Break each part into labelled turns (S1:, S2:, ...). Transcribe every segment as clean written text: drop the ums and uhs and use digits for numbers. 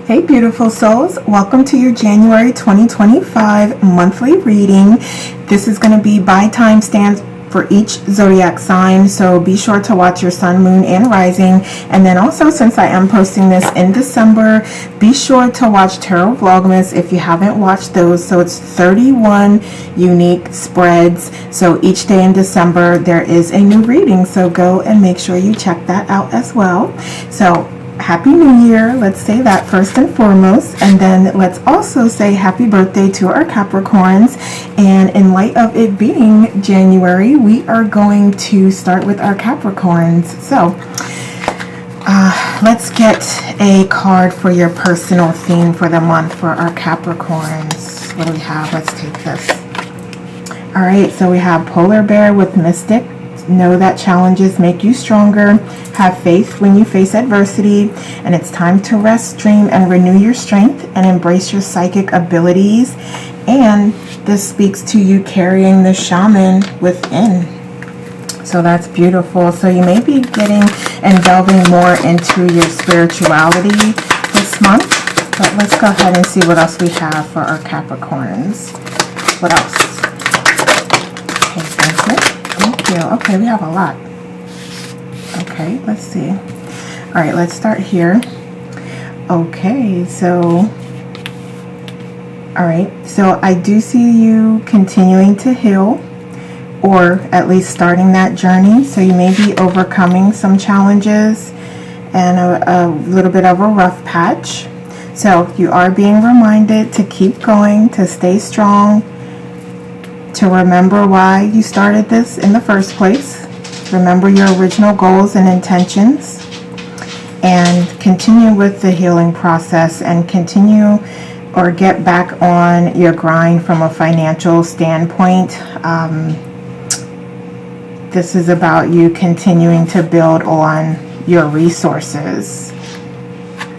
S1: Hey beautiful souls, welcome to your January 2025 monthly reading. This is going to be by timestamps for each zodiac sign, so be sure to watch your sun, moon, and rising. And then also, since I am posting this in December, be sure to watch Tarot Vlogmas if you haven't watched those. So it's 31 unique spreads, so each day in December there is a new reading, so go and make sure you check that out as well. So Happy New Year, let's say that first and foremost, and then let's also say happy birthday to our Capricorns. And in light of it being January, we are going to start with our Capricorns. So let's get a card for your personal theme for the month for our Capricorns. What do we have? Let's take this. All right, so we have Polar Bear with Mystic. Know that challenges make you stronger. Have faith when you face adversity, and it's time to rest, dream, and renew your strength and embrace your psychic abilities. And this speaks to you carrying the shaman within. So that's beautiful. So you may be getting and delving more into your spirituality this month. But let's go ahead and see what else we have for our Capricorns. What else? Okay, thank you. Okay, we have a lot. Okay, let's see. All right, let's start here. Okay, so all right, so I do see you continuing to heal, or at least starting that journey. So you may be overcoming some challenges and a little bit of a rough patch. So you are being reminded to keep going, to stay strong, to remember why you started this in the first place. Remember your original goals and intentions, and continue with the healing process, and continue or get back on your grind from a financial standpoint. This is about you continuing to build on your resources.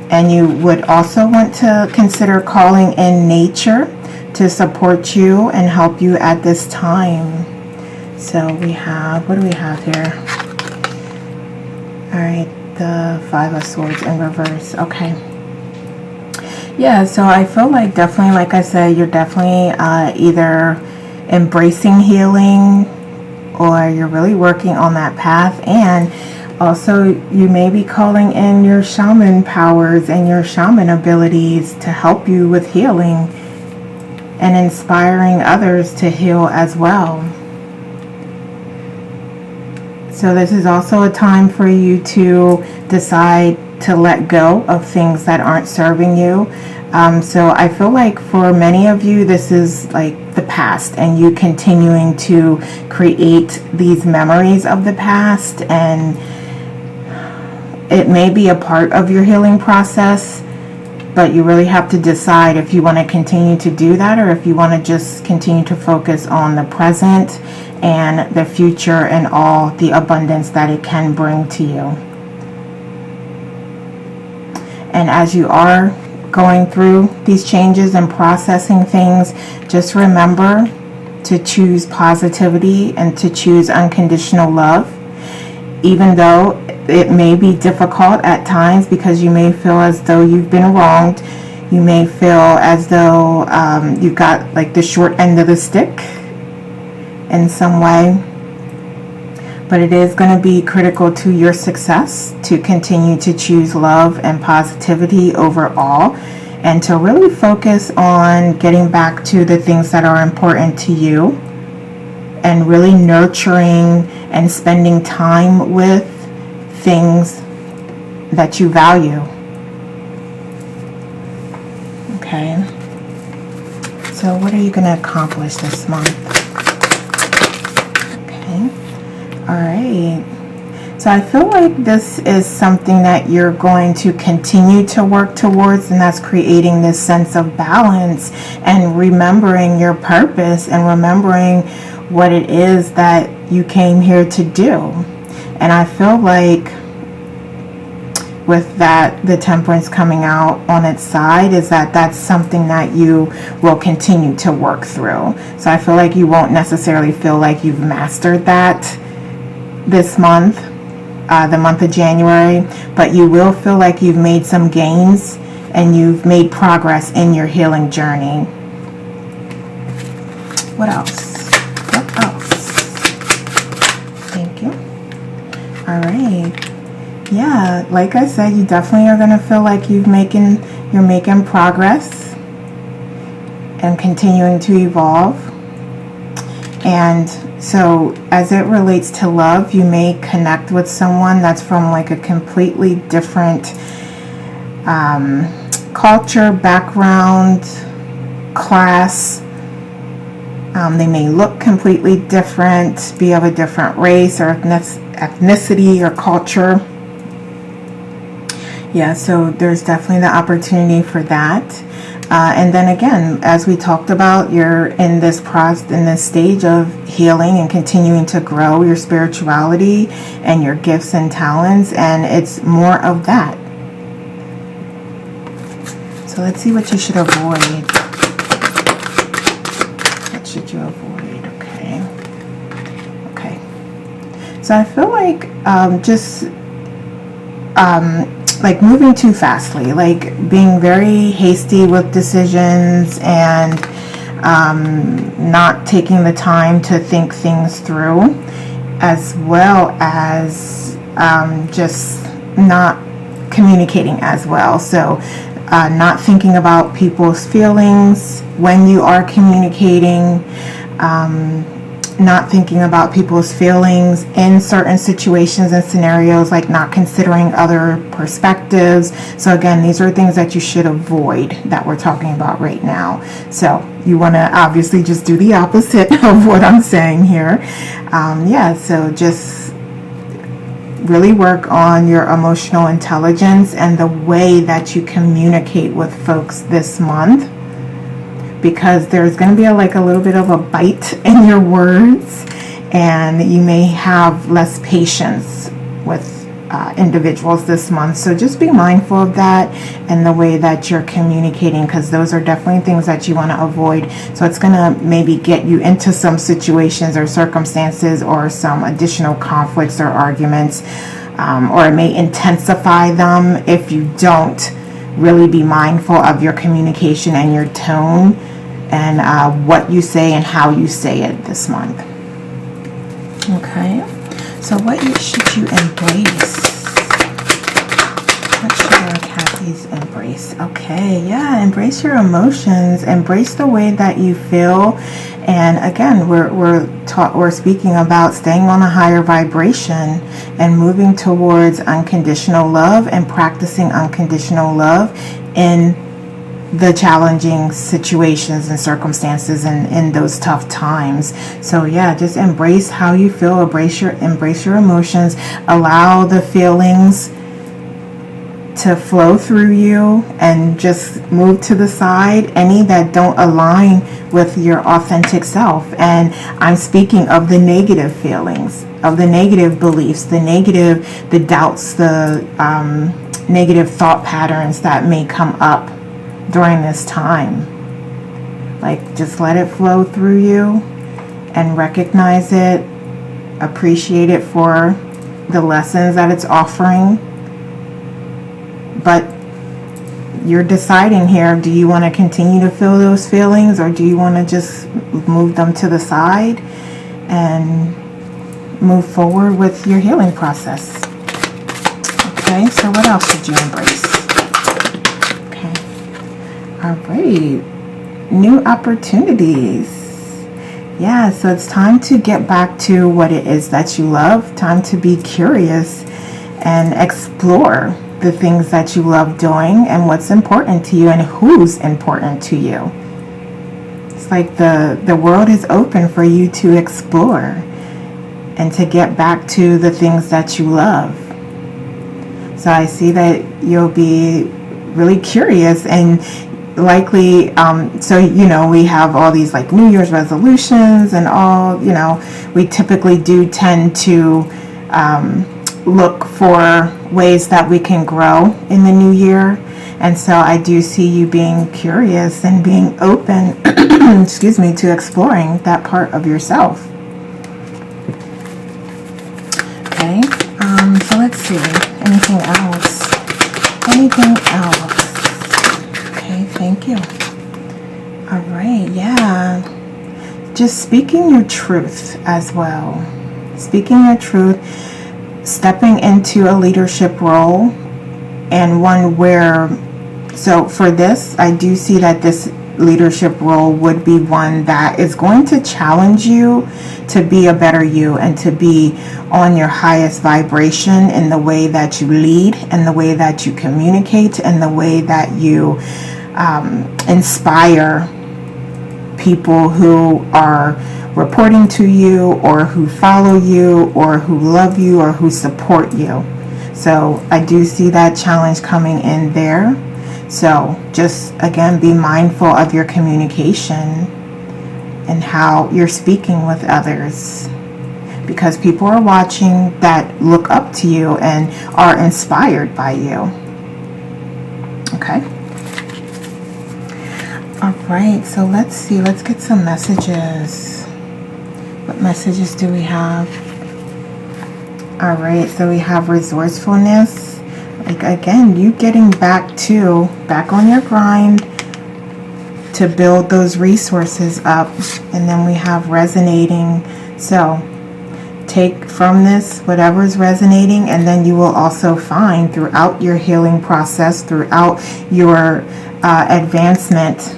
S1: And you would also want to consider calling in nature to support you and help you at this time. So we have, what do we have here? All right, the Five of Swords in reverse. Okay. Yeah, so I feel like definitely, like I said, you're definitely either embracing healing, or you're really working on that path. And also you may be calling in your shaman powers and your shaman abilities to help you with healing, and inspiring others to heal as well. So this is also a time for you to decide to let go of things that aren't serving you. So I feel like for many of you, this is like the past, and you continuing to create these memories of the past, and it may be a part of your healing process. But you really have to decide if you want to continue to do that, or if you want to just continue to focus on the present and the future and all the abundance that it can bring to you. And as you are going through these changes and processing things, just remember to choose positivity and to choose unconditional love, even though it may be difficult at times, because you may feel as though you've been wronged. You may feel as though you've got like the short end of the stick in some way. But it is going to be critical to your success to continue to choose love and positivity overall, and to really focus on getting back to the things that are important to you, and really nurturing and spending time with things that you value. Okay, so what are you going to accomplish this month? Okay, all right, so I feel like this is something that you're going to continue to work towards, and that's creating this sense of balance and remembering your purpose and remembering what it is that you came here to do. And I feel like with that, the Temperance coming out on its side, is that that's something that you will continue to work through. So I feel like you won't necessarily feel like you've mastered that this month, the month of January, but you will feel like you've made some gains and you've made progress in your healing journey. What else? What else? Thank you. All right. Yeah, like I said, you definitely are going to feel like you're making progress and continuing to evolve. And so as it relates to love, you may connect with someone that's from like a completely different culture, background, class. They may look completely different, be of a different race or ethnicity or culture. Yeah, so there's definitely the opportunity for that. And then again, as we talked about, you're in this stage of healing and continuing to grow your spirituality and your gifts and talents, and it's more of that. So let's see what you should avoid. What should you avoid? Okay. So I feel like like moving too fastly, like being very hasty with decisions and not taking the time to think things through, as well as just not communicating as well. So not thinking about people's feelings when you are communicating, not thinking about people's feelings in certain situations and scenarios, like not considering other perspectives. So again, these are things that you should avoid that we're talking about right now. So you want to obviously just do the opposite of what I'm saying here. Yeah, so just really work on your emotional intelligence and the way that you communicate with folks this month, because there's going to be a little bit of a bite in your words, and you may have less patience with individuals this month. So just be mindful of that and the way that you're communicating, because those are definitely things that you want to avoid. So it's going to maybe get you into some situations or circumstances or some additional conflicts or arguments, or it may intensify them if you don't really be mindful of your communication and your tone and what you say and how you say it this month. Okay, so what should you embrace? What should our Cathy's embrace? Okay, yeah, embrace your emotions, embrace the way that you feel. And again, we're speaking about staying on a higher vibration and moving towards unconditional love and practicing unconditional love in the challenging situations and circumstances and in those tough times. So yeah, just embrace how you feel, embrace your emotions, allow the feelings to flow through you, and just move to the side any that don't align with your authentic self. And I'm speaking of the negative feelings, of the negative beliefs, the doubts, the negative thought patterns that may come up during this time. Like, just let it flow through you and recognize it, appreciate it for the lessons that it's offering. But you're deciding here, do you want to continue to feel those feelings, or do you want to just move them to the side and move forward with your healing process? Okay, so what else should you embrace? Okay, all right, new opportunities. Yeah, so it's time to get back to what it is that you love, time to be curious and explore the things that you love doing and what's important to you and who's important to you. It's like the world is open for you to explore and to get back to the things that you love. So I see that you'll be really curious and likely, so we have all these like New Year's resolutions and all, we typically do tend to look for ways that we can grow in the new year. And so I do see you being curious and being open excuse me, to exploring that part of yourself. Okay, so let's see, anything else? Thank you. All right, yeah. Just speaking your truth as well. Speaking your truth, stepping into a leadership role, and one where, so for this, I do see that this leadership role would be one that is going to challenge you to be a better you and to be on your highest vibration in the way that you lead, and the way that you communicate, and the way that you inspire people who are reporting to you, or who follow you, or who love you, or who support you. So I do see that challenge coming in there. So just again, be mindful of your communication and how you're speaking with others, because people are watching that look up to you and are inspired by you. Okay. All right, so let's see. Let's get some messages. What messages do we have? All right, so we have resourcefulness. Like, again, you getting back on your grind to build those resources up. And then we have resonating. So take from this whatever is resonating, and then you will also find throughout your healing process, throughout your advancement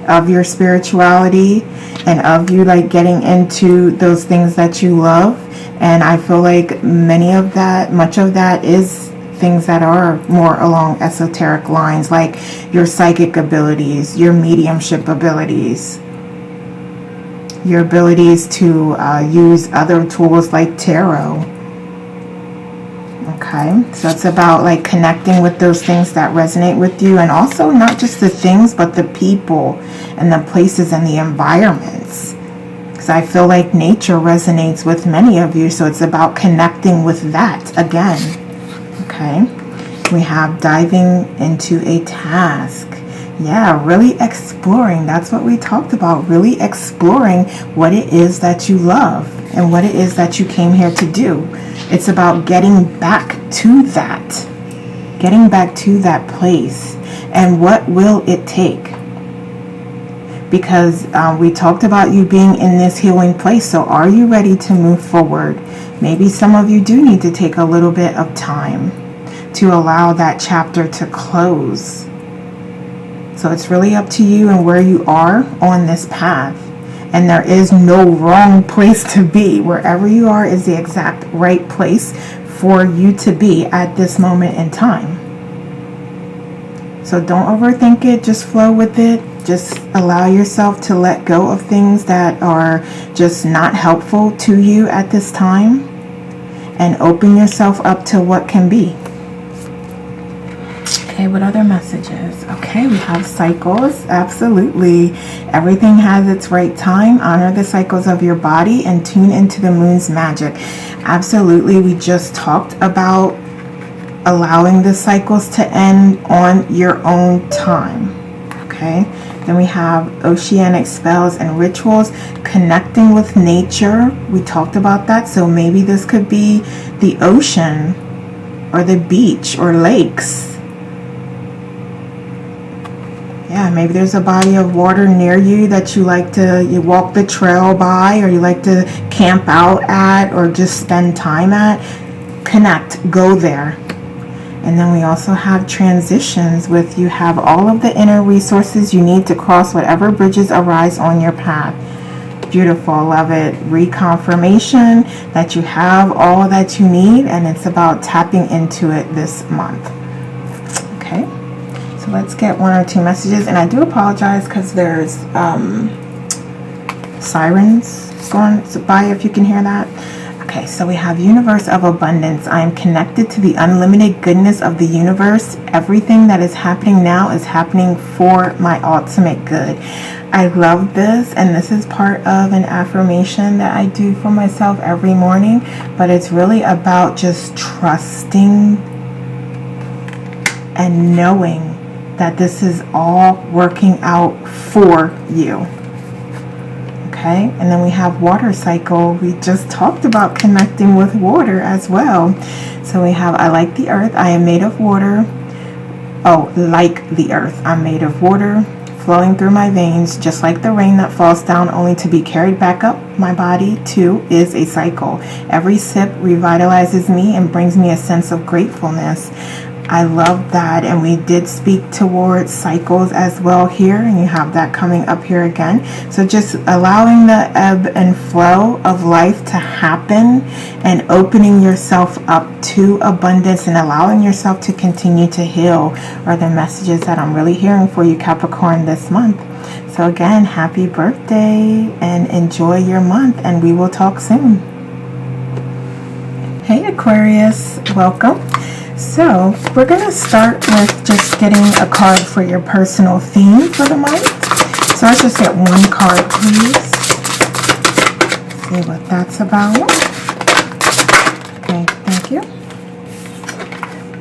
S1: of your spirituality, and of you like getting into those things that you love. And I feel like much of that is things that are more along esoteric lines, like your psychic abilities, your mediumship abilities, your abilities to use other tools like tarot. Okay, so it's about like connecting with those things that resonate with you, and also not just the things, but the people and the places and the environments. Because I feel like nature resonates with many of you, so it's about connecting with that again. Okay, we have diving into a task. Yeah, really exploring. That's what we talked about. Really exploring what it is that you love and what it is that you came here to do. It's about getting back to that. Getting back to that place. And what will it take? Because we talked about you being in this healing place. So are you ready to move forward? Maybe some of you do need to take a little bit of time to allow that chapter to close. So it's really up to you and where you are on this path. And there is no wrong place to be. Wherever you are is the exact right place for you to be at this moment in time. So don't overthink it. Just flow with it. Just allow yourself to let go of things that are just not helpful to you at this time. And open yourself up to what can be. Okay, what other messages? Okay, we have cycles. Absolutely. Everything has its right time. Honor the cycles of your body and tune into the moon's magic. Absolutely. We just talked about allowing the cycles to end on your own time. Okay. Then we have oceanic spells and rituals, connecting with nature. We talked about that. So maybe this could be the ocean or the beach or lakes. Yeah, maybe there's a body of water near you that you walk the trail by, or you like to camp out at, or just spend time at. Connect, go there. And then we also have transitions with you have all of the inner resources you need to cross whatever bridges arise on your path. Beautiful, love it. Reconfirmation that you have all that you need, and it's about tapping into it this month. Okay. So let's get one or two messages, and I do apologize because there's sirens going by, if you can hear that. Okay, so we have universe of abundance. I am connected to the unlimited goodness of the universe. Everything that is happening now is happening for my ultimate good. I love this, and this is part of an affirmation that I do for myself every morning, but it's really about just trusting and knowing that this is all working out for you. Okay, and then we have water cycle. We just talked about connecting with water as well. So we have, I like the earth. I am made of water. Oh, like the earth. I'm made of water, flowing through my veins, just like the rain that falls down only to be carried back up. My body, too, is a cycle. Every sip revitalizes me and brings me a sense of gratefulness. I love that. And we did speak towards cycles as well here, and you have that coming up here again. So just allowing the ebb and flow of life to happen and opening yourself up to abundance and allowing yourself to continue to heal are the messages that I'm really hearing for you, Capricorn, this month. So again, happy birthday and enjoy your month, and we will talk soon. Hey Aquarius, welcome. So we're going to start with just getting a card for your personal theme for the month. So let's just get one card, please. See what that's about. Okay, thank you.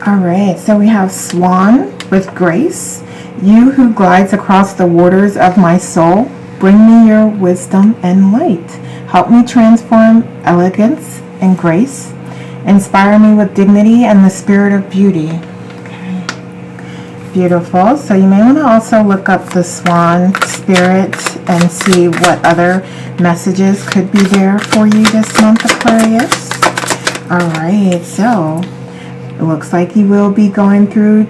S1: All right, so we have Swan with grace. You who glides across the waters of my soul, bring me your wisdom and light. Help me transform elegance and grace. Inspire me with dignity and the spirit of beauty. Okay. Beautiful. So you may want to also look up the swan spirit and see what other messages could be there for you this month, Aquarius. All right. So it looks like you will be going through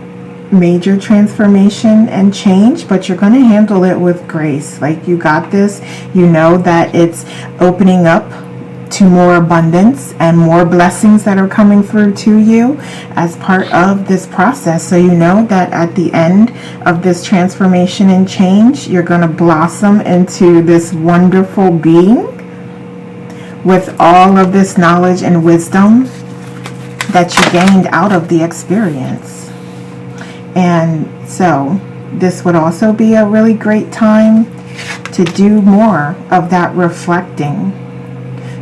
S1: major transformation and change, but you're going to handle it with grace. Like, you got this. You know that it's opening up to more abundance and more blessings that are coming through to you as part of this process. So you know that at the end of this transformation and change, you're going to blossom into this wonderful being with all of this knowledge and wisdom that you gained out of the experience. And so this would also be a really great time to do more of that reflecting.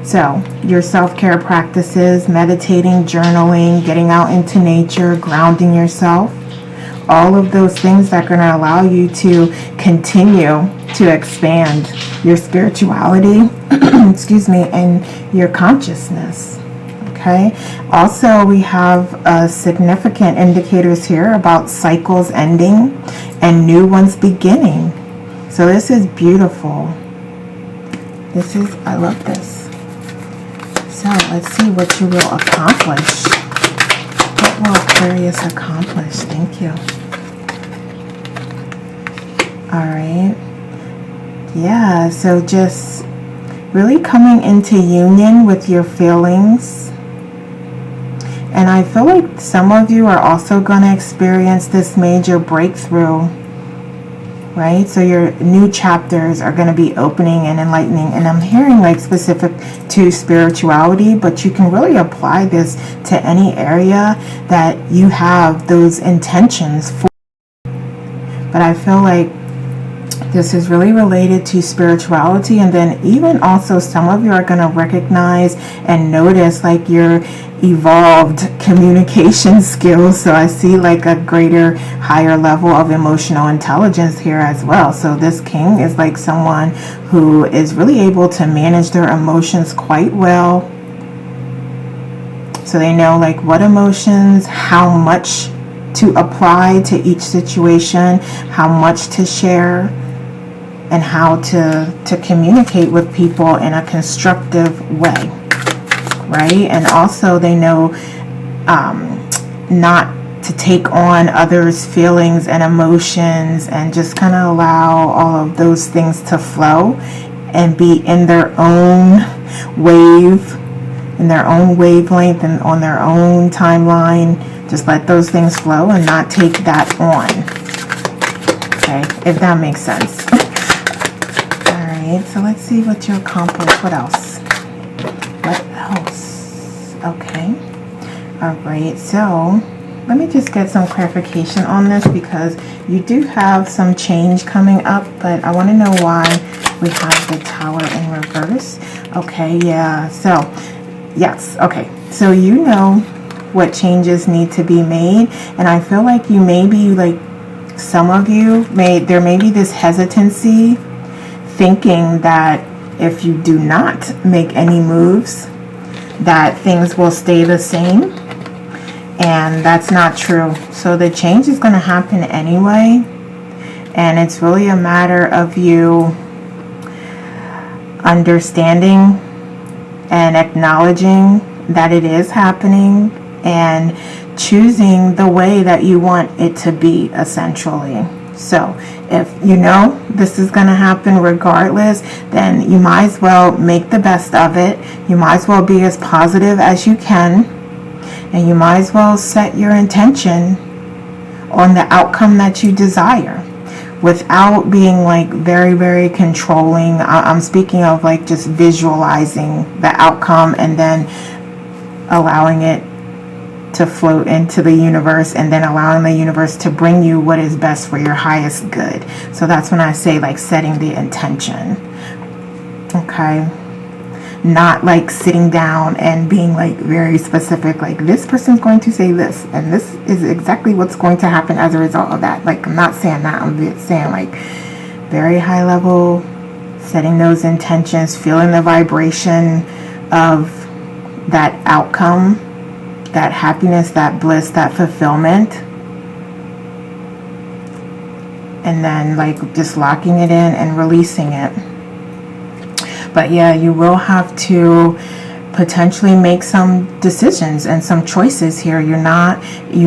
S1: So your self-care practices, meditating, journaling, getting out into nature, grounding yourself, all of those things that are going to allow you to continue to expand your spirituality, excuse me, and your consciousness. Okay. Also, we have significant indicators here about cycles ending and new ones beginning. So this is beautiful. I love this. So let's see what you will accomplish. What will Aquarius accomplish? Thank you. All right. Yeah, so just really coming into union with your feelings. And I feel like some of you are also going to experience this major breakthrough, right? So your new chapters are going to be opening and enlightening. And I'm hearing like specific to spirituality, but you can really apply this to any area that you have those intentions for. But I feel like this is really related to spirituality. And then even also some of you are going to recognize and notice like your evolved communication skills. So I see like a greater, higher level of emotional intelligence here as well. So this king is like someone who is really able to manage their emotions quite well. So they know like what emotions, how much to apply to each situation, how much to share, and how to communicate with people in a constructive way, right? And also they know not to take on others' feelings and emotions and just kind of allow all of those things to flow and be in their own wave, in their own wavelength and on their own timeline. Just let those things flow and not take that on. Okay, if that makes sense. So let's see what you accomplish. What else? What else? Okay. All right. So let me just get some clarification on this because you do have some change coming up, but I want to know why we have the Tower in reverse. Okay. Yeah. So yes. Okay. So you know what changes need to be made, and I feel like you may be like some of you there may be this hesitancy, thinking that if you do not make any moves that things will stay the same. And that's not true. So the change is going to happen anyway. And it's really a matter of you understanding and acknowledging that it is happening and choosing the way that you want it to be, essentially. So if you know this is going to happen regardless, then you might as well make the best of it. You might as well be as positive as you can, and you might as well set your intention on the outcome that you desire without being like very, very controlling. I'm speaking of like just visualizing the outcome and then allowing it to float into the universe, and then allowing the universe to bring you what is best for your highest good. So that's when I say like setting the intention. Okay, not like sitting down and being like very specific, like this person's going to say this and this is exactly what's going to happen as a result of that. Like, I'm not saying that. I'm saying like very high level, setting those intentions, feeling the vibration of that outcome, that happiness, that bliss, that fulfillment, and then like just locking it in and releasing it. But yeah, you will have to potentially make some decisions and some choices here. You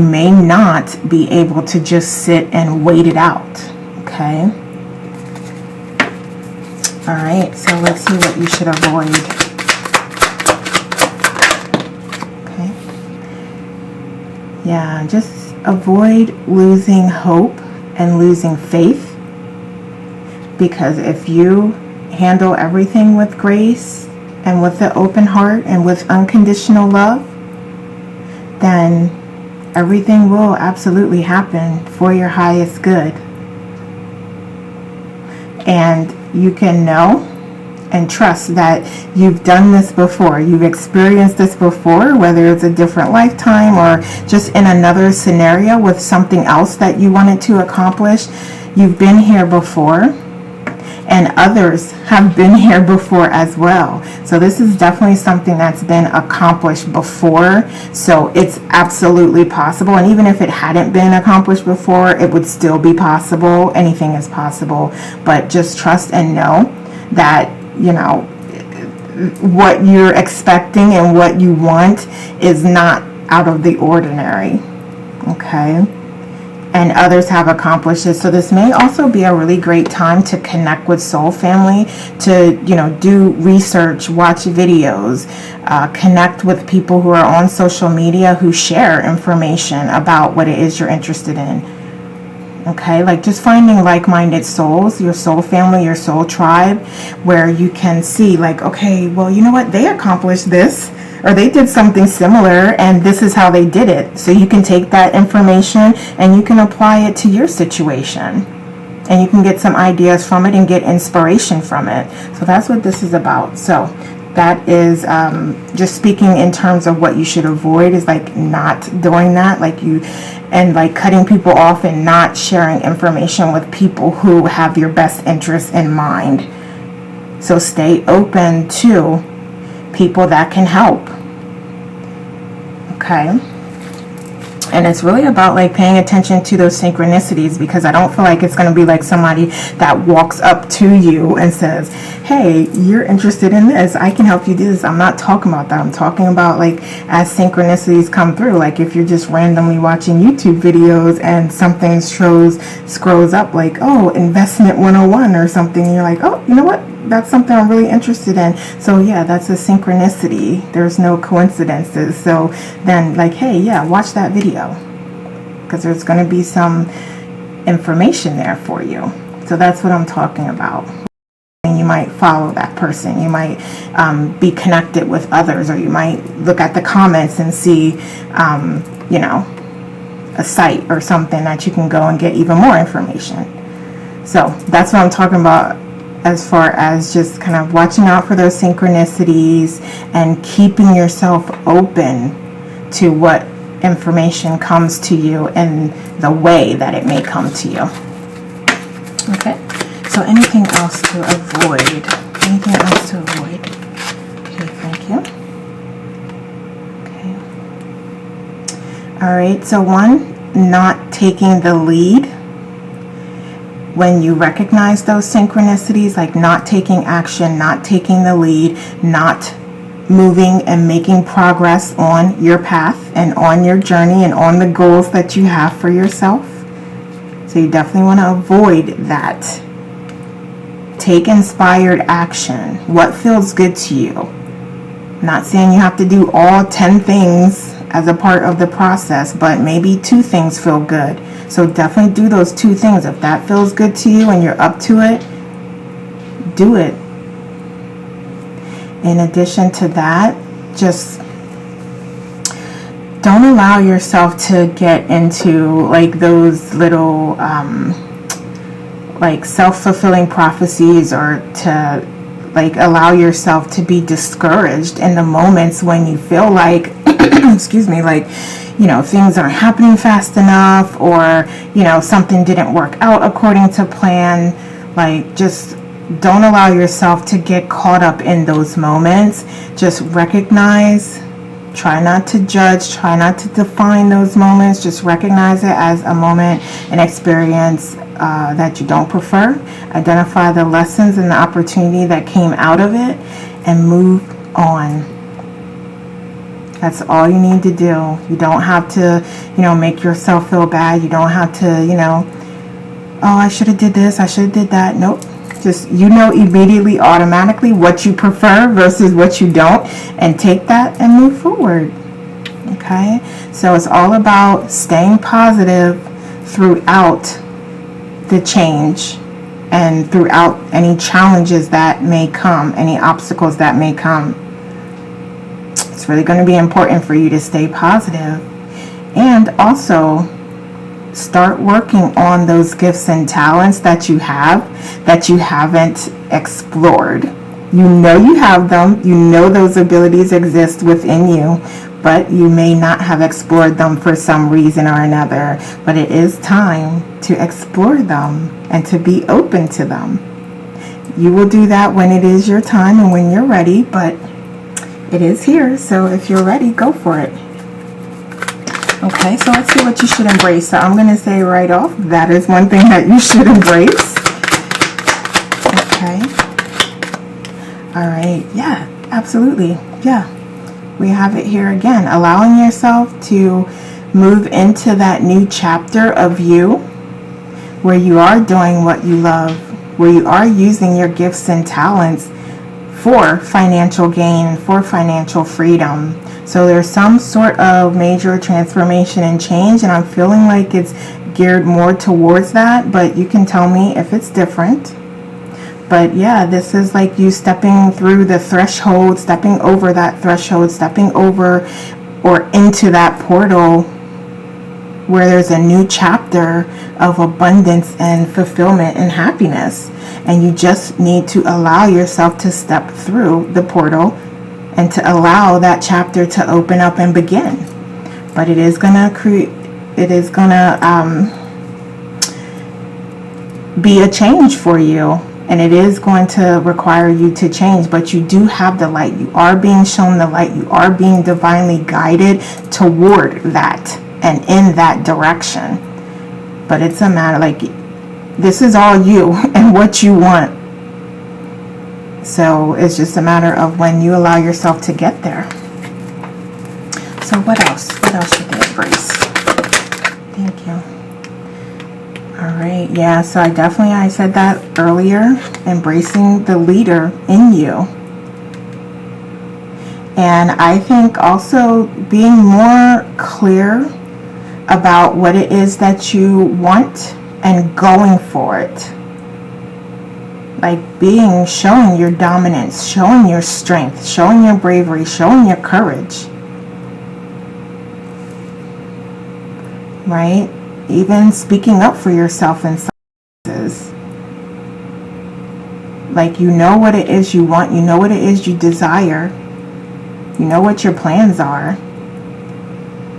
S1: may not be able to just sit and wait it out. Okay, all right, so let's see what you should avoid. Yeah, just avoid losing hope and losing faith, because if you handle everything with grace and with an open heart and with unconditional love, then everything will absolutely happen for your highest good. And you can know and trust that you've done this before. You've experienced this before, whether it's a different lifetime or just in another scenario with something else that you wanted to accomplish. You've been here before, and others have been here before as well. So this is definitely something that's been accomplished before. So it's absolutely possible. And even if it hadn't been accomplished before, it would still be possible. Anything is possible. But just trust and know that, you know, what you're expecting and what you want is not out of the ordinary. Okay, and others have accomplished it. So this may also be a really great time to connect with soul family, to, you know, do research, watch videos, connect with people who are on social media who share information about what it is you're interested in. Okay, like just finding like-minded souls, your soul family, your soul tribe, where you can see like, okay, well, you know what, they accomplished this, or they did something similar, and this is how they did it. So you can take that information and you can apply it to your situation, and you can get some ideas from it and get inspiration from it. So that's what this is about. So that is just speaking in terms of what you should avoid, is like not doing that, like you, and like cutting people off and not sharing information with people who have your best interests in mind. So stay open to people that can help. Okay, and it's really about like paying attention to those synchronicities, because I don't feel like it's going to be like somebody that walks up to you and says, hey, you're interested in this, I can help you do this. I'm not talking about that. I'm talking about like as synchronicities come through, like if you're just randomly watching YouTube videos and something scrolls up like, oh, investment 101 or something, and you're like, oh, you know what, that's something I'm really interested in. So yeah, that's a synchronicity. There's no coincidences. So then like, hey, yeah, watch that video, because there's going to be some information there for you. So that's what I'm talking about. And you might follow that person. You might be connected with others, or you might look at the comments and see, you know, a site or something that you can go and get even more information. So that's what I'm talking about, as far as just kind of watching out for those synchronicities and keeping yourself open to what information comes to you in the way that it may come to you. Okay, so anything else to avoid? Anything else to avoid? Okay, thank you. Okay. All right, so one, not taking the lead when you recognize those synchronicities, like not taking action, not taking the lead, not moving and making progress on your path and on your journey and on the goals that you have for yourself. So you definitely want to avoid that. Take inspired action. What feels good to you? I'm not saying you have to do all 10 things as a part of the process, but maybe 2 things feel good. So definitely do those 2 things. If that feels good to you and you're up to it, do it. In addition to that, just don't allow yourself to get into like those little like self-fulfilling prophecies, or to like allow yourself to be discouraged in the moments when you feel like excuse me, like, you know, things aren't happening fast enough, or, you know, something didn't work out according to plan. Like, just don't allow yourself to get caught up in those moments. Just recognize, try not to judge, try not to define those moments. Just recognize it as a moment, an experience that you don't prefer. Identify the lessons and the opportunity that came out of it and move on. That's all you need to do. You don't have to, you know, make yourself feel bad. You don't have to, you know, oh, I should have did this, I should have did that. Nope. Just, you know, immediately, automatically what you prefer versus what you don't, and take that and move forward. Okay? So it's all about staying positive throughout the change and throughout any challenges that may come, any obstacles that may come. It's really going to be important for you to stay positive, and also start working on those gifts and talents that you have that you haven't explored. You know you have them, you know those abilities exist within you, but you may not have explored them for some reason or another. But it is time to explore them and to be open to them. You will do that when it is your time and when you're ready, but it is here. So if you're ready, go for it. Okay, so let's see what you should embrace. So I'm going to say right off, that is one thing that you should embrace. Okay. All right. Yeah, absolutely. Yeah. We have it here again. Allowing yourself to move into that new chapter of you, where you are doing what you love, where you are using your gifts and talents for financial gain, for financial freedom. So there's some sort of major transformation and change, and I'm feeling like it's geared more towards that, but you can tell me if it's different. But yeah, this is like you stepping through the threshold, stepping over that threshold, stepping over or into that portal where there's a new chapter of abundance and fulfillment and happiness. And you just need to allow yourself to step through the portal and to allow that chapter to open up and begin. But it is gonna be a change for you, and it is going to require you to change. But you do have the light. You are being shown the light. You are being divinely guided toward that and in that direction. But it's a matter, like, this is all you and what you want. So it's just a matter of when you allow yourself to get there. So what else? What else should they embrace? Thank you. All right. Yeah, so I said that earlier. Embracing the leader in you. And I think also being more clear about what it is that you want and going for it. Like showing your dominance, showing your strength, showing your bravery, showing your courage. Right? Even speaking up for yourself in some cases. Like, you know what it is you want, you know what it is you desire, you know what your plans are.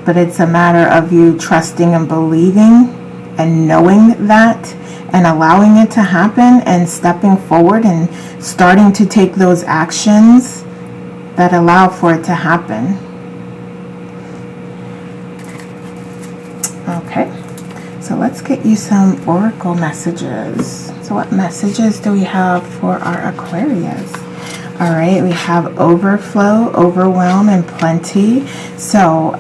S1: But it's a matter of you trusting and believing and knowing that, and allowing it to happen, and stepping forward and starting to take those actions that allow for it to happen. So let's get you some oracle messages. So what messages do we have for our Aquarius? All right, we have overflow, overwhelm, and plenty. So,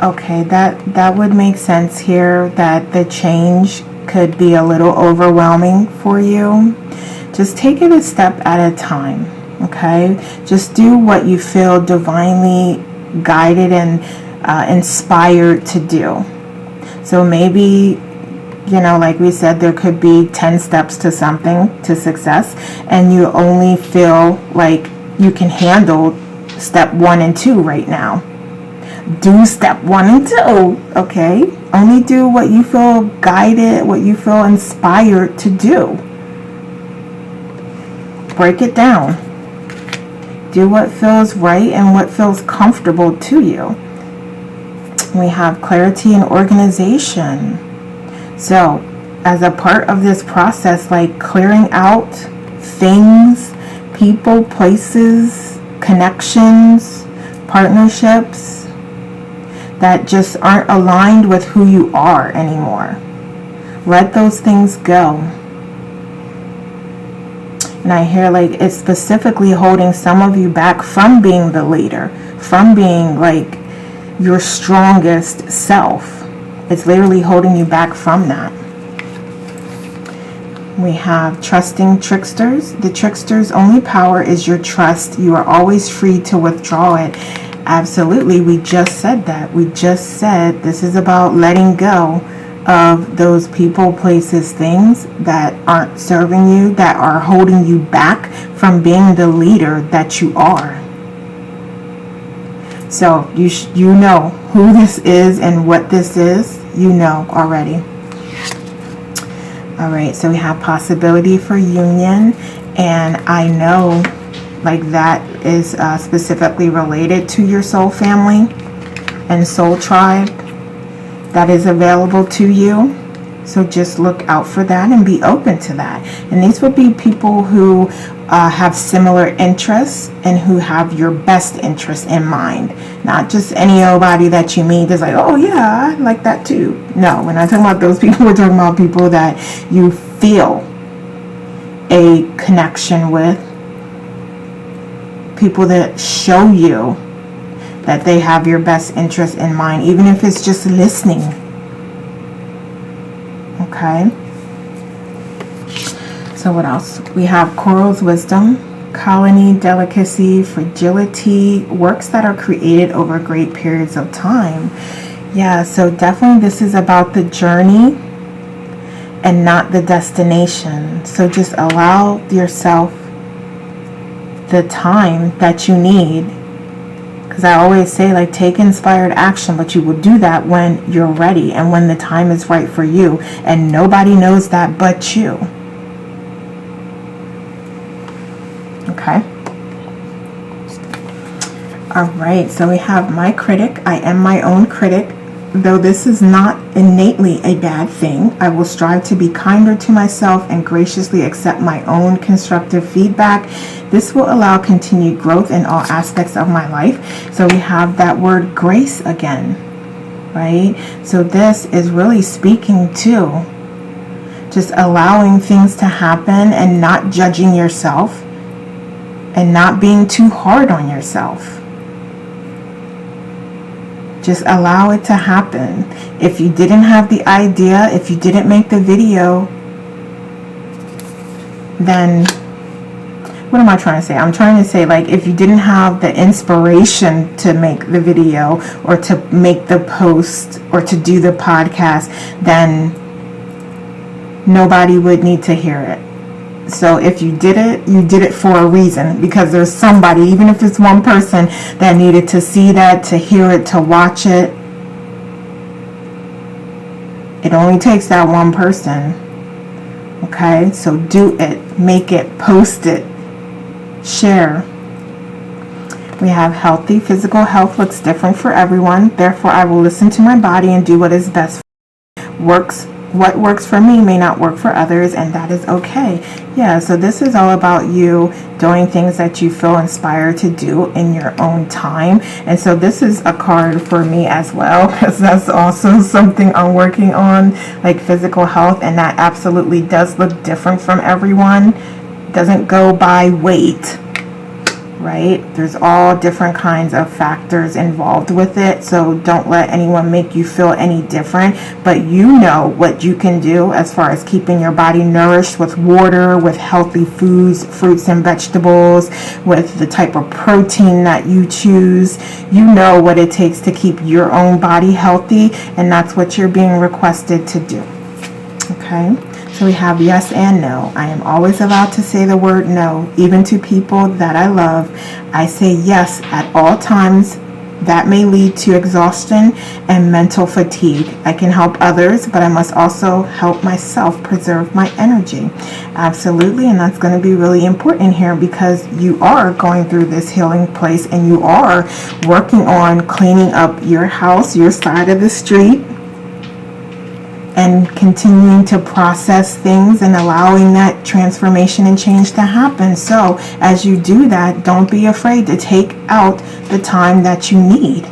S1: okay, that would make sense here, that the change could be a little overwhelming for you. Just take it a step at a time, okay? Just do what you feel divinely guided and inspired to do. So maybe, you know, like we said, there could be 10 steps to something, to success, and you only feel like you can handle step 1 and 2 right now. Do step 1 and 2, okay? Only do what you feel guided, what you feel inspired to do. Break it down. Do what feels right and what feels comfortable to you. We have clarity and organization. So, as a part of this process, like clearing out things, people, places, connections, partnerships that just aren't aligned with who you are anymore. Let those things go. And I hear like it's specifically holding some of you back from being the leader, from being like your strongest self. It's literally holding you back from that. We have trusting tricksters. The trickster's only power is your trust. You are always free to withdraw it. Absolutely, we just said that. We just said this is about letting go of those people, places, things that aren't serving you, that are holding you back from being the leader that you are. So you know who this is and what this is. You know already. All right, so we have possibility for union, and I know like that is specifically related to your soul family and soul tribe that is available to you. So just look out for that and be open to that. And these would be people who have similar interests and who have your best interest in mind. Not just anybody that you meet is like, oh yeah, I like that too. No, we're not talking about those people. We're talking about people that you feel a connection with. People that show you that they have your best interest in mind, even if it's just listening. Okay. So what else? We have coral's wisdom, colony, delicacy, fragility, works that are created over great periods of time. Yeah, so definitely this is about the journey and not the destination. So just allow yourself the time that you need. Because I always say, like, take inspired action, but you will do that when you're ready and when the time is right for you. And nobody knows that but you. Okay. All right, so we have my critic. I am my own critic. Though this is not innately a bad thing, I will strive to be kinder to myself and graciously accept my own constructive feedback. This will allow continued growth in all aspects of my life. So we have that word grace again, right? So this is really speaking to just allowing things to happen and not judging yourself and not being too hard on yourself. Just allow it to happen. If you didn't have the idea, if you didn't make the video, then what am I trying to say? I'm trying to say, like, if you didn't have the inspiration to make the video or to make the post or to do the podcast, then nobody would need to hear it. So if you did it, you did it for a reason, because there's somebody, even if it's one person, that needed to see that, to hear it, to watch it. It only takes that one person. Okay, so do it, make it, post it, share. We have healthy. Physical health looks different for everyone. Therefore, I will listen to my body and do what is best for me. Works what works for me may not work for others, and that is okay. Yeah, so this is all about you doing things that you feel inspired to do in your own time. And so this is a card for me as well, because that's also something I'm working on, like physical health, and that absolutely does look different from everyone. Doesn't go by weight, right? There's all different kinds of factors involved with it, so don't let anyone make you feel any different. But you know what you can do as far as keeping your body nourished with water, with healthy foods, fruits and vegetables, with the type of protein that you choose. You know what it takes to keep your own body healthy, and that's what you're being requested to do. Okay, so we have yes and no. I am always allowed to say the word no, even to people that I love. I say yes at all times. That may lead to exhaustion and mental fatigue. I can help others, but I must also help myself preserve my energy. Absolutely, and that's going to be really important here, because you are going through this healing place, and you are working on cleaning up your house, your side of the street, and continuing to process things and allowing that transformation and change to happen. So as you do that, don't be afraid to take out the time that you need.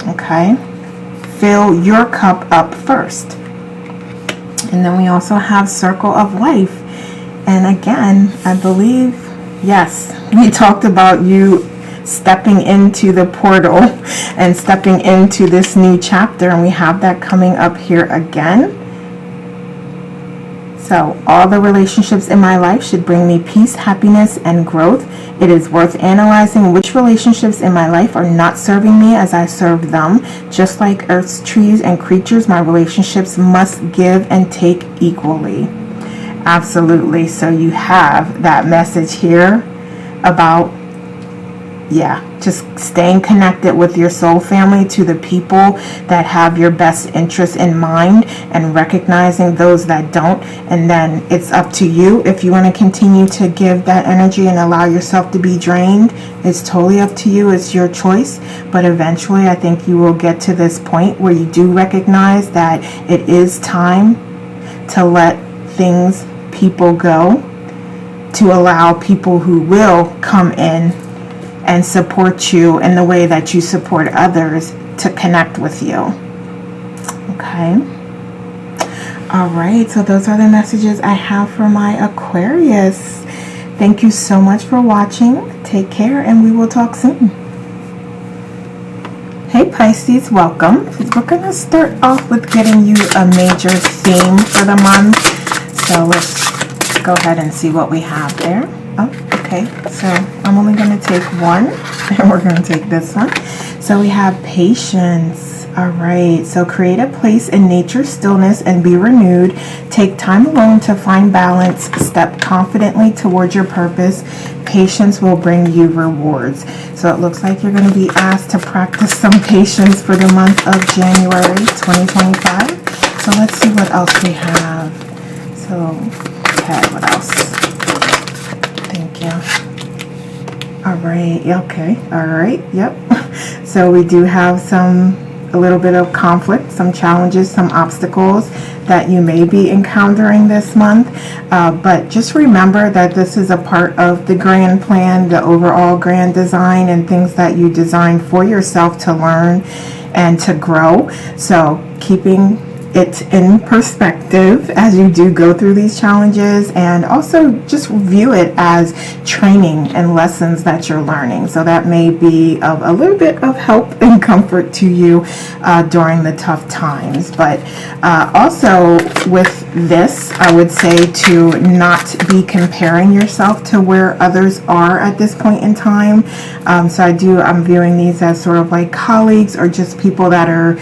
S1: Okay? Fill your cup up first. And then we also have Circle of Life. And again, I believe, yes, we talked about you stepping into the portal and stepping into this new chapter, and we have that coming up here again. So all the relationships in my life should bring me peace, happiness, and growth. It is worth analyzing which relationships in my life are not serving me as I serve them. Just like Earth's trees and creatures, my relationships must give and take equally. Absolutely. So you have that message here about, yeah, just staying connected with your soul family, to the people that have your best interests in mind, and recognizing those that don't. And then it's up to you if you want to continue to give that energy and allow yourself to be drained. It's totally up to you. It's your choice. But eventually I think you will get to this point where you do recognize that it is time to let things, people go, to allow people who will come in and support you in the way that you support others to connect with you. Okay. All right. So those are the messages I have for my Aquarius. Thank you so much for watching. Take care, and we will talk soon. Hey Pisces, welcome. We're going to start off with getting you a major theme for the month. So let's go ahead and see what we have there. Oh, okay, so I'm only going to take one, and we're going to take this one. So we have patience. All right, so create a place in nature's stillness and be renewed. Take time alone to find balance. Step confidently towards your purpose. Patience will bring you rewards. So it looks like you're going to be asked to practice some patience for the month of January 2025. So let's see what else we have. So, okay, what else? Thank you. All right. Okay. All right. Yep. So we do have a little bit of conflict, some challenges, some obstacles that you may be encountering this month. But just remember that this is a part of the grand plan, the overall grand design, and things that you design for yourself to learn and to grow. So keeping it in perspective as you do go through these challenges, and also just view it as training and lessons that you're learning. So that may be of a little bit of help and comfort to you during the tough times. But also with this, I would say to not be comparing yourself to where others are at this point in time. So I'm viewing these as sort of like colleagues, or just people that are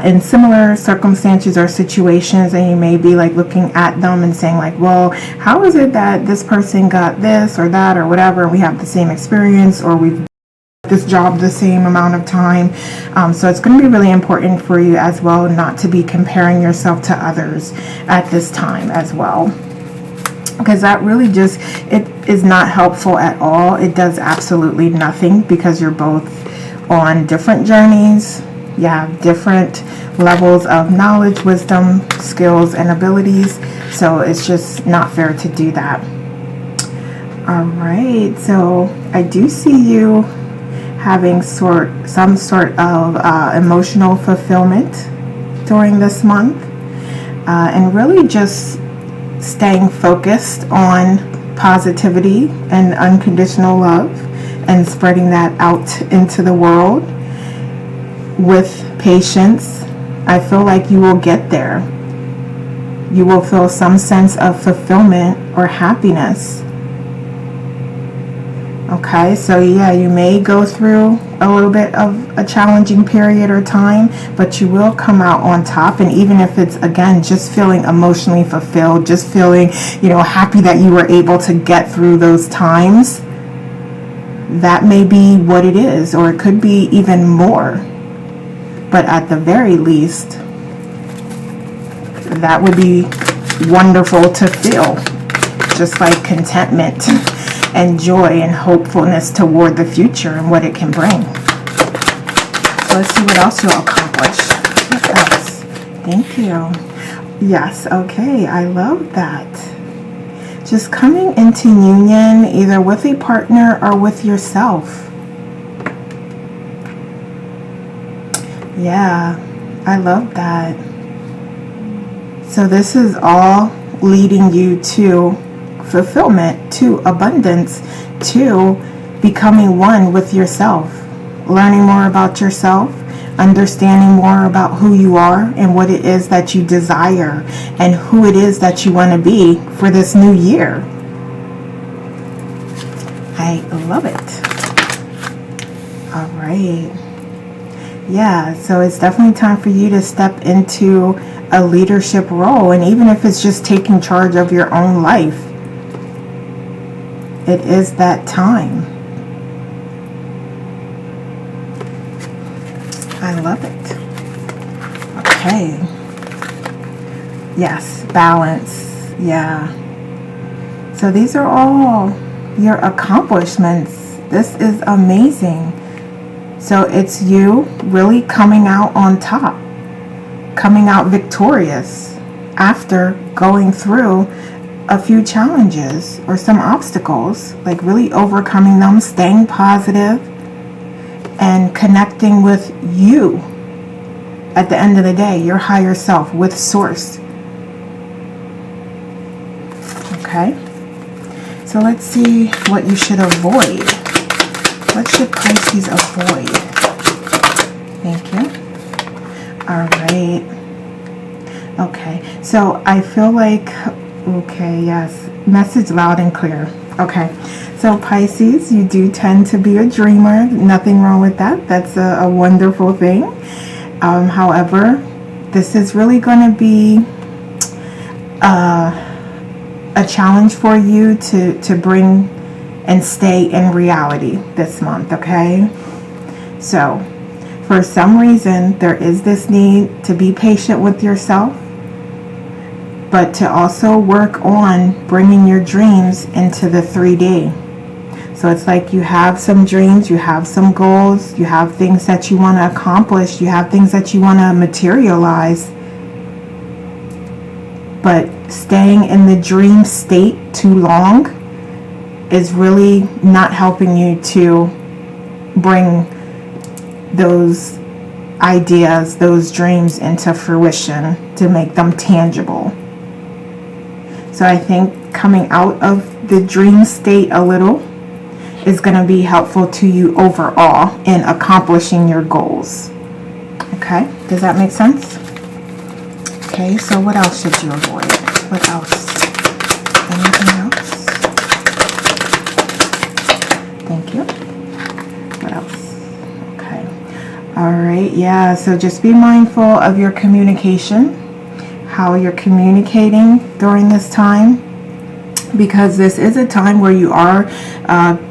S1: in similar circumstances or situations, and you may be like looking at them and saying like, well, how is it that this person got this or that or whatever, and we have the same experience, or we've this job the same amount of time. So it's going to be really important for you as well not to be comparing yourself to others at this time as well, because that really it is not helpful at all. It does absolutely nothing, because you're both on different journeys, You have different levels of knowledge, wisdom, skills, and abilities. So it's just not fair to do that. All right, so I do see you having some sort of emotional fulfillment during this month, and really just staying focused on positivity and unconditional love and spreading that out into the world with patience. I feel like you will get there. You will feel some sense of fulfillment or happiness. Okay, so yeah, you may go through a little bit of a challenging period or time, but you will come out on top. And even if it's, again, just feeling emotionally fulfilled, just feeling, happy that you were able to get through those times, that may be what it is, or it could be even more. But at the very least, that would be wonderful to feel, just like contentment and joy and hopefulness toward the future and what it can bring. So let's see what else you'll accomplish. What else? Thank you. Yes, okay, I love that. Just coming into union either with a partner or with yourself. Yeah, I love that. So this is all leading you to fulfillment, to abundance, to becoming one with yourself, learning more about yourself, understanding more about who you are and what it is that you desire and who it is that you want to be for this new year. I love it. All right. Yeah, so it's definitely time for you to step into a leadership role, and even if it's just taking charge of your own life, it is that time. I love it. Okay. Yes, balance. Yeah. So these are all your accomplishments. This is amazing. So it's you really coming out on top, coming out victorious after going through a few challenges or some obstacles, like really overcoming them, staying positive, and connecting with you at the end of the day, your higher self, with source. Okay, so let's see what you should avoid. What should Pisces avoid? Thank you. All right. Okay, so I feel like, okay, yes, message loud and clear. Okay, so Pisces, you do tend to be a dreamer. Nothing wrong with that. That's a wonderful thing. However, this is really going to be a challenge for you to bring and stay in reality this month, okay? So, for some reason, there is this need to be patient with yourself, but to also work on bringing your dreams into the 3D. So it's like you have some dreams, you have some goals, you have things that you want to accomplish, you have things that you want to materialize, but staying in the dream state too long is really not helping you to bring those ideas, those dreams into fruition, to make them tangible. So I think coming out of the dream state a little is going to be helpful to you overall in accomplishing your goals. Okay, does that make sense? Okay, so what else should you avoid? What else? Anything else? Thank you. What else? Okay. All right, yeah, so just be mindful of your communication, how you're communicating during this time, because this is a time where you are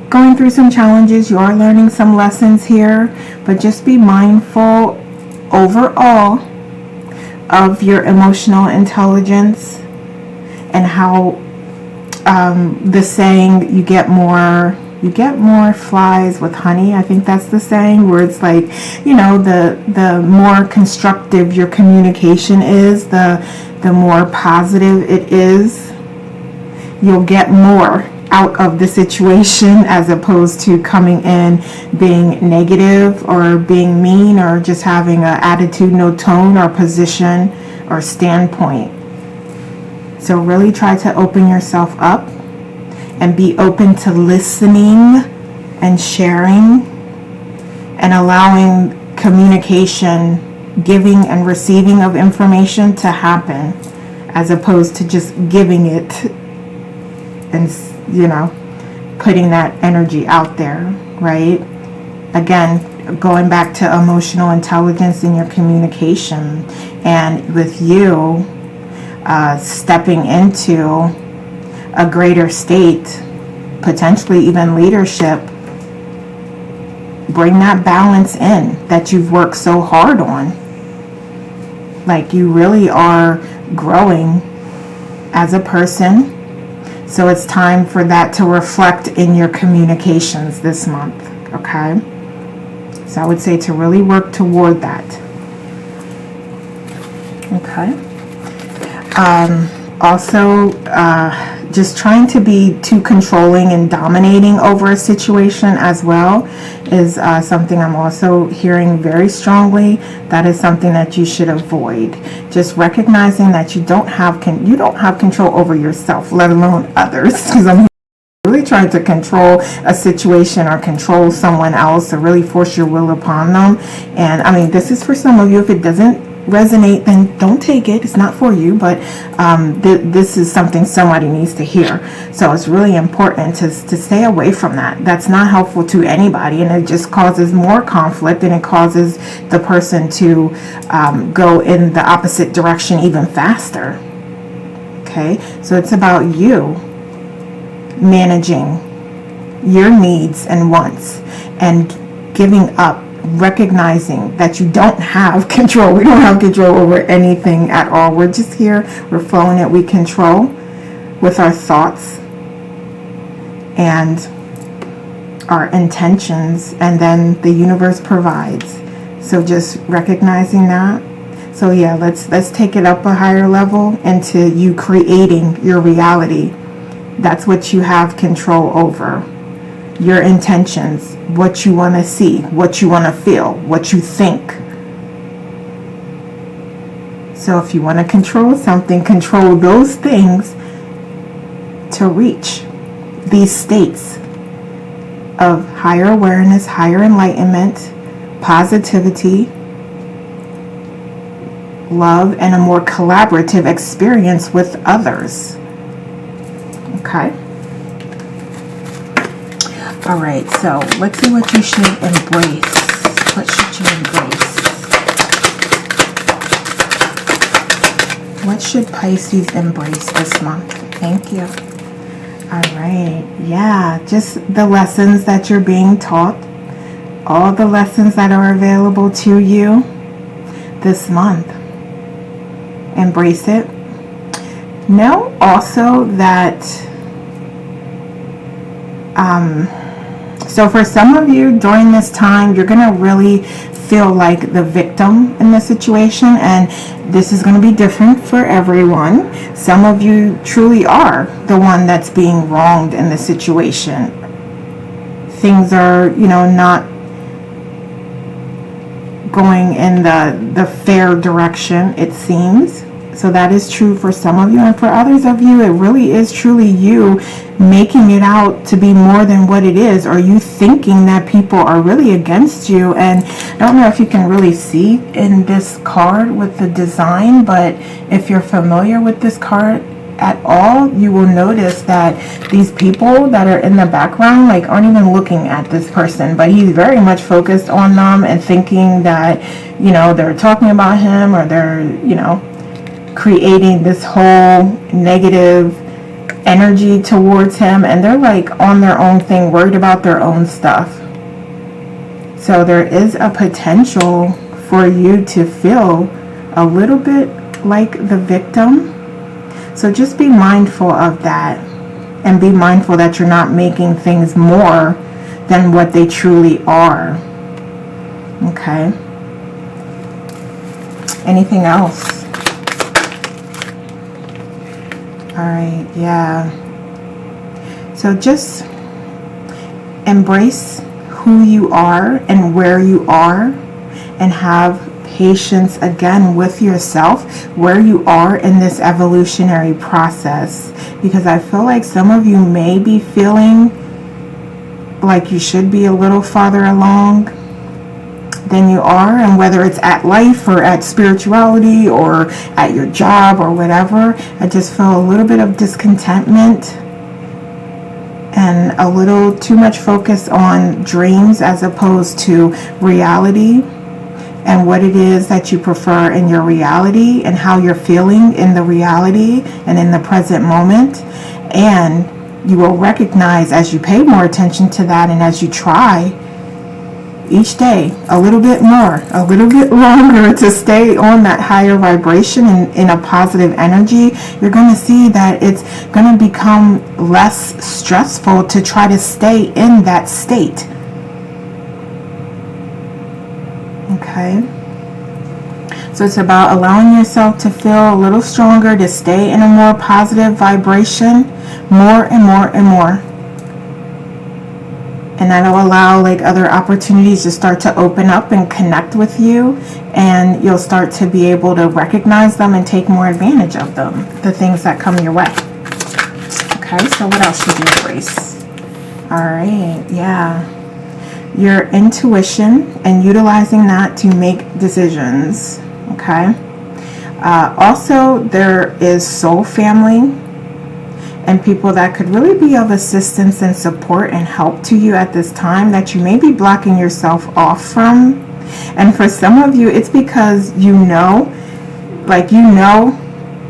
S1: going through some challenges, you are learning some lessons here, but just be mindful overall of your emotional intelligence and how the saying, you get more You get more flies with honey. I think that's the saying, where it's like, you know, the more constructive your communication is, the more positive it is, you'll get more out of the situation, as opposed to coming in being negative or being mean or just having an attitude, no tone or position or standpoint. So really try to open yourself up and be open to listening and sharing and allowing communication, giving and receiving of information to happen, as opposed to just giving it and, you know, putting that energy out there, right? Again, going back to emotional intelligence in your communication, and with you stepping into a greater state, potentially even leadership, bring that balance in that you've worked so hard on. Like, you really are growing as a person. So it's time for that to reflect in your communications this month, okay? So I would say to really work toward that. Okay. Also, just trying to be too controlling and dominating over a situation as well is something I'm also hearing very strongly. That is something that you should avoid. Just recognizing that you don't have control over yourself, let alone others. Because I'm really trying to control a situation or control someone else, or really force your will upon them. And I mean, this is for some of you. If it doesn't resonate, then don't take it. It's not for you, but this is something somebody needs to hear. So it's really important to stay away from that. That's not helpful to anybody, and it just causes more conflict, and it causes the person to go in the opposite direction even faster. Okay, so it's about you managing your needs and wants and giving up, recognizing that you don't have control. We don't have control over anything at all. We're just here, we're flowing it. We control with our thoughts and our intentions, and then the universe provides. So just recognizing that. So yeah, let's take it up a higher level into you creating your reality. That's what you have control over. Your intentions, what you want to see, what you want to feel, what you think. So if you want to control something, control those things to reach these states of higher awareness, higher enlightenment, positivity, love, and a more collaborative experience with others. Okay. All right, so let's see what you should embrace. What should you embrace? What should Pisces embrace this month? Thank you. All right, yeah, just the lessons that you're being taught, all the lessons that are available to you this month. Embrace it. Know also that so for some of you during this time, you're going to really feel like the victim in the situation, and this is going to be different for everyone. Some of you truly are the one that's being wronged in the situation. Things are, you know, not going in the fair direction, it seems. So that is true for some of you, and for others of you, it really is truly you making it out to be more than what it is, or you thinking that people are really against you. And I don't know if you can really see in this card with the design, but if you're familiar with this card at all, you will notice that these people that are in the background like aren't even looking at this person, but he's very much focused on them and thinking that, you know, they're talking about him, or they're, you know, creating this whole negative energy towards him, and they're like on their own thing, worried about their own stuff. So there is a potential for you to feel a little bit like the victim. So just be mindful of that and be mindful that you're not making things more than what they truly are. Okay. Anything else? All right, yeah. So just embrace who you are and where you are, and have patience again with yourself where you are in this evolutionary process, because I feel like some of you may be feeling like you should be a little farther along than you are, and whether it's at life or at spirituality or at your job or whatever, I just feel a little bit of discontentment and a little too much focus on dreams as opposed to reality, and what it is that you prefer in your reality and how you're feeling in the reality and in the present moment. And you will recognize as you pay more attention to that, and as you try each day a little bit more, a little bit longer to stay on that higher vibration and in a positive energy, you're going to see that it's going to become less stressful to try to stay in that state. Okay, so it's about allowing yourself to feel a little stronger, to stay in a more positive vibration, more and more and more. And that'll allow like other opportunities to start to open up and connect with you, and you'll start to be able to recognize them and take more advantage of them, the things that come your way. Okay, so what else should you embrace? All right, yeah. Your intuition and utilizing that to make decisions. Okay. Also, there is soul family and people that could really be of assistance and support and help to you at this time that you may be blocking yourself off from. And for some of you, it's because you know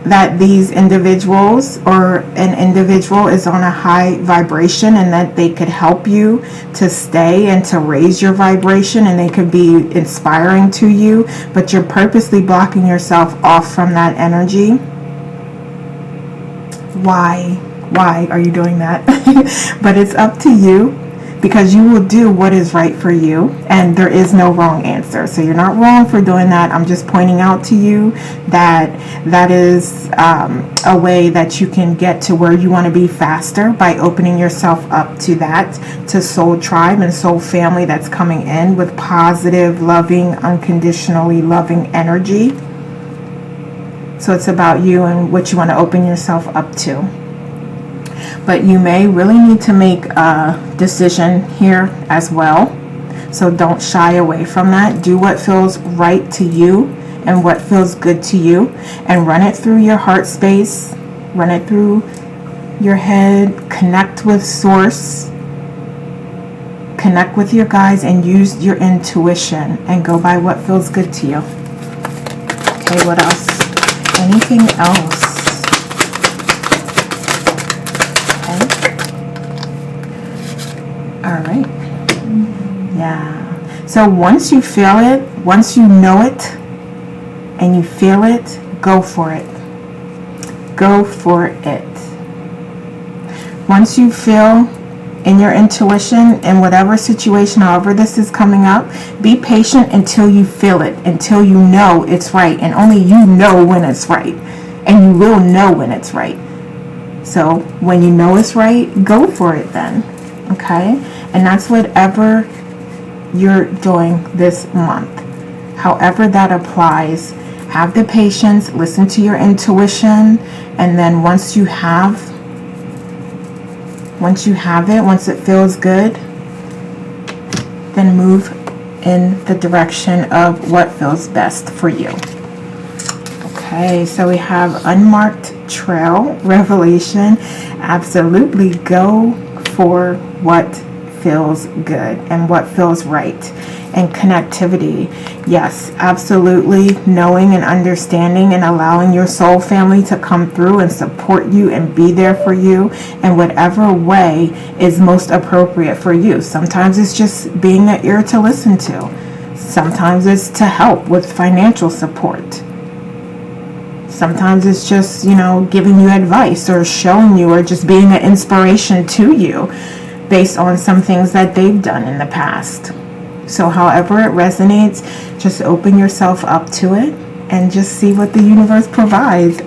S1: that these individuals or an individual is on a high vibration, and that they could help you to stay and to raise your vibration, and they could be inspiring to you, but you're purposely blocking yourself off from that energy. Why are you doing that? But it's up to you, because you will do what is right for you, and there is no wrong answer. So you're not wrong for doing that. I'm just pointing out to you that that is a way that you can get to where you want to be faster, by opening yourself up to that, to soul tribe and soul family that's coming in with positive, loving, unconditionally loving energy. So it's about you and what you want to open yourself up to. But you may really need to make a decision here as well. So don't shy away from that. Do what feels right to you and what feels good to you, and run it through your heart space, run it through your head, connect with source, connect with your guides, and use your intuition and go by what feels good to you. Okay, what else? Anything else? All right. Yeah. So once you feel it, once you know it and you feel it, go for it. Go for it. Once you feel in your intuition in whatever situation, however this is coming up, be patient until you feel it, until you know it's right. And only you know when it's right. And you will know when it's right. So when you know it's right, go for it then. Okay? And that's whatever you're doing this month. However that applies, have the patience, listen to your intuition, and then once you have it, once it feels good, then move in the direction of what feels best for you. Okay, so we have unmarked trail, revelation. Absolutely go for what feels good and what feels right. And connectivity, yes, absolutely, knowing and understanding and allowing your soul family to come through and support you and be there for you in whatever way is most appropriate for you. Sometimes it's just being an ear to listen to. Sometimes it's to help with financial support. Sometimes it's just, you know, giving you advice or showing you or just being an inspiration to you based on some things that they've done in the past. So however it resonates, just open yourself up to it and just see what the universe provides.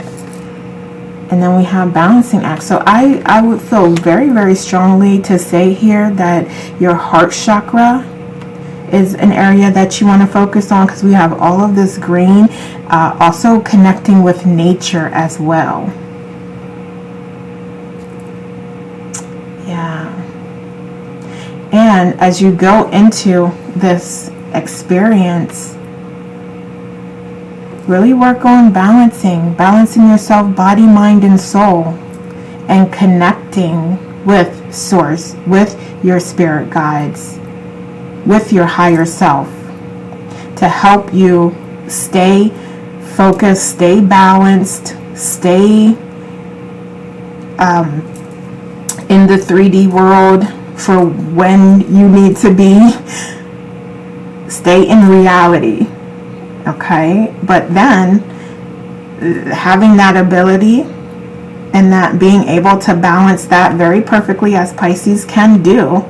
S1: And then we have balancing act. So I would feel very, very strongly to say here that your heart chakra is an area that you want to focus on, because we have all of this green, also connecting with nature as well. Yeah. And as you go into this experience, really work on balancing yourself, body, mind, and soul, and connecting with source, with your spirit guides, with your higher self, to help you stay focused, stay balanced, stay in the 3D world for when you need to be. Stay in reality, okay? But then having that ability and that being able to balance that very perfectly, as Pisces can do.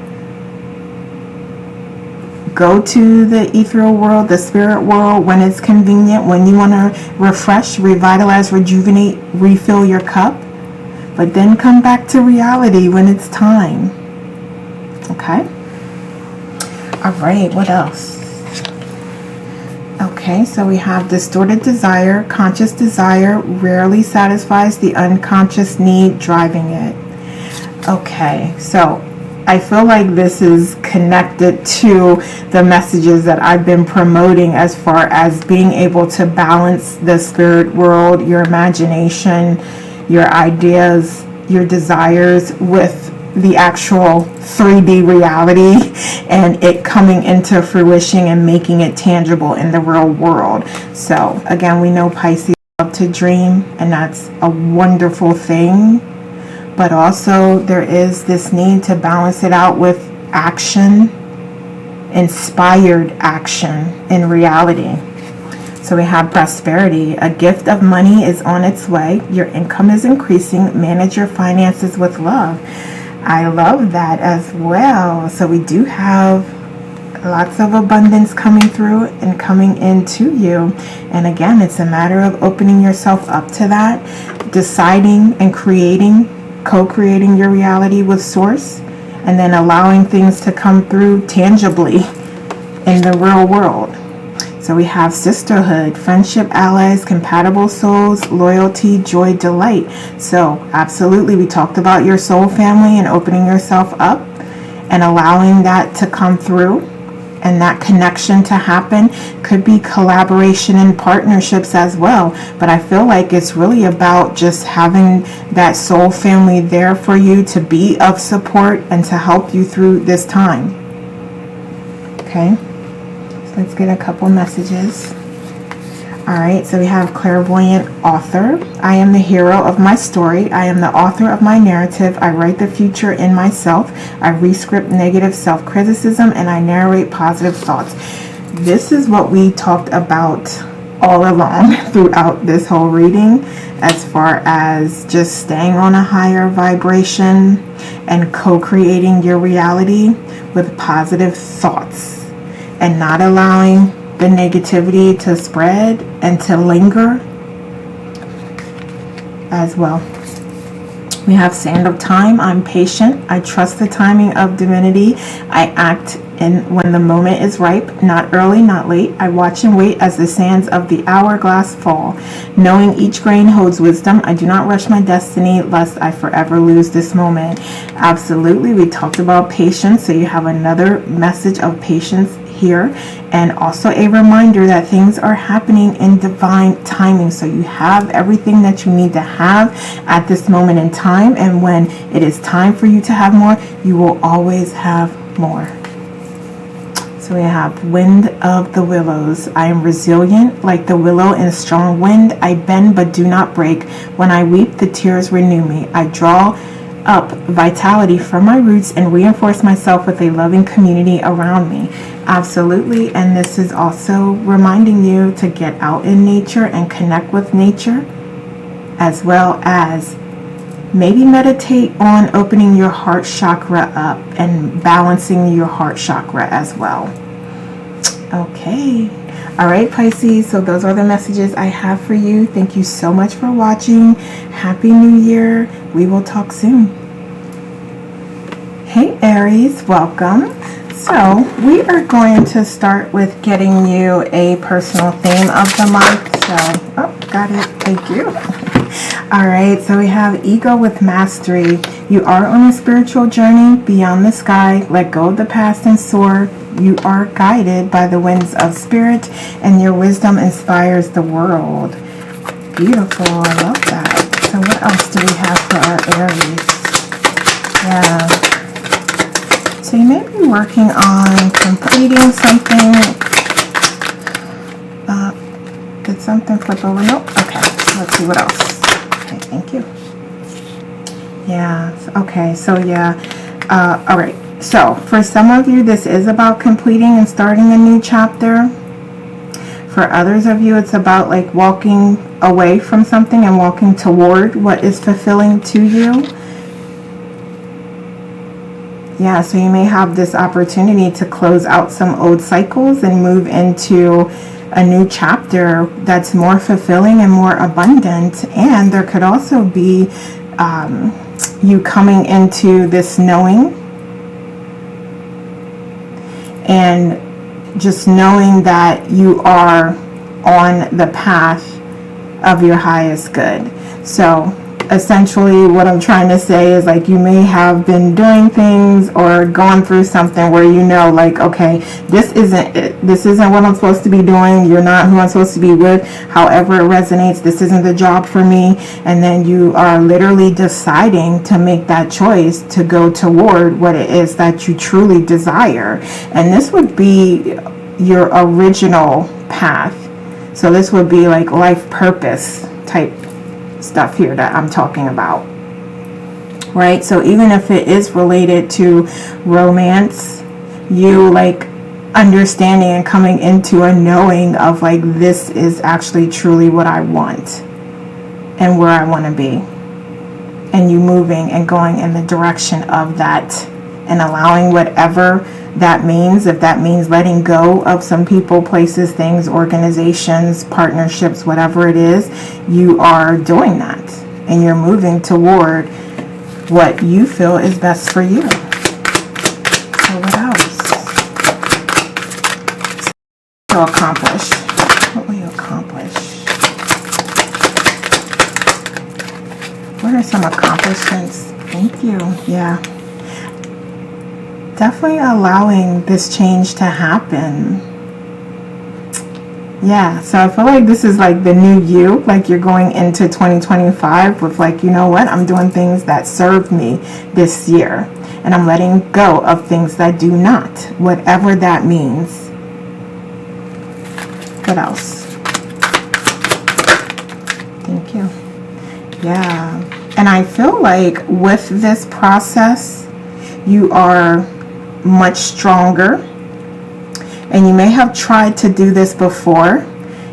S1: Go to the ethereal world, the spirit world, when it's convenient, when you want to refresh, revitalize, rejuvenate, refill your cup. But then come back to reality when it's time. Okay? All right, what else? Okay, so we have distorted desire. Conscious desire rarely satisfies the unconscious need driving it. Okay, so I feel like this is connected to the messages that I've been promoting as far as being able to balance the spirit world, your imagination, your ideas, your desires with the actual 3D reality, and it coming into fruition and making it tangible in the real world. So again, we know Pisces love to dream, and that's a wonderful thing. But also there is this need to balance it out with action, inspired action in reality. So we have prosperity. A gift of money is on its way. Your income is increasing. Manage your finances with love. I love that as well. So we do have lots of abundance coming through and coming into you. And again, it's a matter of opening yourself up to that, deciding and creating, co-creating your reality with source, and then allowing things to come through tangibly in the real world. So we have sisterhood, friendship, allies, compatible souls, loyalty, joy, delight. So absolutely, we talked about your soul family and opening yourself up and allowing that to come through and that connection to happen. Could be collaboration and partnerships as well, but I feel like it's really about just having that soul family there for you to be of support and to help you through this time. Okay, so let's get a couple messages. All right, so we have clairvoyant author. I am the hero of my story. I am the author of my narrative. I write the future in myself. I rescript negative self-criticism, and I narrate positive thoughts. This is what we talked about all along throughout this whole reading, as far as just staying on a higher vibration and co-creating your reality with positive thoughts and not allowing the negativity to spread and to linger as well. We have sand of time. I'm patient. I trust the timing of divinity. I act when the moment is ripe, not early, not late. I watch and wait as the sands of the hourglass fall. Knowing each grain holds wisdom, I do not rush my destiny, lest I forever lose this moment. Absolutely, we talked about patience, so you have another message of patience here, and also a reminder that things are happening in divine timing. So you have everything that you need to have at this moment in time, and when it is time for you to have more, you will always have more. So we have wind of the willows. I am resilient like the willow in a strong wind. I bend but do not break. When I weep, the tears renew me. I draw up vitality from my roots and reinforce myself with a loving community around me. Absolutely. And this is also reminding you to get out in nature and connect with nature as well as maybe meditate on opening your heart chakra up and balancing your heart chakra as well. Okay. All right, Pisces. So those are the messages I have for you. Thank you so much for watching. Happy New Year. We will talk soon. Hey, Aries. Welcome. So we are going to start with getting you a personal theme of the month. So, oh, got it. Thank you. All right, so we have ego with mastery. You are on a spiritual journey beyond the sky. Let go of the past and soar. You are guided by the winds of spirit, and your wisdom inspires the world. Beautiful. I love that. So what else do we have for our Aries? Yeah. So you may be working on completing something. Did something flip over? Nope. Okay. Let's see what else. Okay. Thank you. Yeah. Okay. So yeah. All right. So for some of you, this is about completing and starting a new chapter. For others of you, it's about like walking away from something and walking toward what is fulfilling to you. Yeah, so you may have this opportunity to close out some old cycles and move into a new chapter that's more fulfilling and more abundant. And there could also be you coming into this knowing and just knowing that you are on the path of your highest good. So essentially what I'm trying to say is like you may have been doing things or gone through something where you know like, okay, this isn't it. This isn't what I'm supposed to be doing. You're not who I'm supposed to be with. However it resonates, this isn't the job for me. And then you are literally deciding to make that choice to go toward what it is that you truly desire. And this would be your original path. So this would be like life purpose type stuff here that I'm talking about, right? So even if it is related to romance, you like understanding and coming into a knowing of like, this is actually truly what I want and where I want to be, and you moving and going in the direction of that and allowing whatever that means. If that means letting go of some people, places, things, organizations, partnerships, whatever it is, you are doing that and you're moving toward what you feel is best for you. So what else? To accomplish. What will you accomplish? What are some accomplishments? Thank you. Yeah. Definitely allowing this change to happen. Yeah, so I feel like this is like the new you, like you're going into 2025 with like, you know what, I'm doing things that serve me this year, and I'm letting go of things that do not, whatever that means. What else? Thank you. Yeah, and I feel like with this process, you are much stronger, and you may have tried to do this before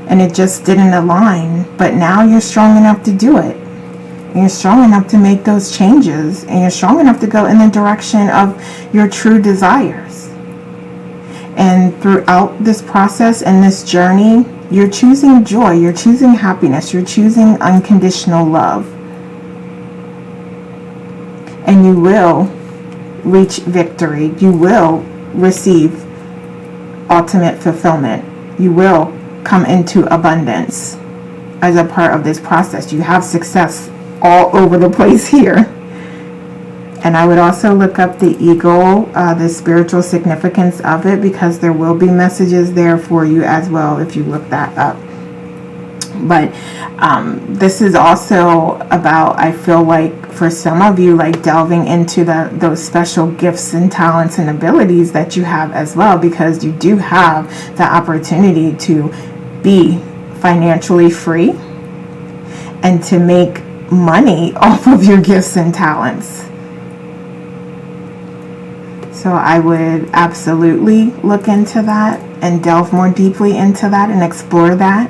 S1: and it just didn't align, but now you're strong enough to do it, and you're strong enough to make those changes, and you're strong enough to go in the direction of your true desires. And throughout this process and this journey, you're choosing joy, you're choosing happiness, you're choosing unconditional love, and you will reach victory. You will receive ultimate fulfillment. You will come into abundance as a part of this process. You have success all over the place here. And I would also look up the ego, the spiritual significance of it, because there will be messages there for you as well if you look that up. But this is also about, I feel like for some of you, like delving into those special gifts and talents and abilities that you have as well, because you do have the opportunity to be financially free and to make money off of your gifts and talents. So I would absolutely look into that and delve more deeply into that and explore that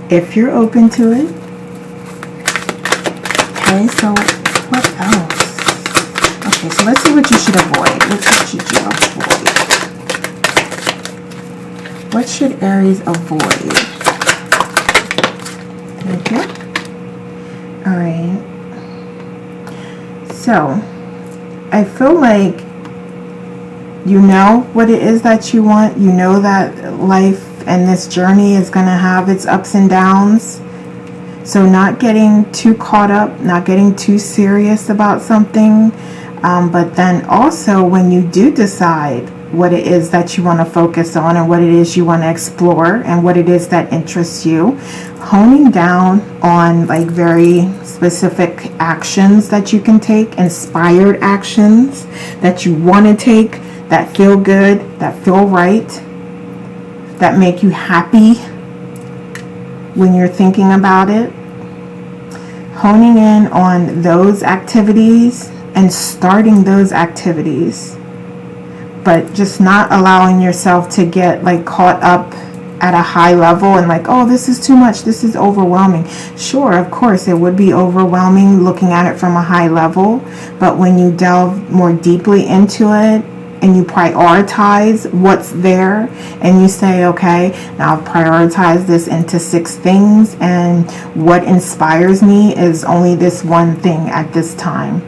S1: if you're open to it. Okay, so what else? Okay, so let's see what you should avoid. What should you avoid? What should Aries avoid? Thank you. All right. So, I feel like you know what it is that you want. You know that life and this journey is going to have its ups and downs. So not getting too caught up, not getting too serious about something. But then also when you do decide what it is that you want to focus on and what it is you want to explore and what it is that interests you, honing down on like very specific actions that you can take, inspired actions that you want to take, that feel good, that feel right, that make you happy when you're thinking about it. Honing in on those activities and starting those activities, but just not allowing yourself to get like caught up at a high level and like, oh, this is too much, this is overwhelming. Sure, of course it would be overwhelming looking at it from a high level, but when you delve more deeply into it and you prioritize what's there and you say, okay, now I've prioritized this into 6 things and what inspires me is only this one thing at this time.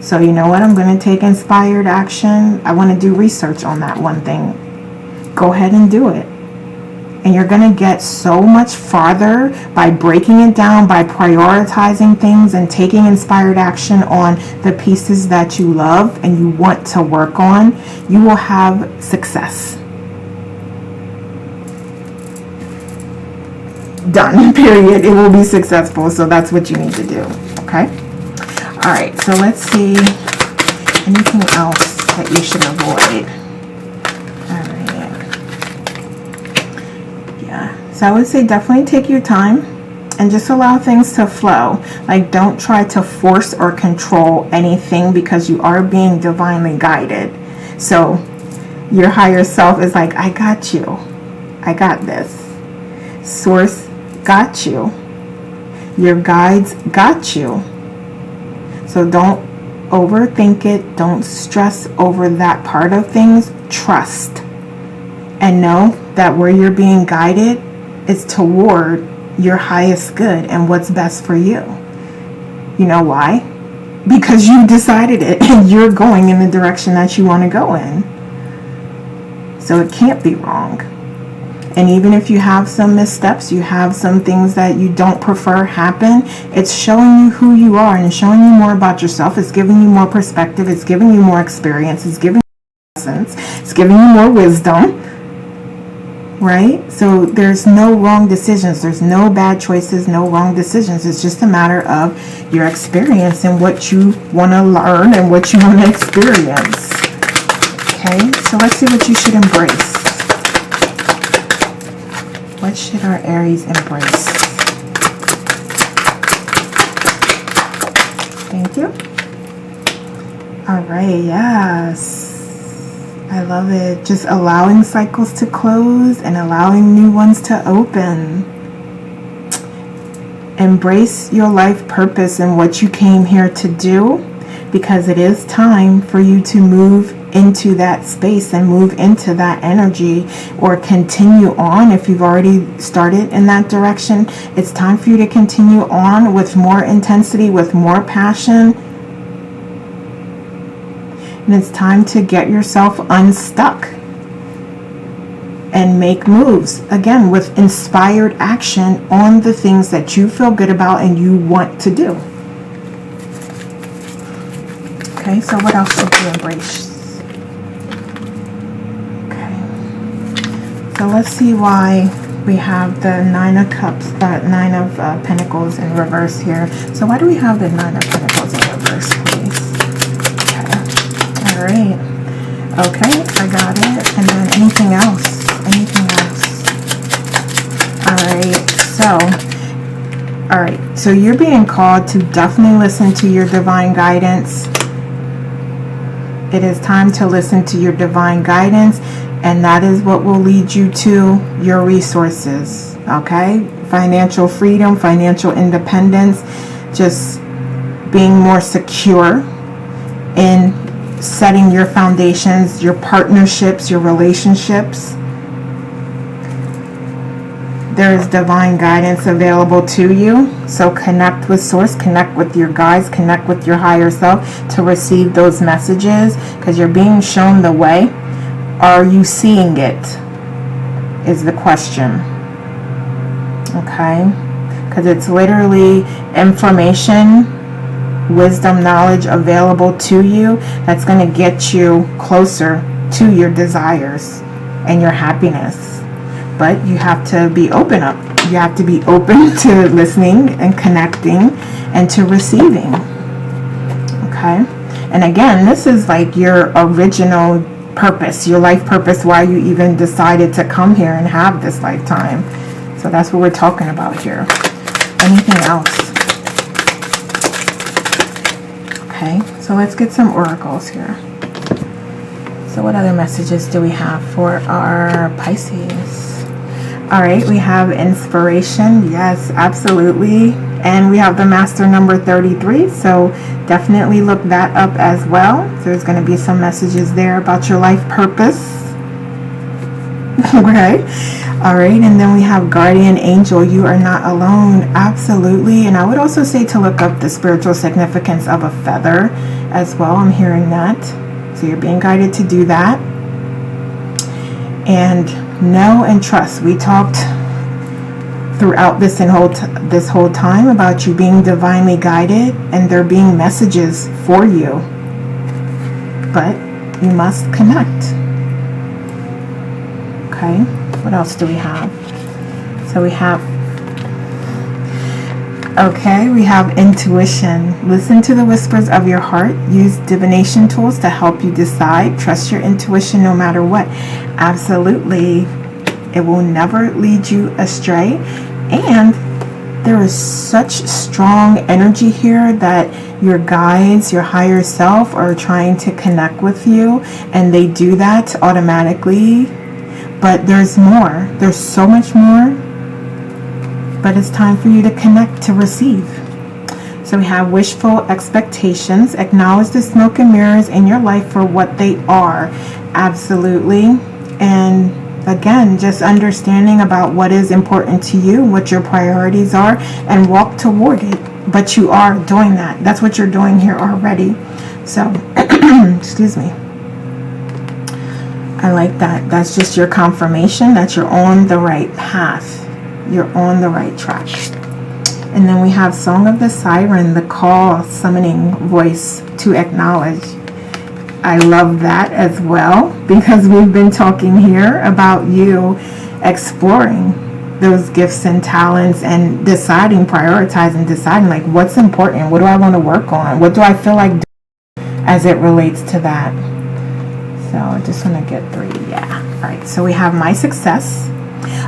S1: So you know what, I'm going to take inspired action. I want to do research on that one thing. Go ahead and do it. And you're going to get so much farther by breaking it down, by prioritizing things and taking inspired action on the pieces that you love and you want to work on. You will have success. Done, period. It will be successful. So that's what you need to do. Okay? All right, so let's see anything else that you should avoid. All right. Yeah, so I would say definitely take your time and just allow things to flow. Like, don't try to force or control anything because you are being divinely guided. So your higher self is like, I got you. I got this. Source got you. Your guides got you. So don't overthink it. Don't stress over that part of things. Trust. And know that where you're being guided is toward your highest good and what's best for you. You know why? Because you decided it and you're going in the direction that you want to go in. So it can't be wrong. And even if you have some missteps, you have some things that you don't prefer happen, it's showing you who you are and showing you more about yourself. It's giving you more perspective. It's giving you more experience. It's giving you lessons. It's giving you more wisdom. Right? So there's no wrong decisions. There's no bad choices, no wrong decisions. It's just a matter of your experience and what you want to learn and what you want to experience. Okay? So let's see what you should embrace. What should our Aries embrace? Thank you. All right, yes. I love it. Just allowing cycles to close and allowing new ones to open. Embrace your life purpose and what you came here to do, because it is time for you to move into that space and move into that energy, or continue on. If you've already started in that direction, it's time for you to continue on with more intensity, with more passion. And it's time to get yourself unstuck and make moves, again, with inspired action on the things that you feel good about and you want to do. Okay, so what else should you embrace? So let's see why we have the Nine of Cups, Nine of Pentacles in reverse here. So why do we have the Nine of Pentacles in reverse, please? Okay. All right. Okay, I got it. And then anything else? Anything else? All right. So you're being called to definitely listen to your divine guidance. It is time to listen to your divine guidance. And that is what will lead you to your resources, okay? Financial freedom, financial independence. Just being more secure in setting your foundations, your partnerships, your relationships. There is divine guidance available to you. So connect with source, connect with your guides, connect with your higher self to receive those messages, because you're being shown the way. Are you seeing it? Is the question. Okay? Because it's literally information, wisdom, knowledge available to you that's going to get you closer to your desires and your happiness. But you have to be open up. You have to be open to listening and connecting and to receiving. Okay? And again, this is like your original purpose, your life purpose, why you even decided to come here and have this lifetime. So that's what we're talking about here. Anything else? Okay, so let's get some oracles here. So what other messages do we have for our Pisces? All right, we have inspiration. Yes, absolutely. And we have the master number 33. So definitely look that up as well. So there's going to be some messages there about your life purpose. Okay. All right. And then we have guardian angel. You are not alone. Absolutely. And I would also say to look up the spiritual significance of a feather as well. I'm hearing that. So you're being guided to do that. And know and trust. We talked throughout this whole time about you being divinely guided and there being messages for you, but you must connect. Okay, what else do we have? So we have intuition. Listen to the whispers of your heart. Use divination tools to help you decide. Trust your intuition no matter what. Absolutely. It will never lead you astray. And there is such strong energy here that your guides, your higher self, are trying to connect with you, and they do that automatically. But there's more. There's so much more. But it's time for you to connect, to receive. So we have wishful expectations. Acknowledge the smoke and mirrors in your life for what they are. Absolutely. And again, just understanding about what is important to you, what your priorities are, and walk toward it. But you are doing that. That's what you're doing here already. So, excuse me. I like that. That's just your confirmation that you're on the right path. You're on the right track. And then we have Song of the Siren, the call, summoning voice to acknowledge. I love that as well, because we've been talking here about you exploring those gifts and talents and deciding, prioritizing, deciding like what's important, what do I want to work on, what do I feel like doing as it relates to that. So I just want to get 3. Yeah. All right. So we have my success.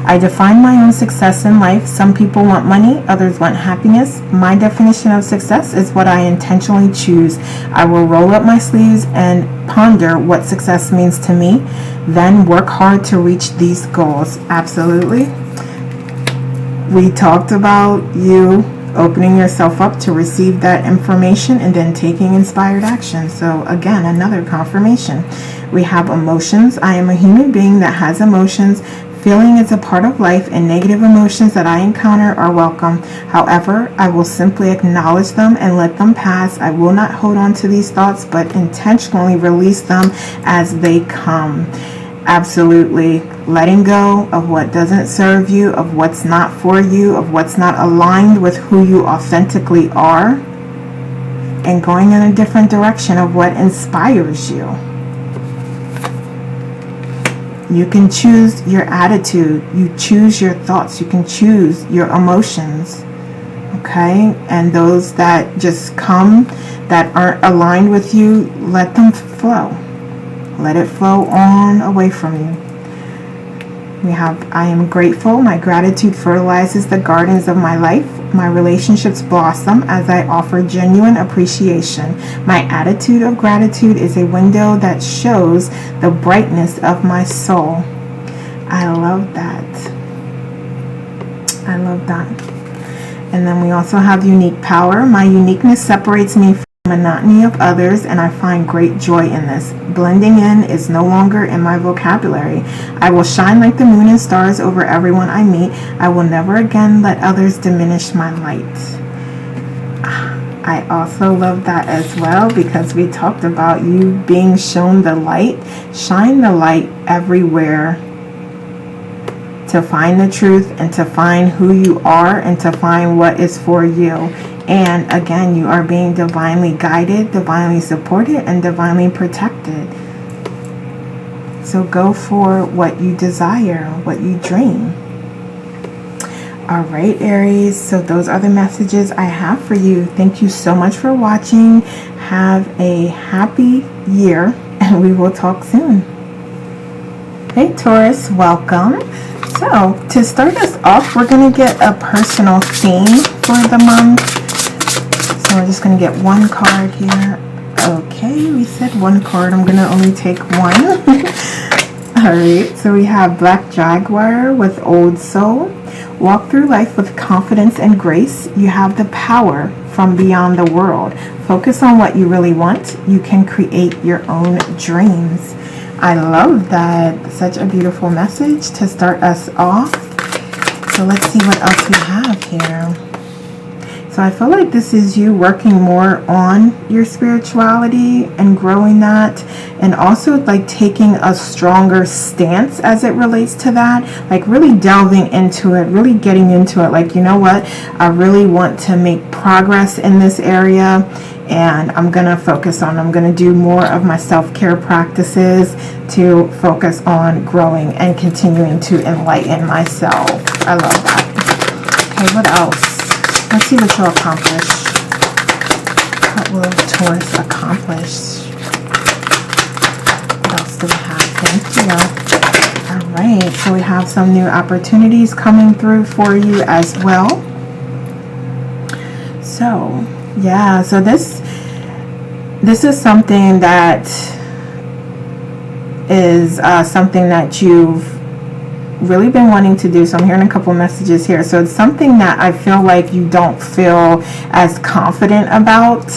S1: I define my own success in life. Some people want money, others want happiness. My definition of success is what I intentionally choose. I will roll up my sleeves and ponder what success means to me, then work hard to reach these goals. Absolutely. We talked about you opening yourself up to receive that information and then taking inspired action. So again, another confirmation. We have emotions. I am a human being that has emotions. Feeling is a part of life, and negative emotions that I encounter are welcome. However, I will simply acknowledge them and let them pass. I will not hold on to these thoughts, but intentionally release them as they come. Absolutely. Letting go of what doesn't serve you, of what's not for you, of what's not aligned with who you authentically are, and going in a different direction of what inspires you. You can choose your attitude. You choose your thoughts. You can choose your emotions. Okay? And those that just come that aren't aligned with you, let them flow. Let it flow on away from you. We have, I am grateful. My gratitude fertilizes the gardens of my life. My relationships blossom as I offer genuine appreciation. My attitude of gratitude is a window that shows the brightness of my soul. I love that. I love that. And then we also have unique power. My uniqueness separates me from the monotony of others, and I find great joy in this. Blending in is no longer in my vocabulary. I will shine like the moon and stars over everyone I meet. I will never again let others diminish my light. I also love that as well, because we talked about you being shown the light. Shine the light everywhere to find the truth and to find who you are and to find what is for you. And again, you are being divinely guided, divinely supported, and divinely protected. So go for what you desire, what you dream. All right, Aries, so those are the messages I have for you. Thank you so much for watching. Have a happy year, and we will talk soon. Hey, Taurus, welcome. So, to start us off, we're going to get a personal theme for the month. So, we're just going to get one card here. Okay, we said one card. I'm going to only take one. Alright, so we have Black Jaguar with Old Soul. Walk through life with confidence and grace. You have the power from beyond the world. Focus on what you really want. You can create your own dreams. I love that. Such a beautiful message to start us off. So let's see what else we have here. So I feel like this is you working more on your spirituality and growing that, and also like taking a stronger stance as it relates to that, like really delving into it, really getting into it. Like, you know what, I really want to make progress in this area, and I'm going to focus on, I'm going to do more of my self-care practices to focus on growing and continuing to enlighten myself. I love that. Okay, what else? Let's see what you'll accomplish. What will Taurus accomplish? What else do we have? Thank you. All right, so we have some new opportunities coming through for you as well. So, yeah, so this is something that is something that you've really been wanting to do. So I'm hearing a couple messages here. So it's something that I feel like you don't feel as confident about,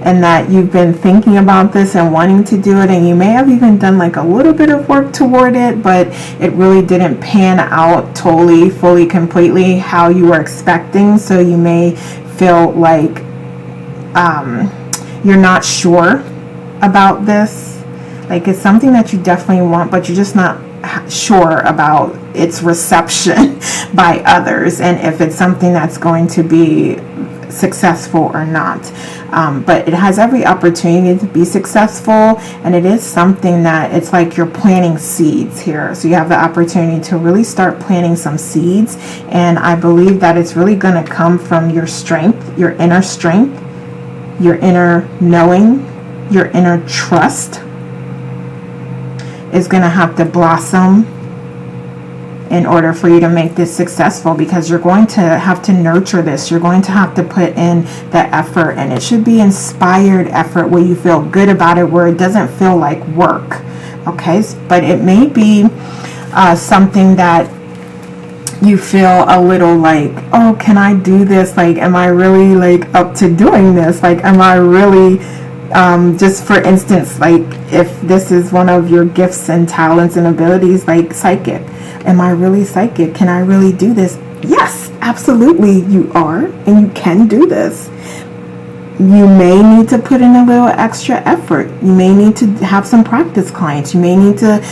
S1: and that you've been thinking about this and wanting to do it, and you may have even done like a little bit of work toward it, but it really didn't pan out totally, fully, completely how you were expecting. So you may feel like you're not sure about this. Like, it's something that you definitely want, but you're just not sure about its reception by others, and if it's something that's going to be successful or not. But it has every opportunity to be successful, and it is something that it's like you're planting seeds here. So you have the opportunity to really start planting some seeds, and I believe that it's really going to come from your strength, your inner knowing, your inner trust is going to have to blossom in order for you to make this successful, because you're going to have to nurture this. You're going to have to put in the effort, and it should be inspired effort where you feel good about it, where it doesn't feel like work. Okay, but it may be something that you feel a little like, oh, can I do this? Like, am I really like up to doing this? Like, am I really just for instance, like if this is one of your gifts and talents and abilities, like psychic, am I really psychic? Can I really do this? Yes, absolutely you are, and you can do this. You may need to put in a little extra effort. You may need to have some practice clients. You may need to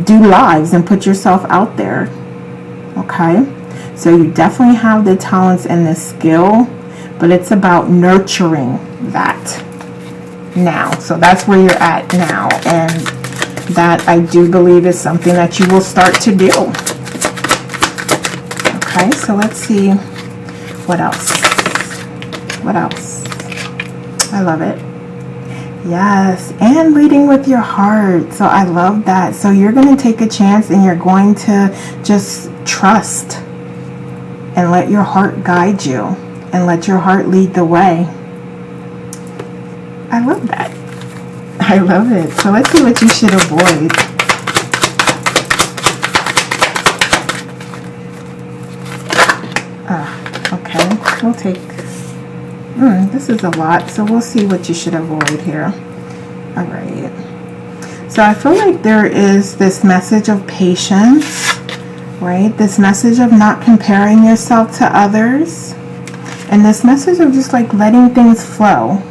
S1: do lives and put yourself out there. Okay, so you definitely have the talents and the skill, but it's about nurturing that now. So that's where you're at now, and that I do believe is something that you will start to do. Okay, so let's see what else. What else? I love it. Yes, and leading with your heart. So I love that. So you're going to take a chance, and you're going to just trust and let your heart guide you, and let your heart lead the way. I love that. I love it. So let's see what you should avoid. Okay. take, this is a lot, so we'll see what you should avoid here. All right. So I feel like there is this message of patience, right? This message of not comparing yourself to others. And this message of just like letting things flow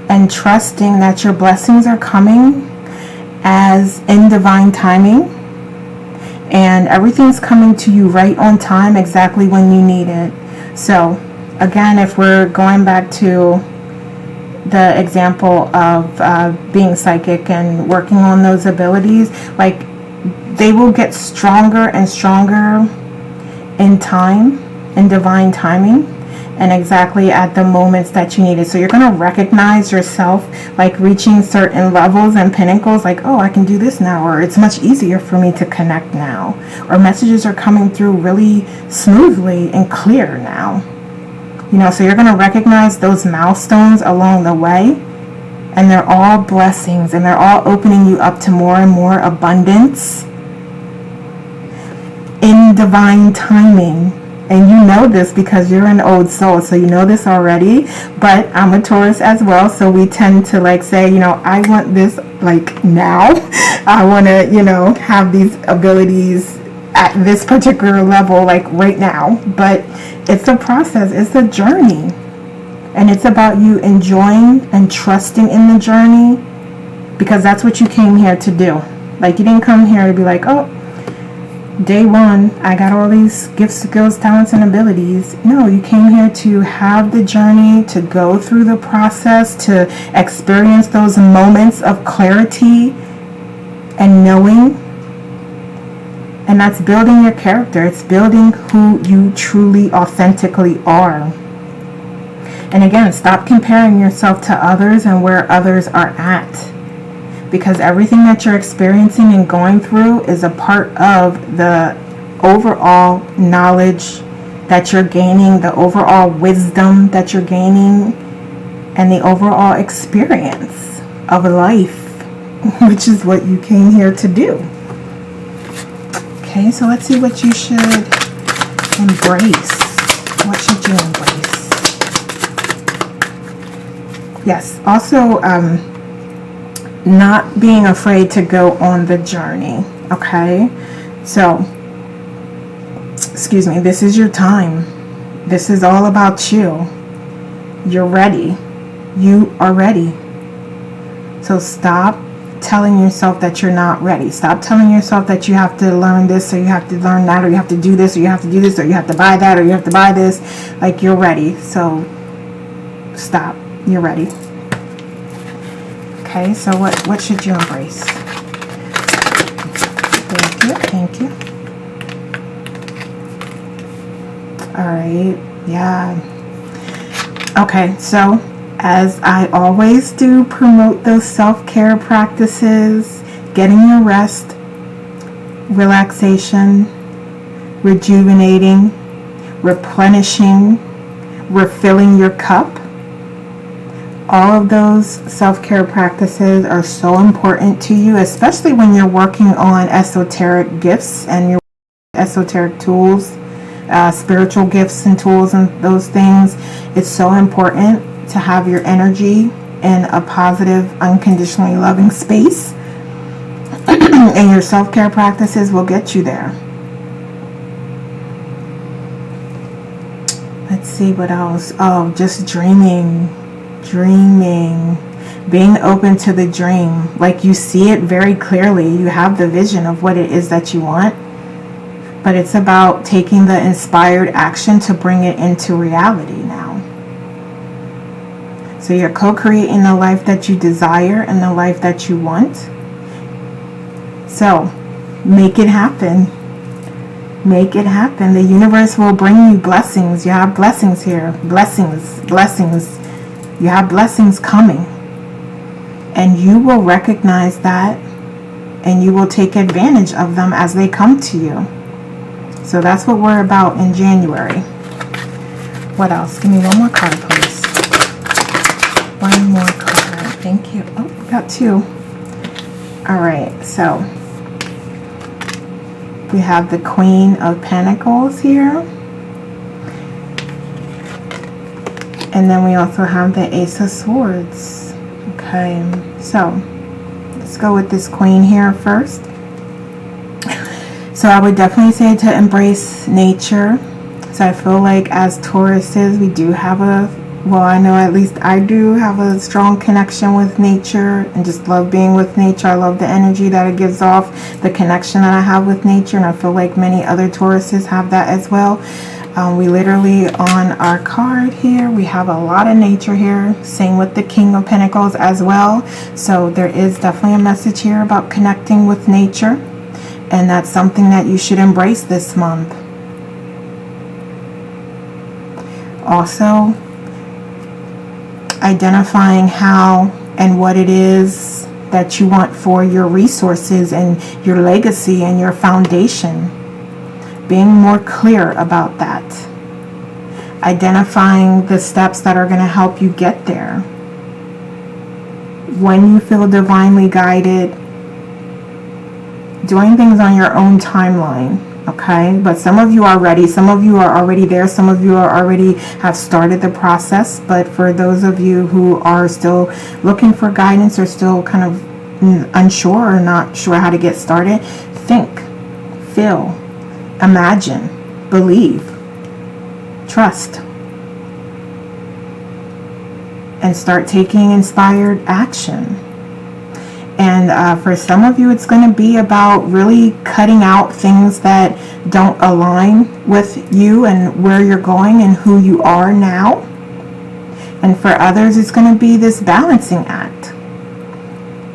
S1: and trusting that your blessings are coming as in divine timing. And everything's coming to you right on time, exactly when you need it. So again, if we're going back to the example of being psychic and working on those abilities, like they will get stronger and stronger in time, in divine timing, and exactly at the moments that you need it. So you're going to recognize yourself like reaching certain levels and pinnacles, like, oh, I can do this now, or it's much easier for me to connect now, or messages are coming through really smoothly and clear now. You know, so you're going to recognize those milestones along the way, and they're all blessings, and they're all opening you up to more and more abundance in divine timing. And you know this because you're an old soul, so you know this already. But I'm a Taurus as well, so we tend to like say, you know, I want this like now. I want to, you know, have these abilities at this particular level like right now. But it's a process, it's a journey, and it's about you enjoying and trusting in the journey, because that's what you came here to do. Like, you didn't come here to be like, oh, day one, I got all these gifts, skills, talents, and abilities. No, you came here to have the journey, to go through the process, to experience those moments of clarity and knowing. And that's building your character. It's building who you truly, authentically are. And again, stop comparing yourself to others and where others are at. Because everything that you're experiencing and going through is a part of the overall knowledge that you're gaining, the overall wisdom that you're gaining, and the overall experience of life, which is what you came here to do. Okay, so let's see what you should embrace. What should you embrace? Yes, also, not being afraid to go on the journey. Okay, so excuse me, this is your time. This is all about you. You're ready. You are ready. So stop telling yourself that you're not ready. Stop telling yourself that you have to learn this, or you have to learn that, or you have to do this, or you have to do this, or you have to buy that, or you have to buy this. Like, you're ready. So stop. You're ready. Okay, so what should you embrace? Thank you, thank you. All right, yeah. Okay, so as I always do, promote those self-care practices, getting your rest, relaxation, rejuvenating, replenishing, refilling your cup. All of those self-care practices are so important to you, especially when you're working on esoteric gifts and your esoteric tools, spiritual gifts and tools and those things. It's so important to have your energy in a positive, unconditionally loving space. And your self-care practices will get you there. Let's see what else. Oh, just dreaming, being open to the dream. Like, you see it very clearly. You have the vision of what it is that you want, but it's about taking the inspired action to bring it into reality now. So you're co-creating the life that you desire and the life that you want. So make it happen. Make it happen. The universe will bring you blessings. You have blessings here. Blessings. You have blessings coming. And you will recognize that, and you will take advantage of them as they come to you. So that's what we're about in January. What else? Give me one more card, please. One more card. Thank you. Oh, got two. All right, so we have the Queen of Pentacles here. And then we also have the Ace of Swords. Okay, so let's go with this Queen here first. So I would definitely say to embrace nature. So I feel like as Tauruses, we do have well, I know at least I do have a strong connection with nature and just love being with nature. I love the energy that it gives off, the connection that I have with nature, and I feel like many other Tauruses have that as well. We literally, on our card here, we have a lot of nature here. Same with the King of Pentacles as well. So there is definitely a message here about connecting with nature, and that's something that you should embrace this month. Also, identifying how and what it is that you want for your resources and your legacy and your foundation. Being more clear about that. Identifying the steps that are going to help you get there. When you feel divinely guided, doing things on your own timeline. Okay, but some of you are ready, some of you are already there, some of you are already have started the process. But for those of you who are still looking for guidance or still kind of unsure or not sure how to get started, think, feel, imagine, believe, trust, and start taking inspired action. And for some of you, it's going to be about really cutting out things that don't align with you and where you're going and who you are now. And for others, it's going to be this balancing act.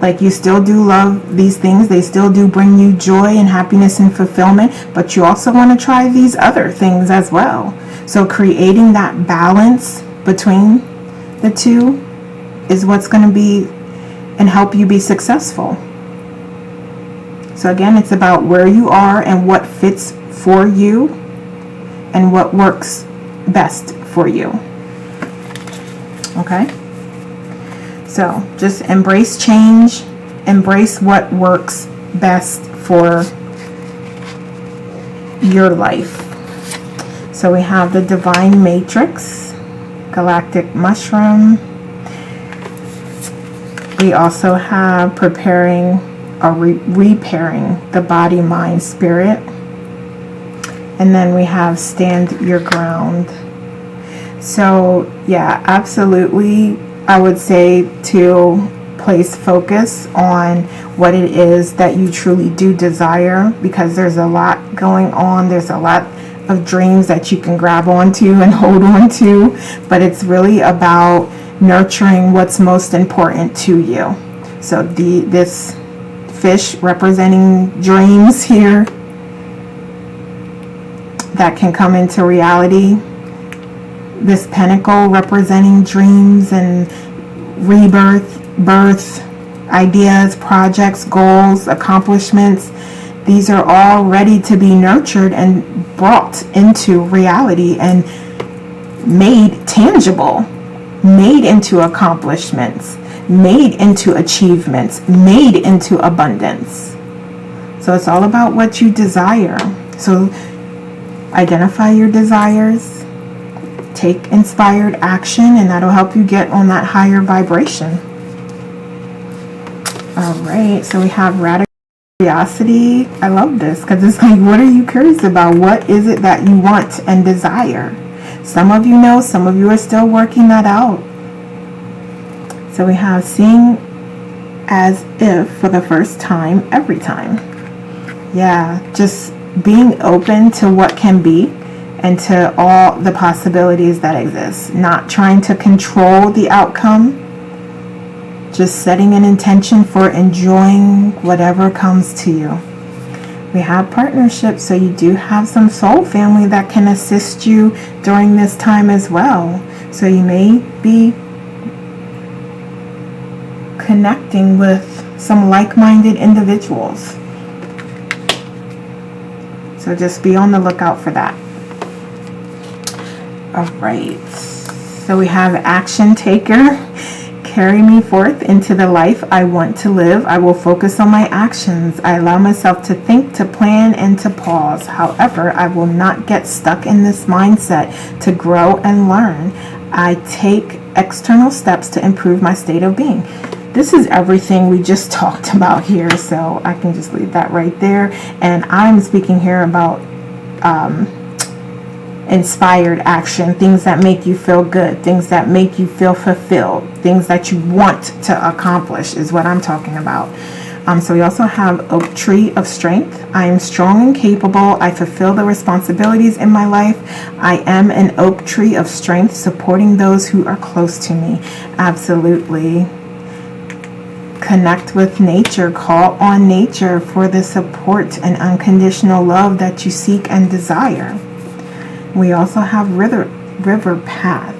S1: Like, you still do love these things. They still do bring you joy and happiness and fulfillment. But you also want to try these other things as well. So creating that balance between the two is what's going to be and help you be successful. So again, it's about where you are and what fits for you and what works best for you. Okay? So just embrace change, embrace what works best for your life. So we have the Divine Matrix, Galactic Mushroom. We also have preparing or repairing the body, mind, spirit. And then we have stand your ground. So yeah, absolutely, I would say to place focus on what it is that you truly do desire, because there's a lot going on. There's a lot of dreams that you can grab onto and hold on to, but it's really about nurturing what's most important to you. So this fish representing dreams here that can come into reality. This pentacle representing dreams and rebirth, birth, ideas, projects, goals, accomplishments. These are all ready to be nurtured and brought into reality and made tangible, made into accomplishments, made into achievements, made into abundance. So it's all about what you desire. So identify your desires, take inspired action, and that'll help you get on that higher vibration. All right, so we have radical curiosity. I love this because it's like, what are you curious about? What is it that you want and desire? Some of you know, some of you are still working that out. So we have seeing as if for the first time, every time. Yeah, just being open to what can be and to all the possibilities that exist. Not trying to control the outcome. Just setting an intention for enjoying whatever comes to you. We have partnerships, so you do have some soul family that can assist you during this time as well. So you may be connecting with some like-minded individuals. So just be on the lookout for that. All right. So we have action taker. carry me forth into the life I want to live. I will focus on my actions. I allow myself to think, to plan, and to pause. However, I will not get stuck in this mindset to grow and learn. I take external steps to improve my state of being. This is everything we just talked about here, so I can just leave that right there. And I'm speaking here about inspired action, things that make you feel good, things that make you feel fulfilled, things that you want to accomplish is what I'm talking about. So we also have Oak Tree of Strength. I am strong and capable. I fulfill the responsibilities in my life. I am an oak tree of strength, supporting those who are close to me. Absolutely. Connect with nature. Call on nature for the support and unconditional love that you seek and desire. We also have river path.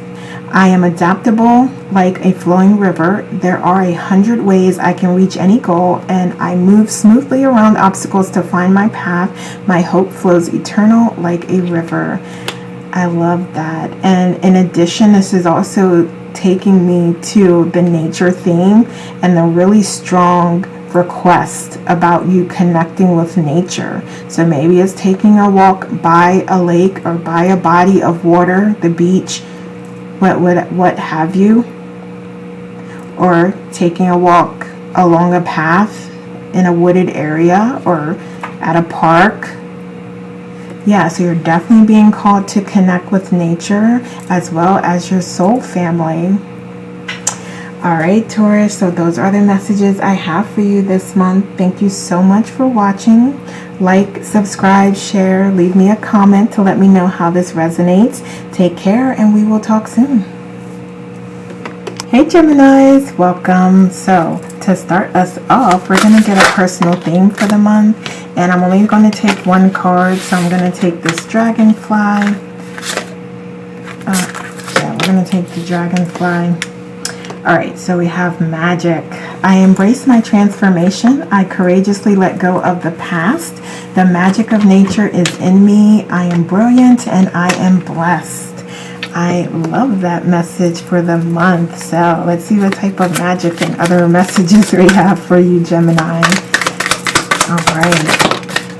S1: I am adaptable like a flowing river. There are 100 ways I can reach any goal, and I move smoothly around obstacles to find my path. My hope flows eternal like a river. I love that. And in addition, this is also taking me to the nature theme and the really strong request about you connecting with nature. So maybe it's taking a walk by a lake or by a body of water, the beach, what have you, or taking a walk along a path in a wooded area or at a park. Yeah, so you're definitely being called to connect with nature as well as your soul family. Alright, Taurus, so those are the messages I have for you this month. Thank you so much for watching. Like, subscribe, share, leave me a comment to let me know how this resonates. Take care, and we will talk soon. Hey Geminis, welcome. So to start us off, we're going to get a personal theme for the month, and I'm only going to take one card. So I'm going to take this dragonfly. We're going to take the dragonfly. Alright, so we have magic. I embrace my transformation. I courageously let go of the past. The magic of nature is in me. I am brilliant and I am blessed. I love that message for the month. So let's see what type of magic and other messages we have for you, Gemini. Alright,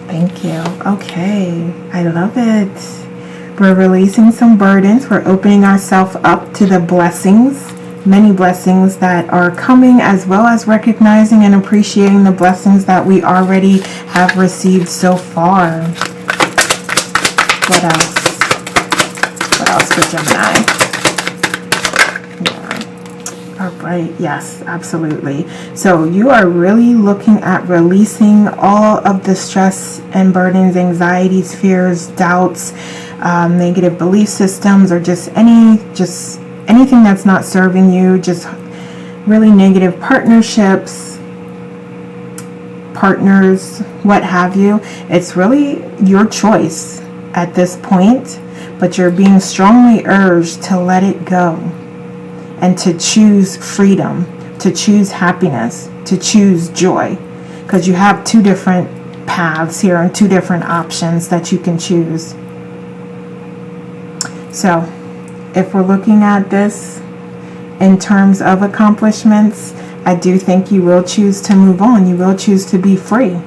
S1: thank you. Okay, I love it. We're releasing some burdens. We're opening ourselves up to the blessings. Many blessings that are coming, as well as recognizing and appreciating the blessings that we already have received so far. What else? What else for Gemini? Yeah. All right. Yes, absolutely. So you are really looking at releasing all of the stress and burdens, anxieties, fears, doubts, negative belief systems, or just anything that's not serving you, just really negative partnerships, partners, what have you. It's really your choice at this point, but you're being strongly urged to let it go and to choose freedom, to choose happiness, to choose joy, because you have two different paths here and two different options that you can choose. So if we're looking at this in terms of accomplishments, I do think you will choose to move on. You will choose to be free.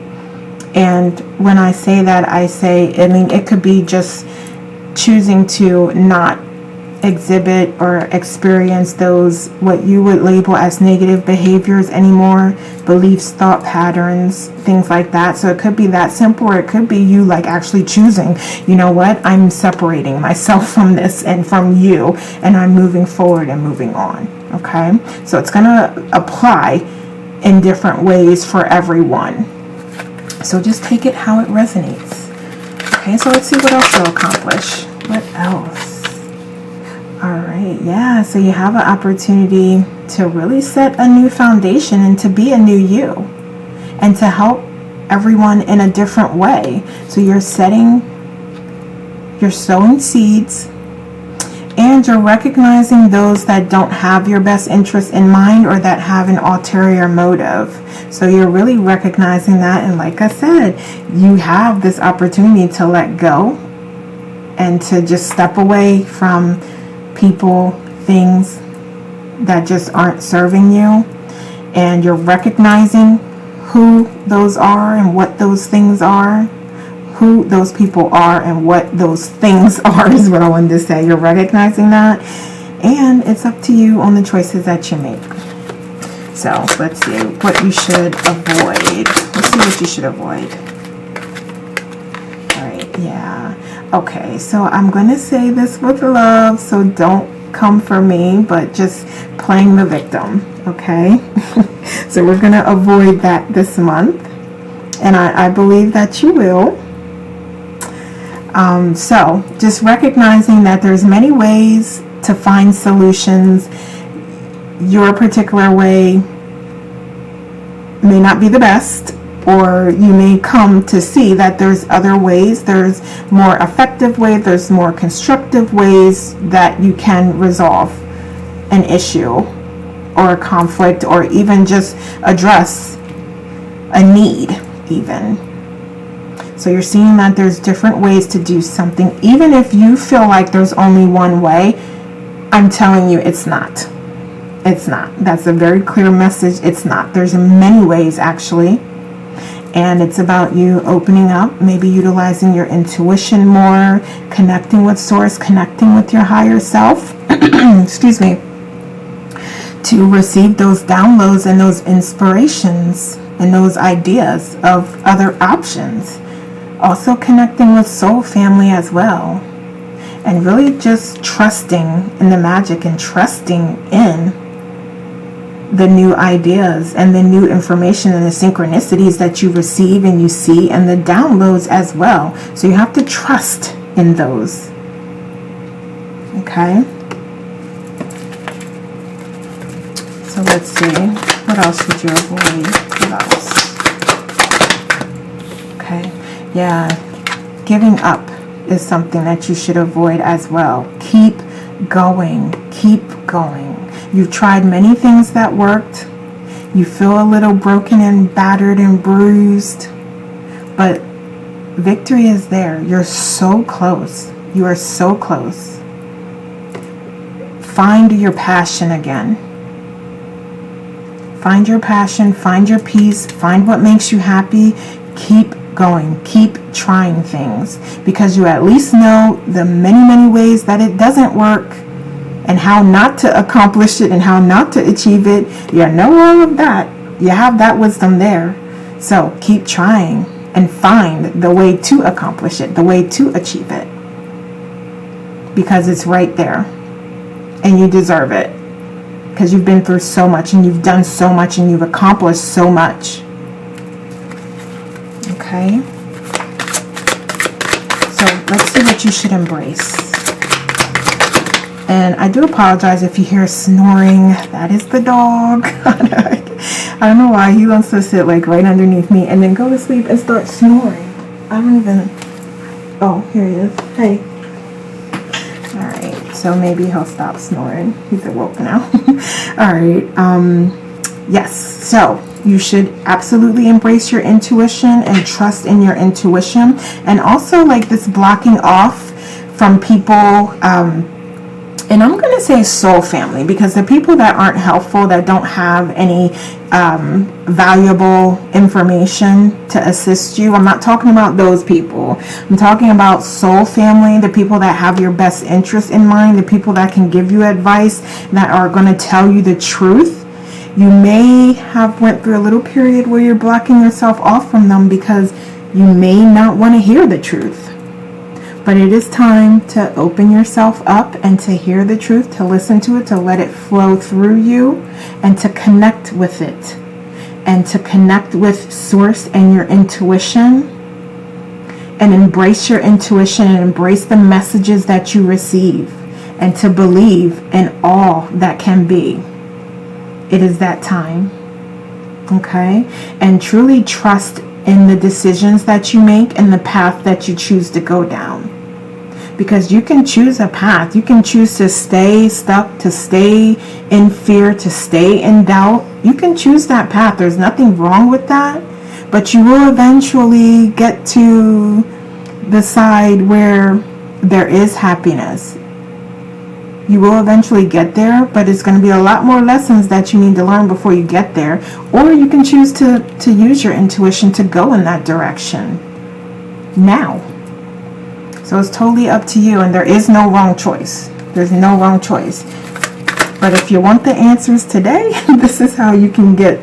S1: And when I say that, I mean, it could be just choosing to not exhibit or experience those, what you would label as negative behaviors anymore, beliefs, thought patterns, things like that. So it could be that simple, or it could be you like actually choosing, you know what, I'm separating myself from this and from you, and I'm moving forward and moving on. Okay, so it's gonna apply in different ways for everyone, so just take it how it resonates. Okay, so let's see what else you'll accomplish. What else? All right, yeah, so you have an opportunity to really set a new foundation and to be a new you and to help everyone in a different way. So you're sowing seeds, and you're recognizing those that don't have your best interest in mind or that have an ulterior motive. So you're really recognizing that, and like I said, you have this opportunity to let go and to just step away from people, things, that just aren't serving you, and you're recognizing who those are and what those things are, who those people are and what those things are is what I wanted to say. You're recognizing that, and it's up to you on the choices that you make. So let's see what you should avoid. Let's see what you should avoid. All right, yeah. Okay, so I'm going to say this with love, so don't come for me, but just playing the victim, okay? So we're going to avoid that this month, and I believe that you will. So just recognizing that there's many ways to find solutions. Your particular way may not be the best, or you may come to see that there's other ways, there's more effective ways, there's more constructive ways that you can resolve an issue or a conflict, or even just address a need even. So you're seeing that there's different ways to do something. Even if you feel like there's only one way, I'm telling you it's not. It's not. That's a very clear message. It's not. There's many ways actually. And it's about you opening up, maybe utilizing your intuition more, connecting with source, connecting with your higher self, excuse me, to receive those downloads and those inspirations and those ideas of other options. Also connecting with soul family as well. And really just trusting in the magic and trusting in the new ideas and the new information and the synchronicities that you receive and you see, and the downloads as well. So you have to trust in those. Okay. So let's see. What else should you avoid? What else? Okay. Yeah. Giving up is something that you should avoid as well. Keep going. Keep going. You've tried many things that worked. You feel a little broken and battered and bruised, but victory is there. You're so close. You are so close. Find your passion again. Find your passion. Find your peace. Find what makes you happy. Keep going. Keep trying things, because you at least know the many, many ways that it doesn't work, and how not to accomplish it and how not to achieve it. You know all of that. You have that wisdom there. So keep trying and find the way to accomplish it, the way to achieve it. Because it's right there. And you deserve it. Because you've been through so much and you've done so much and you've accomplished so much. Okay. So let's see what you should embrace. And I do apologize if you hear snoring. That is the dog. I don't know why he wants to sit like right underneath me and then go to sleep and start snoring. I don't even... Oh, here he is. Hey. Alright, so maybe he'll stop snoring. He's awoke now. Alright, yes. So you should absolutely embrace your intuition and trust in your intuition. And also like this blocking off from people... and I'm going to say soul family, because the people that aren't helpful, that don't have any valuable information to assist you, I'm not talking about those people. I'm talking about soul family, the people that have your best interest in mind, the people that can give you advice, that are going to tell you the truth. You may have went through a little period where you're blocking yourself off from them because you may not want to hear the truth. But it is time to open yourself up and to hear the truth, to listen to it, to let it flow through you, and to connect with it, and to connect with source and your intuition, and embrace your intuition and embrace the messages that you receive, and to believe in all that can be. It is that time. Okay? And truly trust in the decisions that you make and the path that you choose to go down. Because you can choose a path. You can choose to stay stuck, to stay in fear, to stay in doubt. You can choose that path. There's nothing wrong with that. But you will eventually get to the side where there is happiness. You will eventually get there, but it's going to be a lot more lessons that you need to learn before you get there. Or you can choose to use your intuition to go in that direction now. So it's totally up to you, and there is no wrong choice. There's no wrong choice. But if you want the answers today, this is how you can get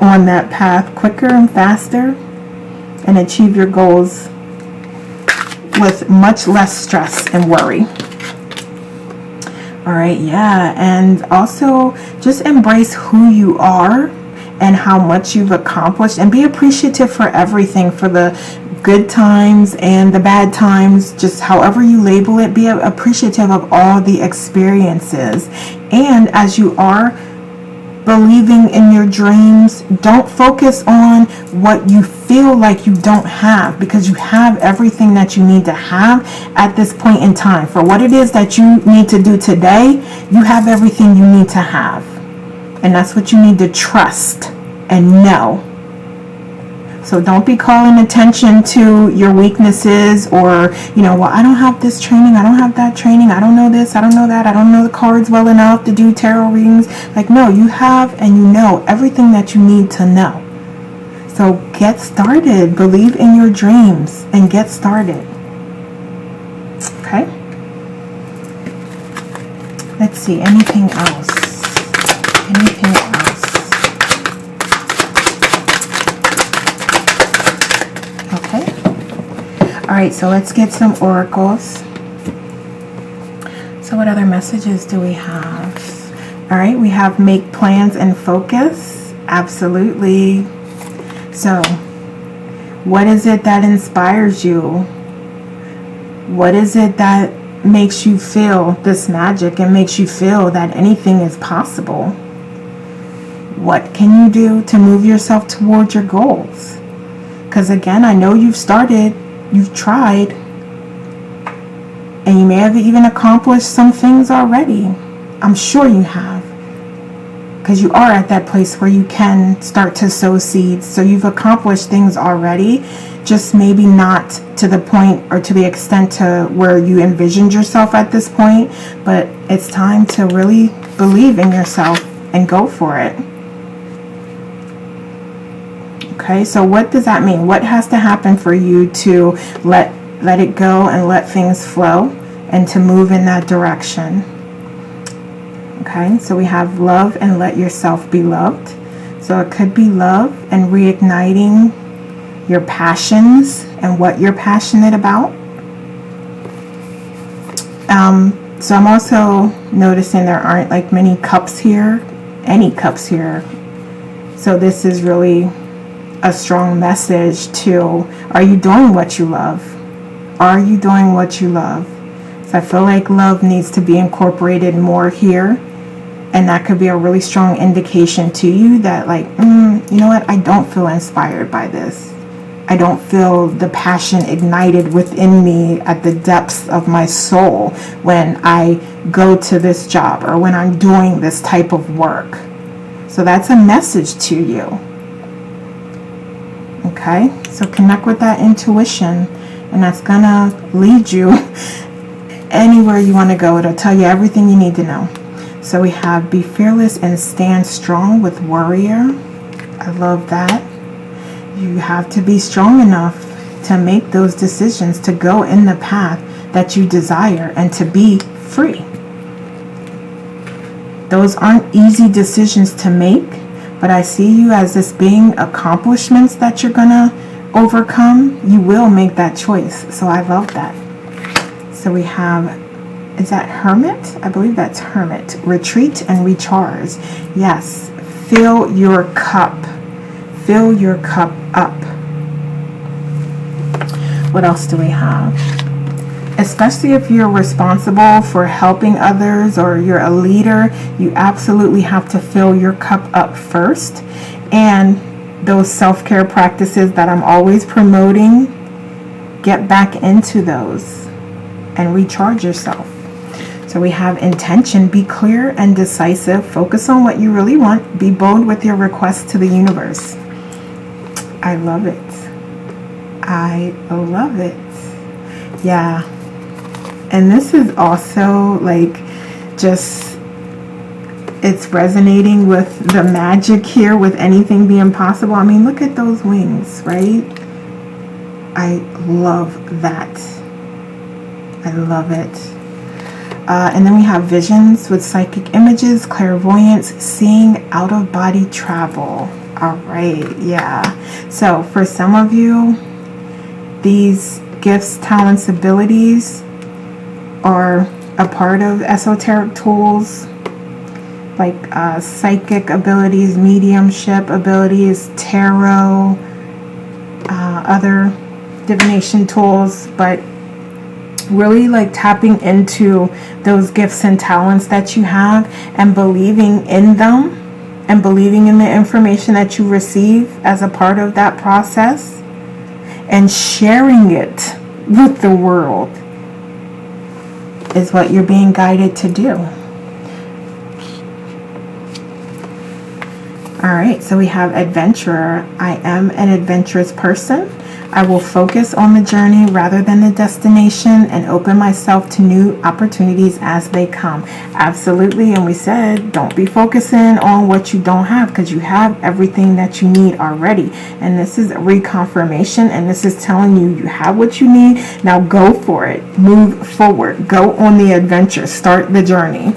S1: on that path quicker and faster and achieve your goals with much less stress and worry. All right, yeah, and also just embrace who you are and how much you've accomplished, and be appreciative for everything, for the good times and the bad times, just however you label it. Be appreciative of all the experiences. And as you are believing in your dreams, don't focus on what you feel like you don't have, because you have everything that you need to have at this point in time. For what it is that you need to do today, you have everything you need to have. And that's what you need to trust and know. So don't be calling attention to your weaknesses, or, you know, well, I don't have this training, I don't have that training, I don't know this, I don't know that, I don't know the cards well enough to do tarot readings. Like, no, you have and you know everything that you need to know. So get started. Believe in your dreams and get started. Okay? Let's see, anything else? Anything else? Alright, so let's get some oracles. So what other messages do we have? Alright, we have make plans and focus. Absolutely. So, what is it that inspires you? What is it that makes you feel this magic and makes you feel that anything is possible? What can you do to move yourself towards your goals? Because again, I know you've started. You've tried, and you may have even accomplished some things already. I'm sure you have, because you are at that place where you can start to sow seeds. So you've accomplished things already, just maybe not to the point or to the extent to where you envisioned yourself at this point. But it's time to really believe in yourself and go for it. Okay, so what does that mean? What has to happen for you to let it go and let things flow and to move in that direction? Okay, so we have love and let yourself be loved. So it could be love and reigniting your passions and what you're passionate about. So I'm also noticing there aren't like many cups here, any cups here. So this is really a strong message to, are you doing what you love? Are you doing what you love? So I feel like love needs to be incorporated more here, and that could be a really strong indication to you that, like, you know what, I don't feel inspired by this. I don't feel the passion ignited within me at the depths of my soul when I go to this job or when I'm doing this type of work. So that's a message to you. Okay, so connect with that intuition, and that's gonna lead you anywhere you want to go. It'll tell you everything you need to know. So we have be fearless and stand strong with warrior. I love that. You have to be strong enough to make those decisions, to go in the path that you desire and to be free. Those aren't easy decisions to make, but I see you as this being accomplishments that you're gonna overcome. You will make that choice. So I love that. So we have, is that Hermit? I believe that's Hermit. Retreat and recharge. Yes, fill your cup. Fill your cup up. What else do we have? Especially if you're responsible for helping others or you're a leader, you absolutely have to fill your cup up first. And those self-care practices that I'm always promoting, get back into those and recharge yourself. So we have intention. Be clear and decisive. Focus on what you really want. Be bold with your requests to the universe. I love it. I love it. Yeah. And this is also like just, it's resonating with the magic here, with anything being possible. I mean, look at those wings, right? I love that. I love it. And then we have visions with psychic images, clairvoyance, seeing, out-of-body travel. All right, yeah. So for some of you, these gifts, talents, abilities are a part of esoteric tools, like psychic abilities, mediumship abilities, tarot, other divination tools, but really like tapping into those gifts and talents that you have and believing in them and believing in the information that you receive as a part of that process and sharing it with the world is what you're being guided to do. All right, so we have adventurer. I am an adventurous person. I will focus on the journey rather than the destination and open myself to new opportunities as they come. Absolutely. And we said, don't be focusing on what you don't have, because you have everything that you need already. And this is a reconfirmation, and this is telling you you have what you need. Now go for it. Move forward. Go on the adventure. Start the journey.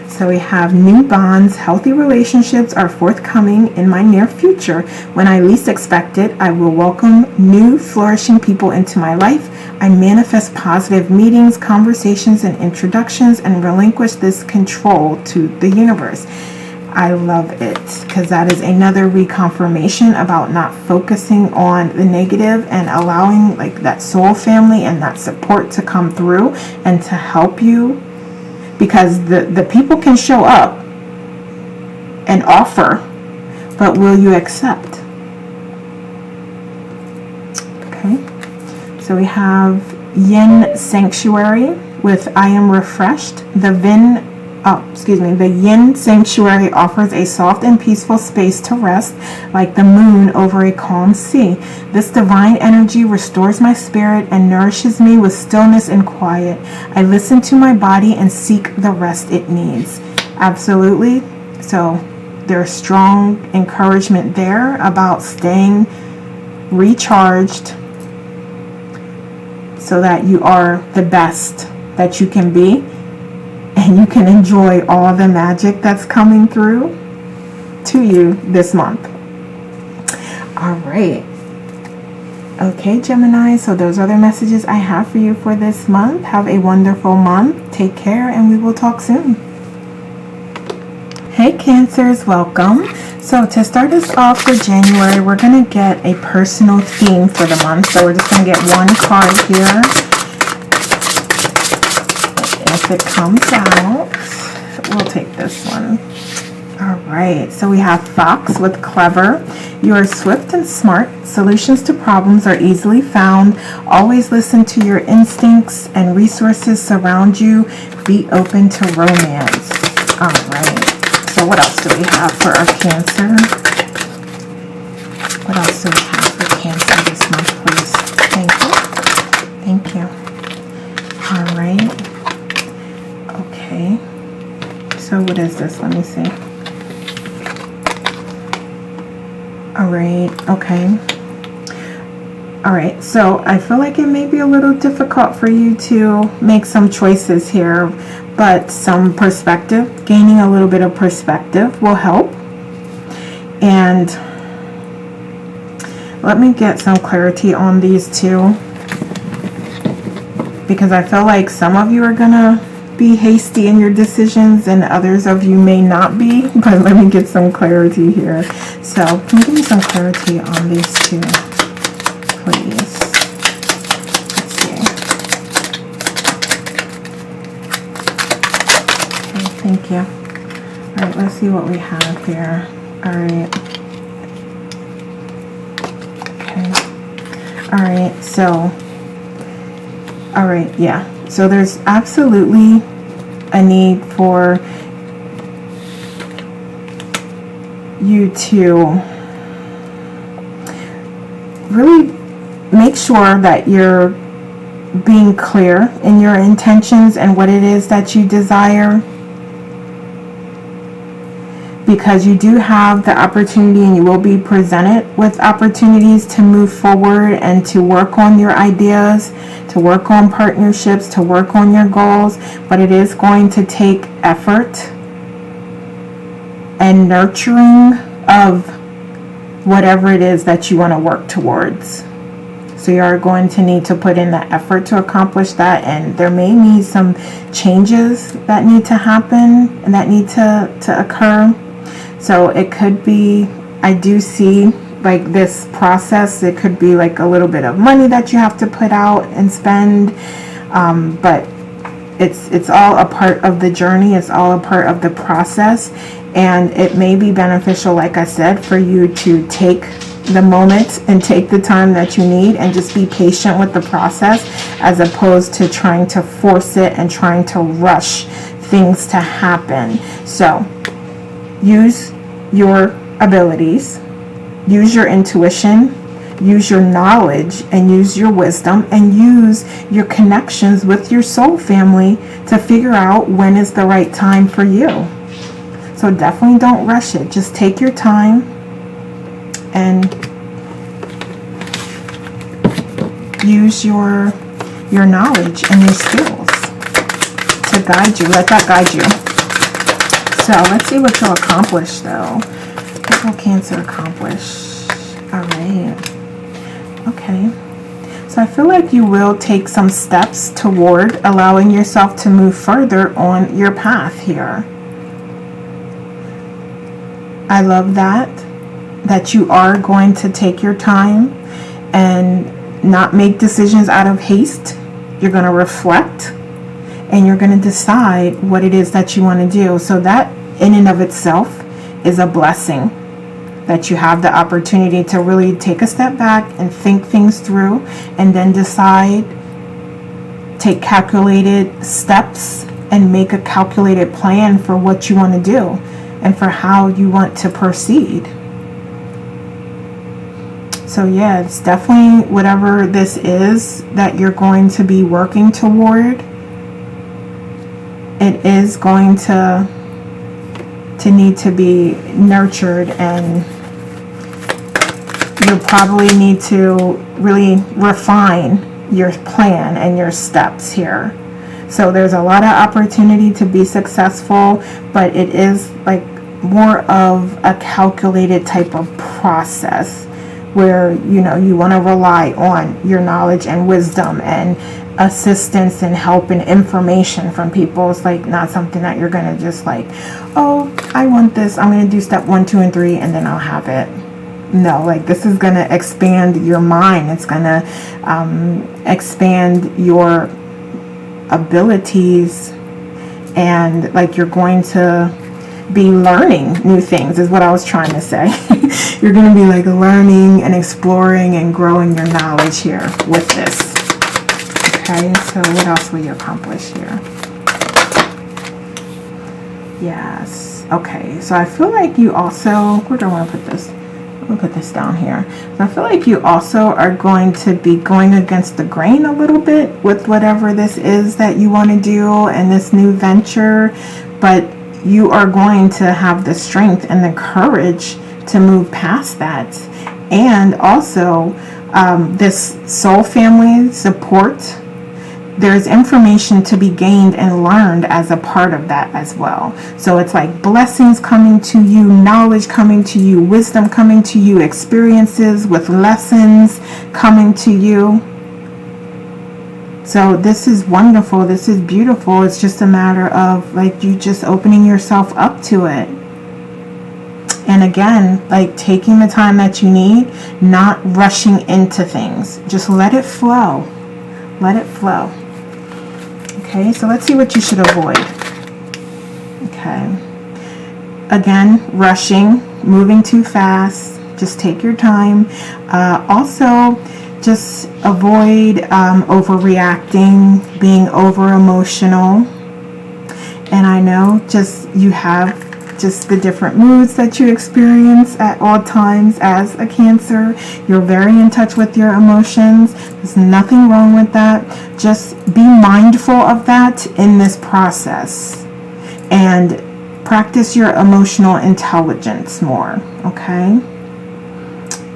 S1: So we have new bonds, healthy relationships are forthcoming in my near future. When I least expect it, I will welcome new flourishing people into my life. I manifest positive meetings, conversations, and introductions and relinquish this control to the universe. I love it, because that is another reconfirmation about not focusing on the negative and allowing like that soul family and that support to come through and to help you. Because the people can show up and offer, but will you accept? Okay, so we have Yin Sanctuary with I am refreshed. The Yin Sanctuary offers a soft and peaceful space to rest, like the moon over a calm sea. This divine energy restores my spirit and nourishes me with stillness and quiet. I listen to my body and seek the rest it needs. Absolutely. So there's strong encouragement there about staying recharged so that you are the best that you can be. And you can enjoy all the magic that's coming through to you this month. All right. Okay, Gemini, so those are the messages I have for you for this month. Have a wonderful month. Take care, and we will talk soon. Hey, Cancers, welcome. So to start us off for January, we're going to get a personal theme for the month. So we're just going to get one card here. If it comes out, we'll take this one. All right, so we have Fox with clever. You are swift and smart. Solutions to problems are easily found. Always listen to your instincts, and resources surround you. Be open to romance. All right, so what else do we have for our Cancer? What else do we have for Cancer this month, please? Thank you. Thank you. All right. Okay, so what is this? Let me see. All right, okay. All right, so I feel like it may be a little difficult for you to make some choices here, but some perspective, gaining a little bit of perspective will help. And let me get some clarity on these two, because I feel like some of you are gonna be hasty in your decisions and others of you may not be, but let me get some clarity here. So can you give me some clarity on these two, please? Let's see. Okay, thank you. All right, let's see what we have here. All right. Okay. All right, so all right, yeah. So there's absolutely a need for you to really make sure that you're being clear in your intentions and what it is that you desire because you do have the opportunity, and you will be presented with opportunities to move forward and to work on your ideas, to work on partnerships, to work on your goals. But it is going to take effort and nurturing of whatever it is that you want to work towards. So you are going to need to put in the effort to accomplish that, and there may need some changes that need to happen and that need to occur. So it could be, I do see like this process, it could be like a little bit of money that you have to put out and spend, but it's all a part of the journey, it's all a part of the process. And it may be beneficial, like I said, for you to take the moment and take the time that you need and just be patient with the process, as opposed to trying to force it and trying to rush things to happen. So use your abilities, use your intuition, use your knowledge, and use your wisdom, and use your connections with your soul family to figure out when is the right time for you. So definitely don't rush it. Just take your time and use your knowledge and your skills to guide you. Let that guide you. So let's see what you'll accomplish, though. What will Cancer accomplish? All right. Okay. So I feel like you will take some steps toward allowing yourself to move further on your path here. I love that you are going to take your time and not make decisions out of haste. You're going to reflect and you're going to decide what it is that you want to do. So that in and of itself is a blessing, that you have the opportunity to really take a step back and think things through, and then decide, take calculated steps and make a calculated plan for what you want to do and for how you want to proceed. So yeah, it's definitely whatever this is that you're going to be working toward, it is going to need to be nurtured, and you'll probably need to really refine your plan and your steps here. So there's a lot of opportunity to be successful, but it is like more of a calculated type of process where, you know, you want to rely on your knowledge and wisdom and assistance and help and information from people. It's like not something that you're going to just like, oh, I want this, I'm going to do step 1, 2, and 3 and then I'll have it. No, like this is going to expand your mind. It's going to expand your abilities, and like you're going to be learning new things is what I was trying to say. You're going to be like learning and exploring and growing your knowledge here with this. Okay, so what else will you accomplish here? Yes. Okay, so I feel like you also, where do I want to put this? I'm going to put this down here. So I feel like you also are going to be going against the grain a little bit with whatever this is that you want to do and this new venture, but you are going to have the strength and the courage to move past that. And also this soul family support, there's information to be gained and learned as a part of that as well. So it's like blessings coming to you, knowledge coming to you, wisdom coming to you, experiences with lessons coming to you. So this is wonderful. This is beautiful. It's just a matter of like you just opening yourself up to it. And again, like taking the time that you need, not rushing into things. Just let it flow. Let it flow. Okay, so let's see what you should avoid. Okay. Again, rushing, moving too fast. Just take your time. Also, just avoid overreacting, being over emotional. And I know just you have just the different moods that you experience at all times as a Cancer. You're very in touch with your emotions. There's nothing wrong with that. Just be mindful of that in this process. And practice your emotional intelligence more, okay?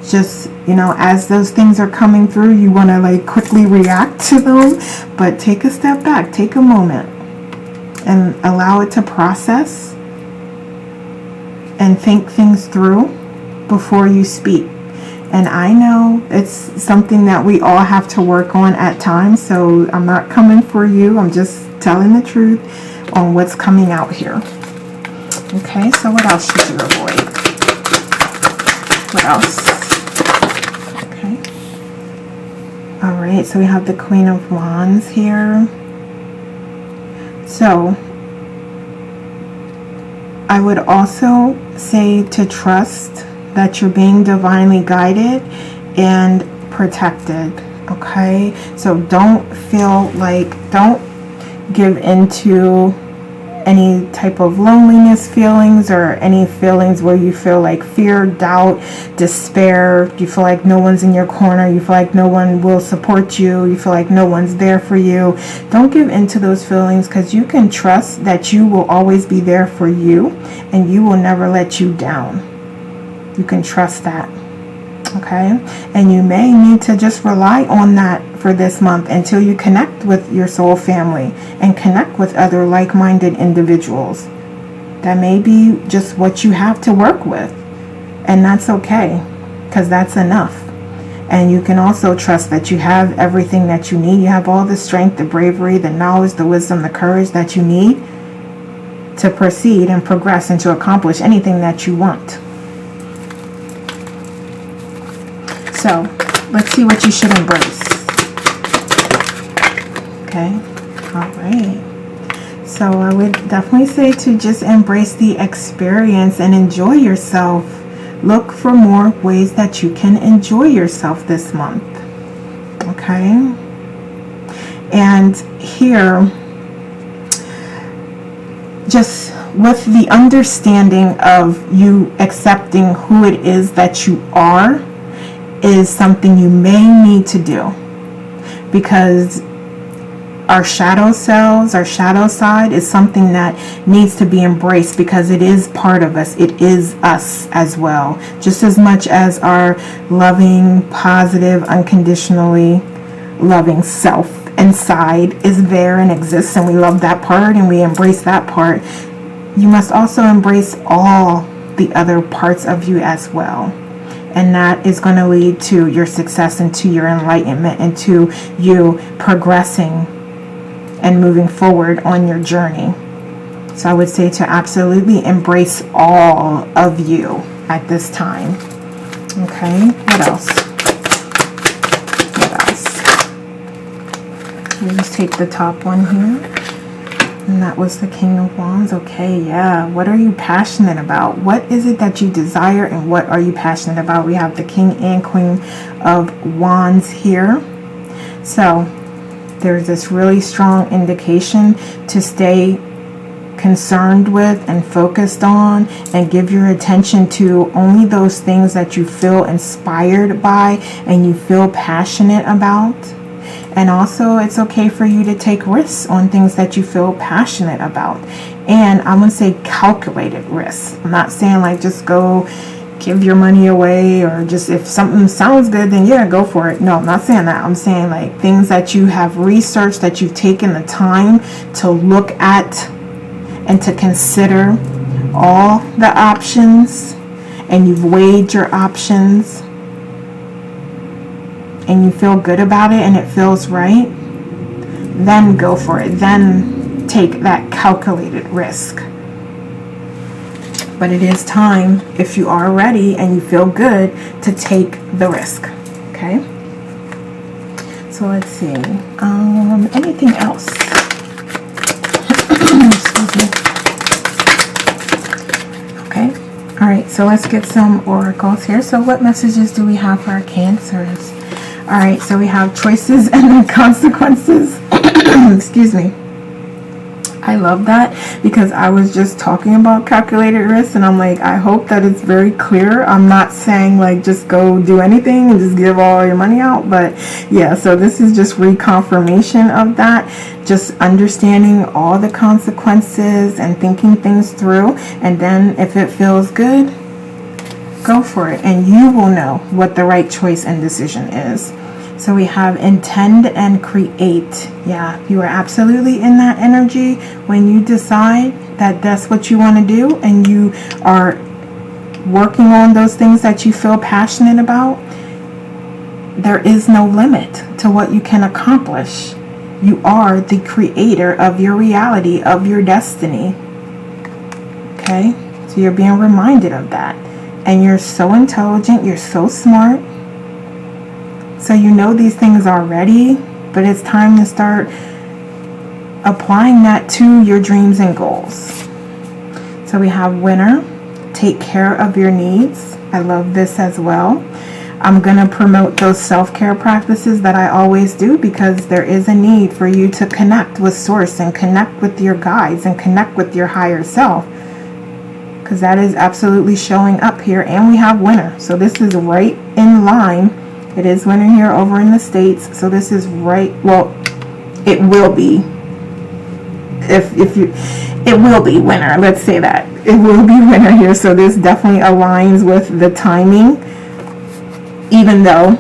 S1: Just, you know, as those things are coming through, you want to like quickly react to them, but take a step back, take a moment and allow it to process and think things through before you speak. And I know it's something that we all have to work on at times, so I'm not coming for you, I'm just telling the truth on what's coming out here. Okay, so what else should you avoid? What else? Okay. Alright, so we have the Queen of Wands here. So, I would also say to trust that you're being divinely guided and protected, okay? So don't feel like, don't give into any type of loneliness feelings or any feelings where you feel like fear, doubt, despair, you feel like no one's in your corner, you feel like no one will support you, you feel like no one's there for you. Don't give into those feelings, because you can trust that you will always be there for you and you will never let you down. You can trust that, okay? And you may need to just rely on that for this month until you connect with your soul family and connect with other like-minded individuals. That may be just what you have to work with, and that's okay, because that's enough. And you can also trust that you have everything that you need. You have all the strength, the bravery, the knowledge, the wisdom, the courage that you need to proceed and progress and to accomplish anything that you want. So, let's see what you should embrace. Okay, all right. So I would definitely say to just embrace the experience and enjoy yourself. Look for more ways that you can enjoy yourself this month. Okay? And here, just with the understanding of you accepting who it is that you are, is something you may need to do, because our shadow selves, our shadow side is something that needs to be embraced, because it is part of us. It is us as well, just as much as our loving, positive, unconditionally loving self inside is there and exists, and we love that part and we embrace that part. You must also embrace all the other parts of you as well. And that is going to lead to your success and to your enlightenment and to you progressing and moving forward on your journey. So I would say to absolutely embrace all of you at this time. Okay, what else? What else? We'll just take the top one here. And that was the King of Wands. Okay, yeah. What are you passionate about? What is it that you desire and what are you passionate about? We have the King and Queen of Wands here. So there's this really strong indication to stay concerned with and focused on and give your attention to only those things that you feel inspired by and you feel passionate about. And also, it's okay for you to take risks on things that you feel passionate about. And I'm going to say calculated risks. I'm not saying like just go give your money away, or just if something sounds good, then yeah, go for it. No, I'm not saying that. I'm saying like things that you have researched, that you've taken the time to look at and to consider all the options, and you've weighed your options, and you feel good about it and it feels right, then go for it. Then take that calculated risk. But it is time, if you are ready and you feel good, to take the risk. Okay? So let's see. Anything else? Excuse me. Okay. All right, so let's get some oracles here. So what messages do we have for our Cancers? All right, so we have choices and then consequences. Excuse me. I love that, because I was just talking about calculated risk, and I'm like, I hope that it's very clear. I'm not saying like just go do anything and just give all your money out, but yeah, so this is just reconfirmation of that, just understanding all the consequences and thinking things through, and then if it feels good, go for it, and you will know what the right choice and decision is. So we have intend and create. Yeah, you are absolutely in that energy when you decide that that's what you want to do, and you are working on those things that you feel passionate about. There is no limit to what you can accomplish. You are the creator of your reality, of your destiny. Okay, so you're being reminded of that. And you're so intelligent, you're so smart. So you know these things already, but it's time to start applying that to your dreams and goals. So we have winner, take care of your needs. I love this as well. I'm going to promote those self-care practices that I always do, because there is a need for you to connect with source and connect with your guides and connect with your higher self, because that is absolutely showing up here. And we have winter, so this is right in line. It is winter here over in the States, so this is right, well, it will be, it will be winter, let's say that. It will be winter here, so this definitely aligns with the timing, even though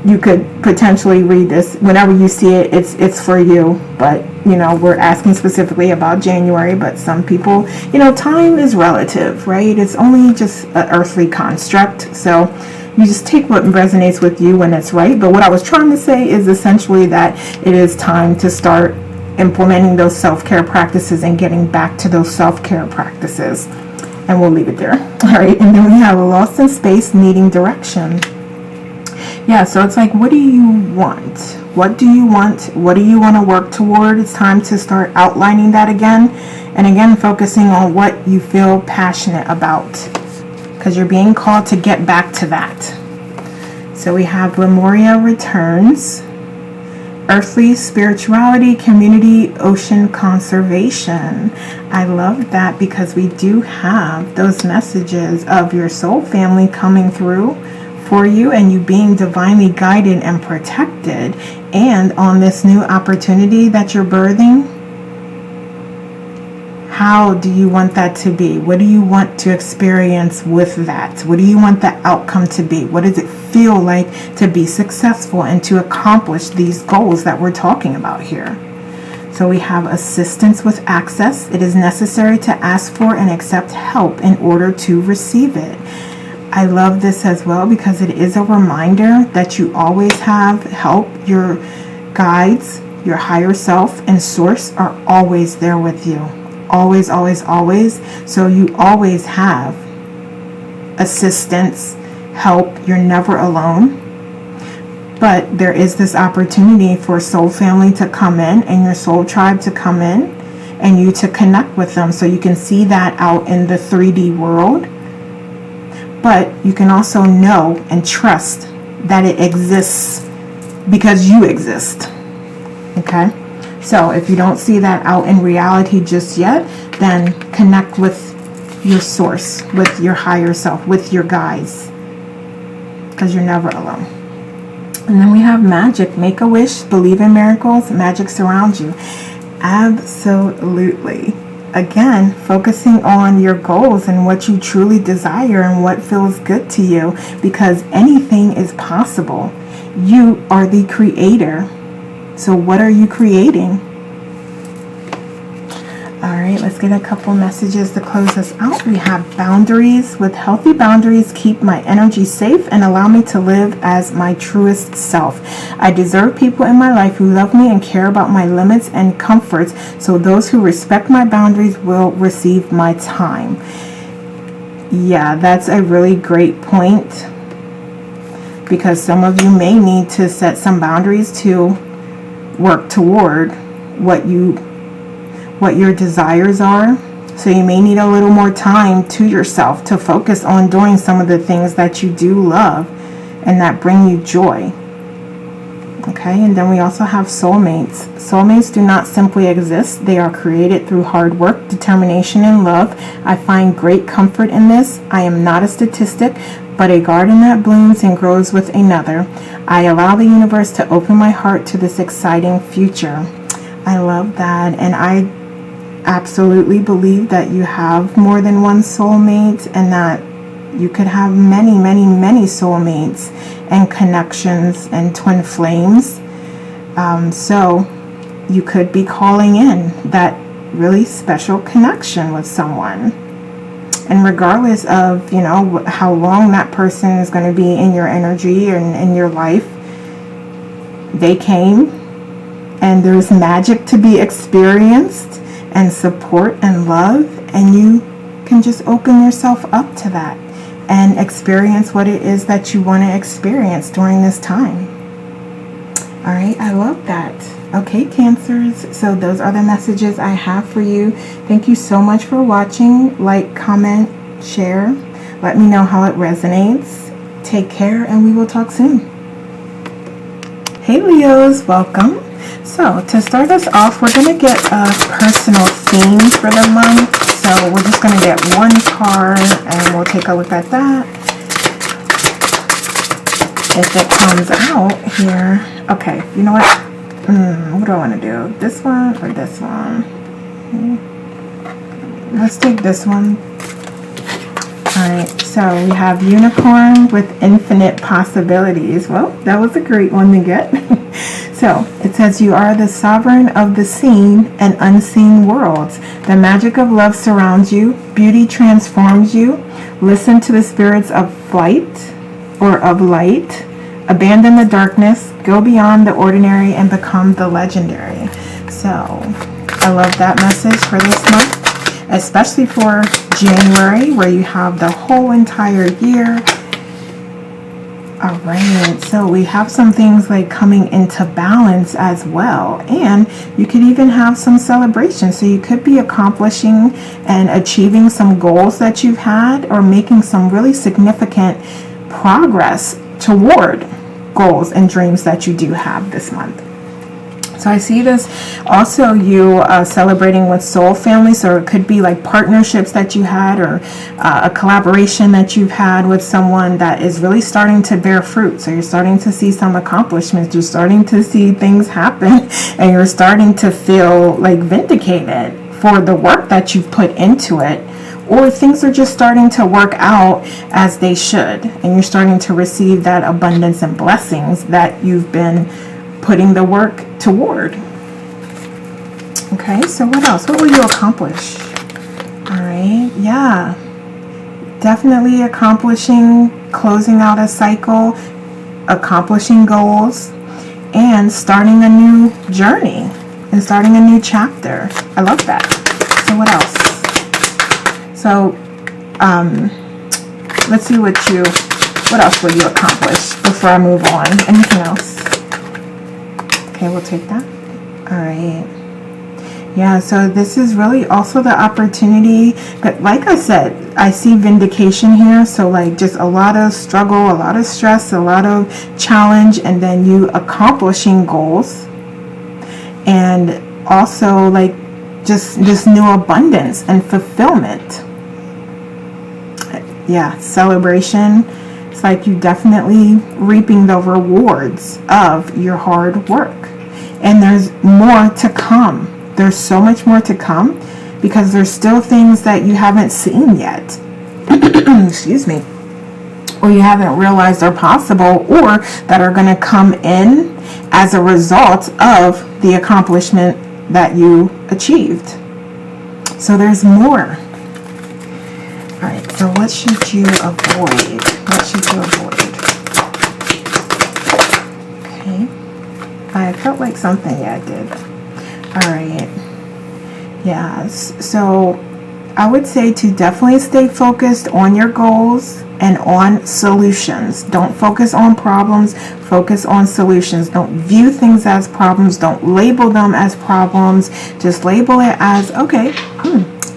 S1: you could potentially read this whenever you see it, it's for you, but you know, we're asking specifically about January, but some people, you know, time is relative, right? It's only just an earthly construct, so you just take what resonates with you when it's right. But what I was trying to say is essentially that it is time to start implementing those self-care practices and getting back to those self-care practices. And we'll leave it there. All right, and then we have a lost in space, needing direction. Yeah, so it's like, what do you want? What do you want? What do you want to work toward? It's time to start outlining that again. And again, focusing on what you feel passionate about, because you're being called to get back to that. So we have Lemuria returns, earthly spirituality, community, ocean conservation. I love that, because we do have those messages of your soul family coming through for you, and you being divinely guided and protected. And on this new opportunity that you're birthing, how do you want that to be? What do you want to experience with that? What do you want the outcome to be? What does it feel like to be successful and to accomplish these goals that we're talking about here? So we have assistance with access. It is necessary to ask for and accept help in order to receive it. I love this as well, because it is a reminder that you always have help. Your guides, your higher self and source are always there with you. Always, always, always. So you always have assistance, help. You're never alone. But there is this opportunity for soul family to come in and your soul tribe to come in and you to connect with them, so you can see that out in the 3D world. But you can also know and trust that it exists because you exist. Okay? So if you don't see that out in reality just yet, then connect with your source, with your higher self, with your guides, because you're never alone. And then we have magic. Make a wish, believe in miracles, magic surrounds you. Absolutely. Again, focusing on your goals and what you truly desire and what feels good to you, because anything is possible. You are the creator. So what are you creating? All right, let's get a couple messages to close us out. We have boundaries. With healthy boundaries, keep my energy safe and allow me to live as my truest self. I deserve people in my life who love me and care about my limits and comforts, so those who respect my boundaries will receive my time. Yeah, that's a really great point, because some of you may need to set some boundaries to work toward what your desires are. So you may need a little more time to yourself to focus on doing some of the things that you do love and that bring you joy. Okay, and then we also have soulmates. Soulmates do not simply exist. They are created through hard work, determination, and love. I find great comfort in this. I am not a statistic, but a garden that blooms and grows with another. I allow the universe to open my heart to this exciting future. I love that, and I absolutely believe that you have more than one soulmate, and that you could have many, many, many soulmates and connections and twin flames. So you could be calling in that really special connection with someone. And regardless of, you know, how long that person is going to be in your energy and in your life, they came, and there's magic to be experienced and support and love, and you can just open yourself up to that and experience what it is that you want to experience during this time. All right, I love that. Okay, Cancers, so those are the messages I have for you. Thank you so much for watching. Like, comment, share. Let me know how it resonates. Take care, and we will talk soon. Hey, Leos, welcome. So, to start us off, we're going to get a personal theme for the month. So, we're just going to get one card, and we'll take a look at that. If it comes out here. Okay, you know what? What do I want to do? This one or this one? Let's take this one. Alright, so we have Unicorn with infinite possibilities. Well, that was a great one to get. So, it says, you are the sovereign of the seen and unseen worlds. The magic of love surrounds you. Beauty transforms you. Listen to the spirits of flight or of light. Abandon the darkness. Go beyond the ordinary and become the legendary. So, I love that message for this month, especially for January, where you have the whole entire year. Alright, so we have some things like coming into balance as well, and you could even have some celebration. So you could be accomplishing and achieving some goals that you've had, or making some really significant progress toward goals and dreams that you do have this month. So I see this also you celebrating with soul family. So it could be like partnerships that you had, or a collaboration that you've had with someone that is really starting to bear fruit. So you're starting to see some accomplishments. You're starting to see things happen, and you're starting to feel like vindicated for the work that you've put into it. Or things are just starting to work out as they should, and you're starting to receive that abundance and blessings that you've been putting the work toward. Okay, so what else? What will you accomplish? All right, yeah. Definitely accomplishing, closing out a cycle, accomplishing goals, and starting a new journey and starting a new chapter. I love that. So what else? So, let's see what else will you accomplish before I move on. Anything else? Okay, we'll take that. All right. Yeah, so this is really also the opportunity. But like I said, I see vindication here. So like just a lot of struggle, a lot of stress, a lot of challenge, and then you accomplishing goals. And also like just this new abundance and fulfillment. Yeah, celebration. It's like you definitely reaping the rewards of your hard work. And there's more to come. There's so much more to come, because there's still things that you haven't seen yet. Excuse me. Or you haven't realized are possible, or that are going to come in as a result of the accomplishment that you achieved. So there's more. Alright, so what should you avoid? What should you avoid? Okay. I felt like something, yeah, I did. Alright. Yes. So I would say to definitely stay focused on your goals and on solutions. Don't focus on problems, focus on solutions. Don't view things as problems. Don't label them as problems. Just label it as, okay,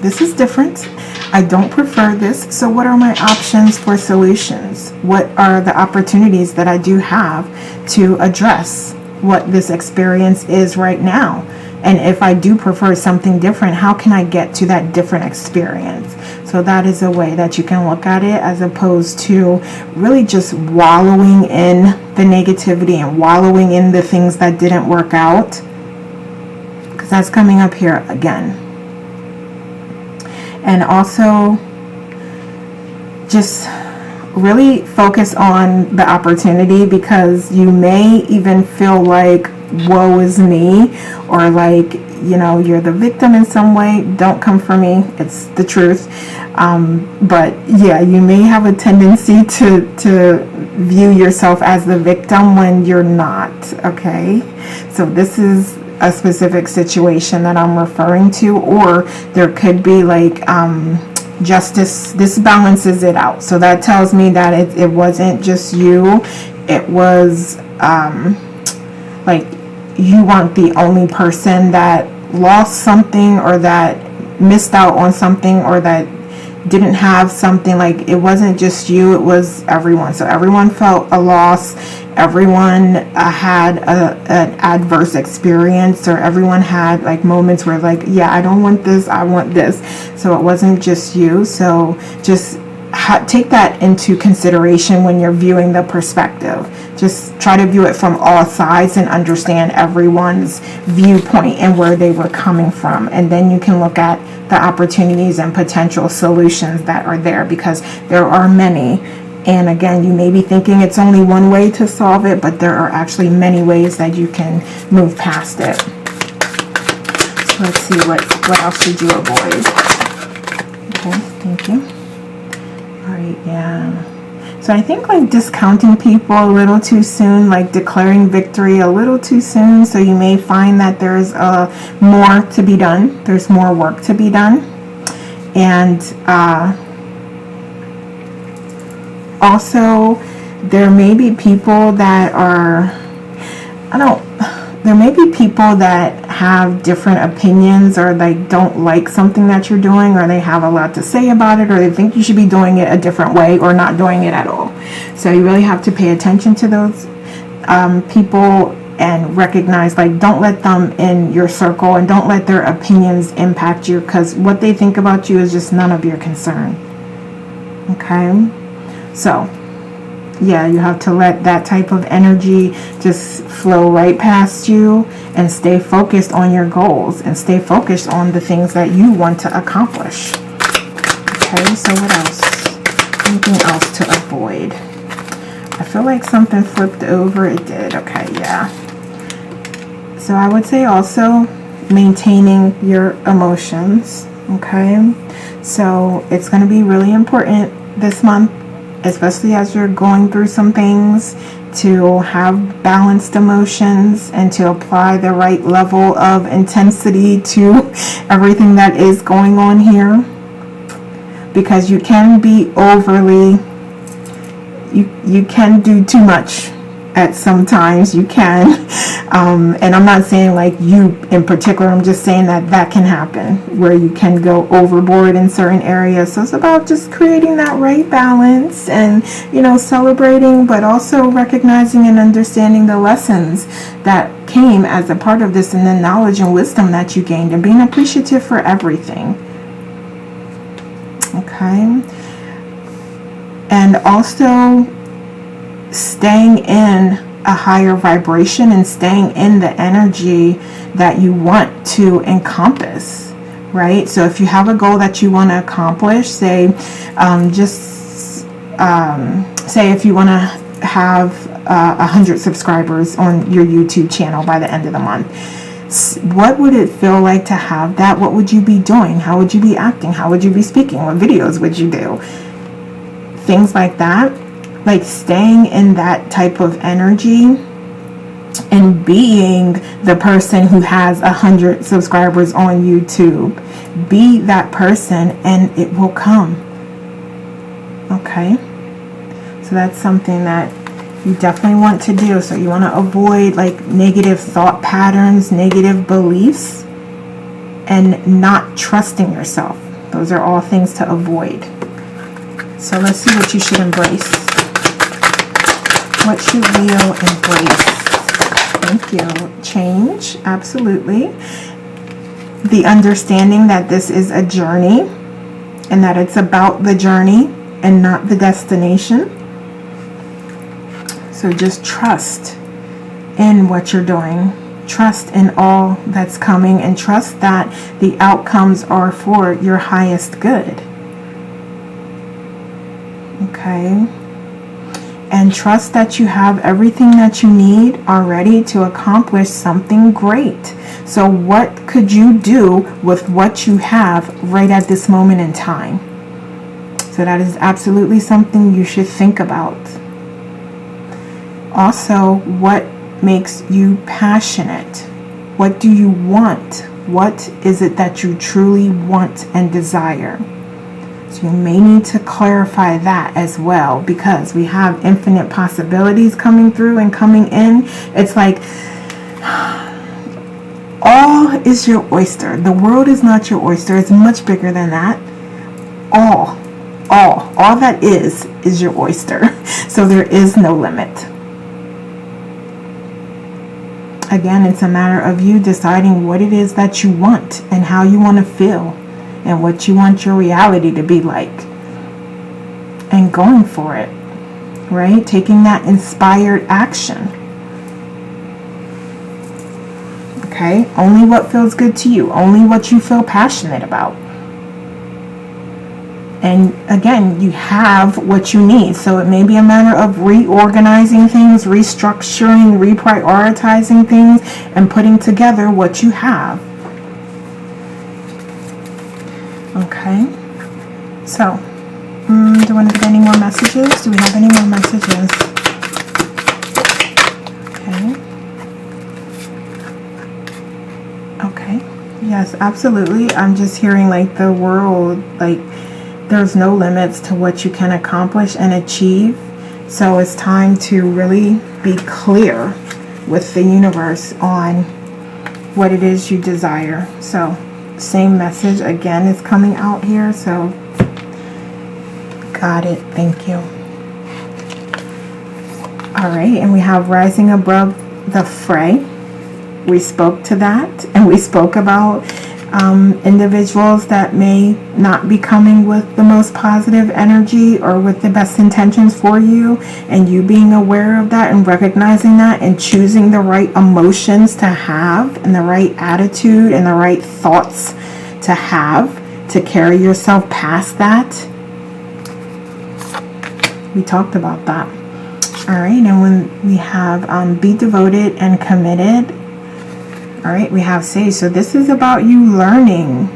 S1: this is different. I don't prefer this. So what are my options for solutions? What are the opportunities that I do have to address what this experience is right now. And if I do prefer something different, how can I get to that different experience? So that is a way that you can look at it, as opposed to really just wallowing in the negativity and wallowing in the things that didn't work out, because that's coming up here again. And also just really focus on the opportunity, because you may even feel like, woe is me, or like, you know, you're the victim in some way. Don't come for me, it's the truth. But yeah, you may have a tendency to view yourself as the victim when you're not. Okay, so this is a specific situation that I'm referring to, or there could be like justice. This balances it out. So that tells me that it wasn't just you. It was like you weren't the only person that lost something, or that missed out on something, or that didn't have something. Like, it wasn't just you, it was everyone. So everyone felt a loss, everyone had an adverse experience, or everyone had like moments where like, yeah, I don't want this, I want this. So it wasn't just you. So just take that into consideration when you're viewing the perspective. Just try to view it from all sides and understand everyone's viewpoint and where they were coming from. And then you can look at the opportunities and potential solutions that are there, because there are many. And again, you may be thinking it's only one way to solve it, but there are actually many ways that you can move past it. So let's see, what else should you avoid? Okay, thank you. All right, yeah. So I think like discounting people a little too soon, like declaring victory a little too soon. So you may find that there's more to be done. There's more work to be done. And also there may be people that are, there may be people that have different opinions, or like don't like something that you're doing, or they have a lot to say about it, or they think you should be doing it a different way, or not doing it at all. So you really have to pay attention to those people and recognize, like, don't let them in your circle, and don't let their opinions impact you, because what they think about you is just none of your concern. Okay? So yeah, you have to let that type of energy just flow right past you, and stay focused on your goals, and stay focused on the things that you want to accomplish. Okay, so what else? Anything else to avoid? I feel like something flipped over. It did. Okay, yeah. So I would say also maintaining your emotions. Okay, so it's going to be really important this month, especially as you're going through some things, to have balanced emotions and to apply the right level of intensity to everything that is going on here, because you can be overly, you can do too much at some times. You can and I'm not saying like you in particular, I'm just saying that can happen, where you can go overboard in certain areas. So it's about just creating that right balance, and celebrating, but also recognizing and understanding the lessons that came as a part of this, and the knowledge and wisdom that you gained, and being appreciative for everything. Okay, and also staying in a higher vibration, and staying in the energy that you want to encompass, right? So if you have a goal that you want to accomplish, say say if you want to have 100 subscribers on your YouTube channel by the end of the month, what would it feel like to have that? What would you be doing? How would you be acting? How would you be speaking? What videos would you do? Things like that. Like staying in that type of energy, and being the person who has 100 subscribers on YouTube. Be that person, and it will come. Okay, so that's something that you definitely want to do. So you want to avoid like negative thought patterns, negative beliefs, and not trusting yourself. Those are all things to avoid. So let's see what you should embrace. What should Leo embrace? Thank you. Change, absolutely. The understanding that this is a journey and that it's about the journey and not the destination. So just trust in what you're doing. Trust in all that's coming, and trust that the outcomes are for your highest good. Okay? And trust that you have everything that you need already to accomplish something great. So what could you do with what you have right at this moment in time? So that is absolutely something you should think about. Also, what makes you passionate? What do you want? What is it that you truly want and desire? So you may need to clarify that as well, because we have infinite possibilities coming through and coming in. It's like all is your oyster. The world is not your oyster. It's much bigger than that. All that is your oyster. So there is no limit. Again, it's a matter of you deciding what it is that you want and how you want to feel and what you want your reality to be like, and going for it, right? Taking that inspired action. Okay? Only what feels good to you. Only what you feel passionate about. And again, you have what you need. So it may be a matter of reorganizing things, restructuring, reprioritizing things, and putting together what you have. Okay. So, do you want to get any more messages? Do we have any more messages? Okay. Okay. Yes, absolutely. I'm just hearing like the world, like, there's no limits to what you can accomplish and achieve. So it's time to really be clear with the universe on what it is you desire. So same message again is coming out here. So got it. Thank you. All right. And we have rising above the fray. We spoke to that, and we spoke about individuals that may not be coming with the most positive energy or with the best intentions for you, and you being aware of that and recognizing that and choosing the right emotions to have and the right attitude and the right thoughts to have to carry yourself past that. We talked about that. All right, and when we have be devoted and committed. All right, we have Sage. So this is about you learning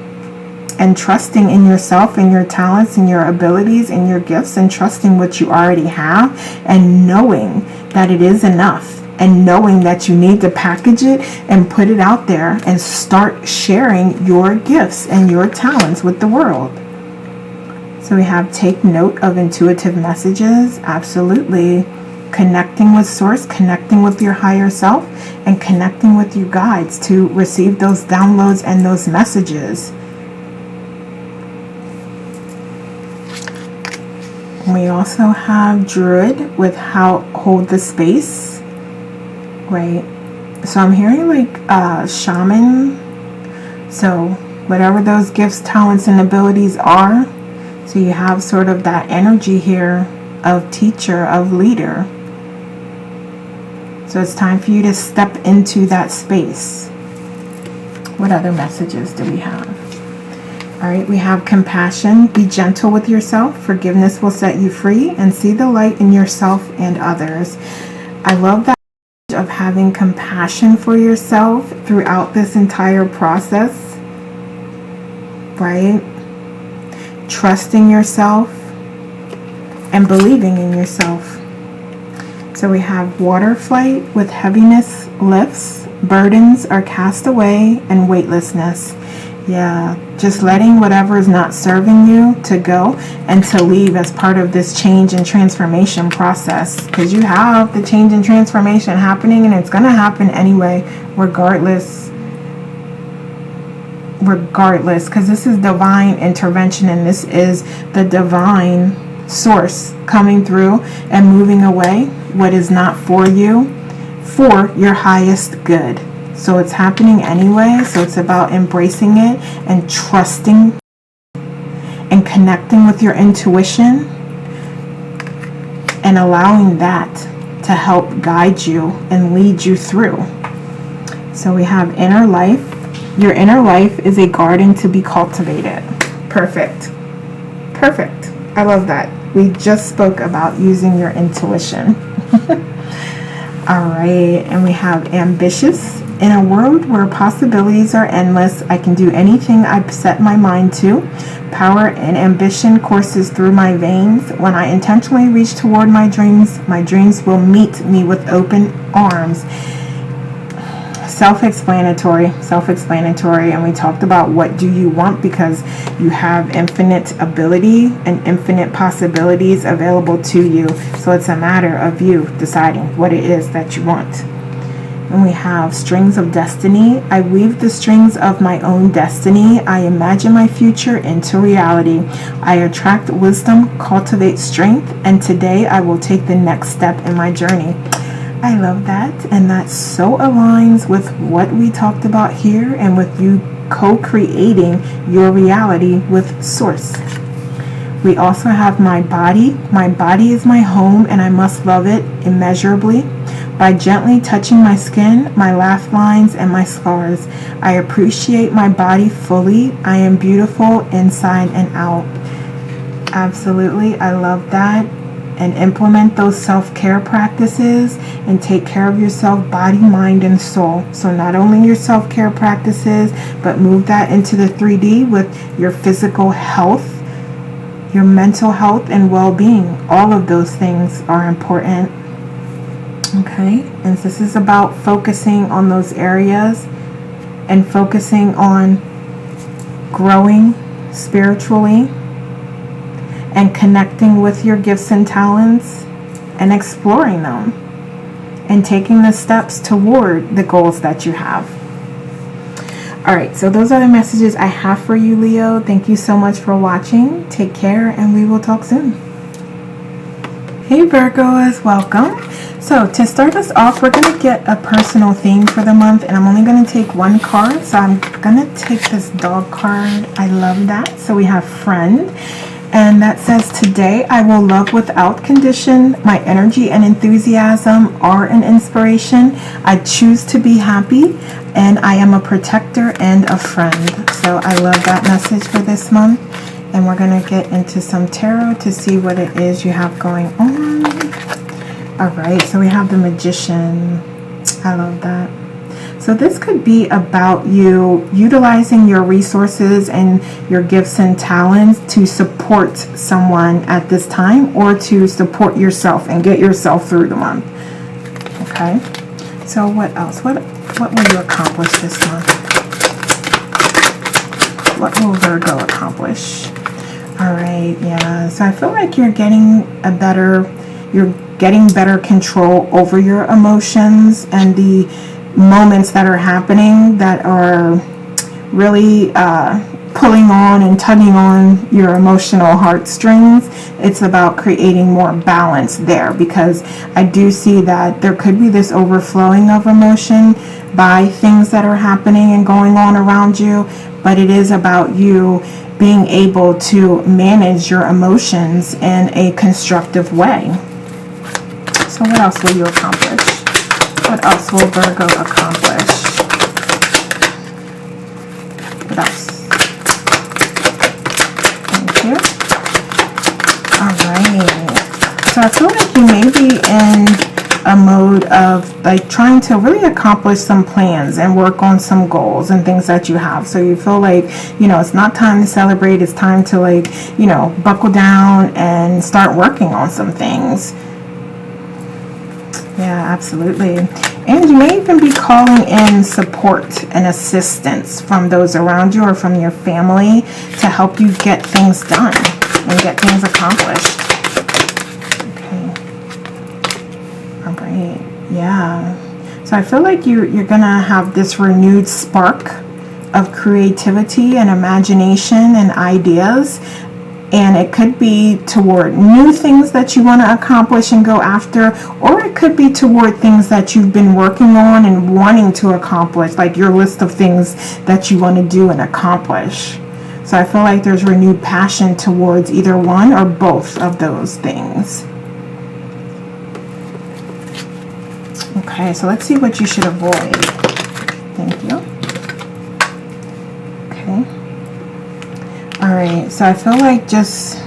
S1: and trusting in yourself and your talents and your abilities and your gifts, and trusting what you already have and knowing that it is enough, and knowing that you need to package it and put it out there and start sharing your gifts and your talents with the world. So we have take note of intuitive messages. Absolutely. Connecting with source, connecting with your higher self, and connecting with your guides to receive those downloads and those messages. We also have Druid with hold the space, right? So I'm hearing like shaman. So whatever those gifts, talents, and abilities are. So you have sort of that energy here of teacher, of leader. So it's time for you to step into that space. What other messages do we have? All right, we have compassion. Be gentle with yourself. Forgiveness will set you free, and see the light in yourself and others. I love that of having compassion for yourself throughout this entire process, right? Trusting yourself and believing in yourself. So we have water flight with heaviness lifts, burdens are cast away, and weightlessness. Yeah, just letting whatever is not serving you to go and to leave as part of this change and transformation process. Because you have the change and transformation happening, and it's going to happen anyway, regardless, because this is divine intervention, and this is the divine source coming through and moving away what is not for you for your highest good. So it's happening anyway. So it's about embracing it and trusting and connecting with your intuition and allowing that to help guide you and lead you through. So we have inner life. Your inner life is a garden to be cultivated. Perfect. Perfect. I love that. We just spoke about using your intuition. All right, and we have ambitious. In a world where possibilities are endless, I can do anything I set my mind to. Power and ambition courses through my veins. When I intentionally reach toward my dreams will meet me with open arms. Self-explanatory, and we talked about what do you want, because you have infinite ability and infinite possibilities available to you. So it's a matter of you deciding what it is that you want. And we have strings of destiny. I weave the strings of my own destiny. I imagine my future into reality. I attract wisdom, cultivate strength, and today I will take the next step in my journey. I love that, and that so aligns with what we talked about here and with you co-creating your reality with Source. We also have my body. My body is my home, and I must love it immeasurably. By gently touching my skin, my laugh lines, and my scars, I appreciate my body fully. I am beautiful inside and out. Absolutely, I love that. And implement those self-care practices and take care of yourself, body, mind, and soul. So not only your self-care practices, but move that into the 3D with your physical health, your mental health, and well-being. All of those things are important. Okay, and this is about focusing on those areas and focusing on growing spiritually and connecting with your gifts and talents and exploring them and taking the steps toward the goals that you have. All right, so those are the messages I have for you, Leo. Thank you so much for watching. Take care, and we will talk soon. Hey Virgos, welcome. So to start us off, we're going to get a personal theme for the month, and I'm only going to take one card. So I'm going to take this dog card. I love that. So we have friend. And that says, today I will love without condition. My energy and enthusiasm are an inspiration. I choose to be happy, and I am a protector and a friend. So I love that message for this month. And we're going to get into some tarot to see what it is you have going on. All right, so we have the Magician. I love that. So this could be about you utilizing your resources and your gifts and talents to support someone at this time, or to support yourself and get yourself through the month. Okay, so what else? What will you accomplish this month? What will Virgo accomplish? All right, yeah. So I feel like you're getting better control over your emotions and the moments that are happening that are really pulling on and tugging on your emotional heartstrings. It's about creating more balance there, because I do see that there could be this overflowing of emotion by things that are happening and going on around you, but it is about you being able to manage your emotions in a constructive way. So what else will you accomplish? What else will Virgo accomplish? What else? Thank you. All right. So I feel like you may be in a mode of like trying to really accomplish some plans and work on some goals and things that you have. So you feel like, you know, it's not time to celebrate. It's time to, like, you know, buckle down and start working on some things. Yeah, absolutely. And you may even be calling in support and assistance from those around you or from your family to help you get things done and get things accomplished. Okay. All right. Yeah. So I feel like you're going to have this renewed spark of creativity and imagination and ideas And it could be toward new things that you want to accomplish and go after, or it could be toward things that you've been working on and wanting to accomplish, like your list of things that you want to do and accomplish. So I feel like there's renewed passion towards either one or both of those things. Okay, so let's see what you should avoid. Thank you. Okay. Alright, so I feel like just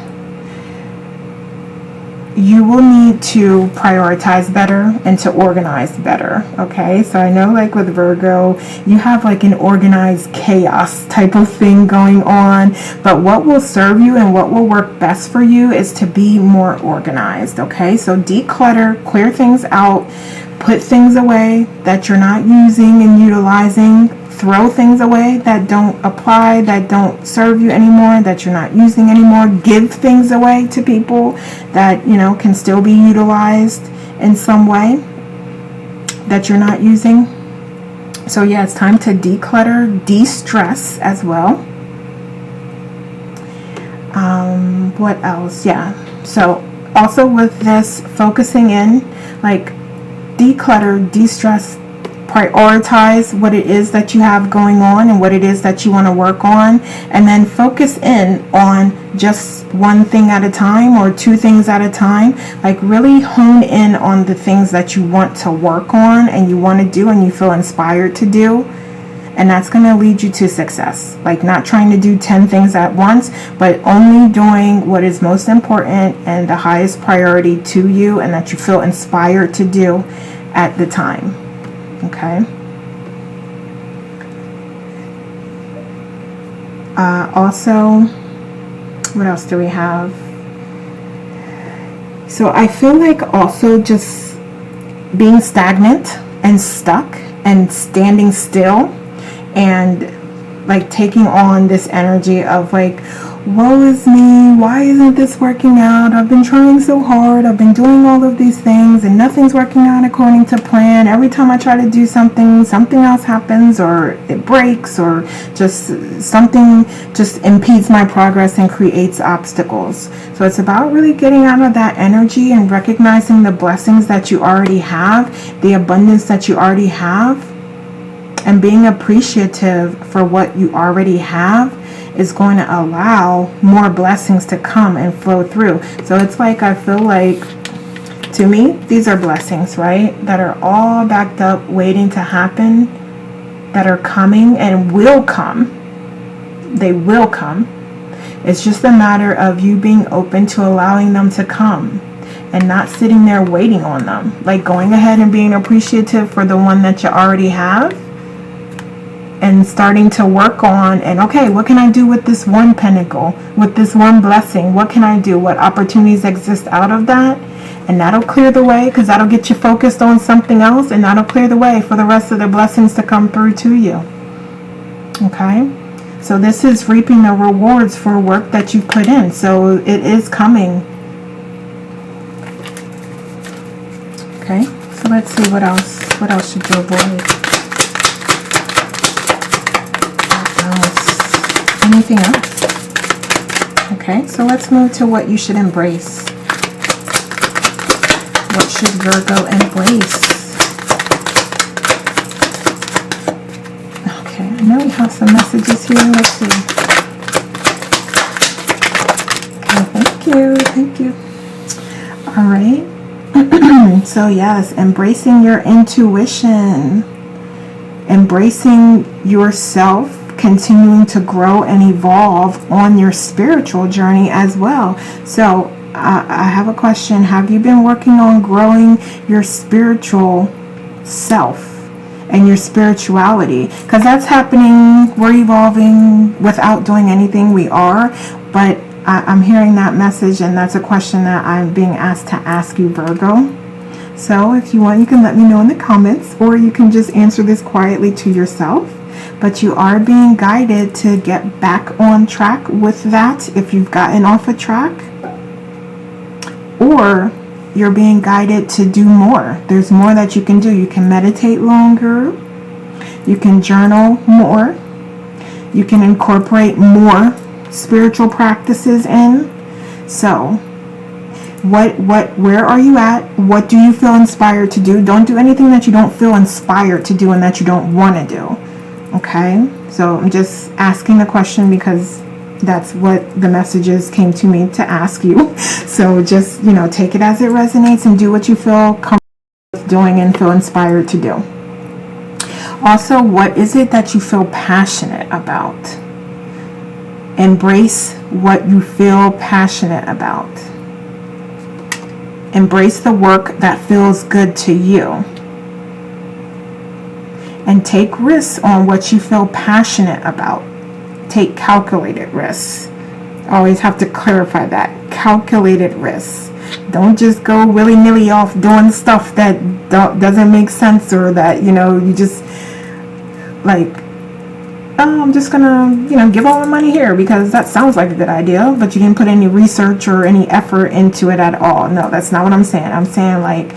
S1: you will need to prioritize better and to organize better. Okay, so I know like with Virgo, you have like an organized chaos type of thing going on, but what will serve you and what will work best for you is to be more organized. Okay, so declutter, clear things out, put things away that you're not using and utilizing. Throw things away that don't apply, that don't serve you anymore, that you're not using anymore. Give things away to people that, you know, can still be utilized in some way that you're not using. So yeah, it's time to declutter, de-stress as well. What else? Yeah. So also with this, focusing in, like declutter, de-stress, prioritize what it is that you have going on and what it is that you want to work on, and then focus in on just one thing at a time or two things at a time. Like really hone in on the things that you want to work on and you want to do and you feel inspired to do, and that's going to lead you to success. Like not trying to do 10 things at once, but only doing what is most important and the highest priority to you and that you feel inspired to do at the time. Okay. Also, what else do we have? So I feel like also just being stagnant and stuck and standing still and like taking on this energy of like, woe is me, why isn't this working out? I've been trying so hard, I've been doing all of these things and nothing's working out according to plan. Every time I try to do something, something else happens, or it breaks, or just something just impedes my progress and creates obstacles. So it's about really getting out of that energy and recognizing the blessings that you already have, the abundance that you already have, and being appreciative for what you already have is going to allow more blessings to come and flow through. So it's like, I feel like, to me, these are blessings, right? That are all backed up, waiting to happen, that are coming and will come. They will come. It's just a matter of you being open to allowing them to come and not sitting there waiting on them. Like going ahead and being appreciative for the one that you already have, and starting to work on, and okay, what can I do with this one pentacle, with this one blessing? What can I do? What opportunities exist out of that? And that'll clear the way, because that'll get you focused on something else, and that'll clear the way for the rest of the blessings to come through to you. Okay, so this is reaping the rewards for work that you put in, so it is coming. Okay, so let's see what else should you avoid. Anything else? Okay, so let's move to what you should embrace. What should Virgo embrace? Okay, I know we have some messages here. Let's see. Okay, thank you. All right. So yes, embracing your intuition, embracing yourself, continuing to grow and evolve on your spiritual journey as well. So I have a question. Have you been working on growing your spiritual self and your spirituality? Because that's happening. We're evolving without doing anything. We are. But I'm hearing that message, and that's a question that I'm being asked to ask you, Virgo. So if you want, you can let me know in the comments, or you can just answer this quietly to yourself. But you are being guided to get back on track with that if you've gotten off a track, or you're being guided to do more. There's more that you can do. You can meditate longer, you can journal more, you can incorporate more spiritual practices in, So where are you at? What do you feel inspired to do? Don't do anything that you don't feel inspired to do and that you don't want to do. Okay? So I'm just asking the question because that's what the messages came to me to ask you. So just, you know, take it as it resonates and do what you feel comfortable with doing and feel inspired to do. Also, what is it that you feel passionate about? Embrace what you feel passionate about. Embrace the work that feels good to you. And take risks on what you feel passionate about. Take calculated risks. Always have to clarify that. Calculated risks. Don't just go willy-nilly off doing stuff that doesn't make sense, or that, you know, you just like, oh, I'm just gonna, you know, give all my money here because that sounds like a good idea, but you didn't put any research or any effort into it at all. No, that's not what I'm saying. I'm saying like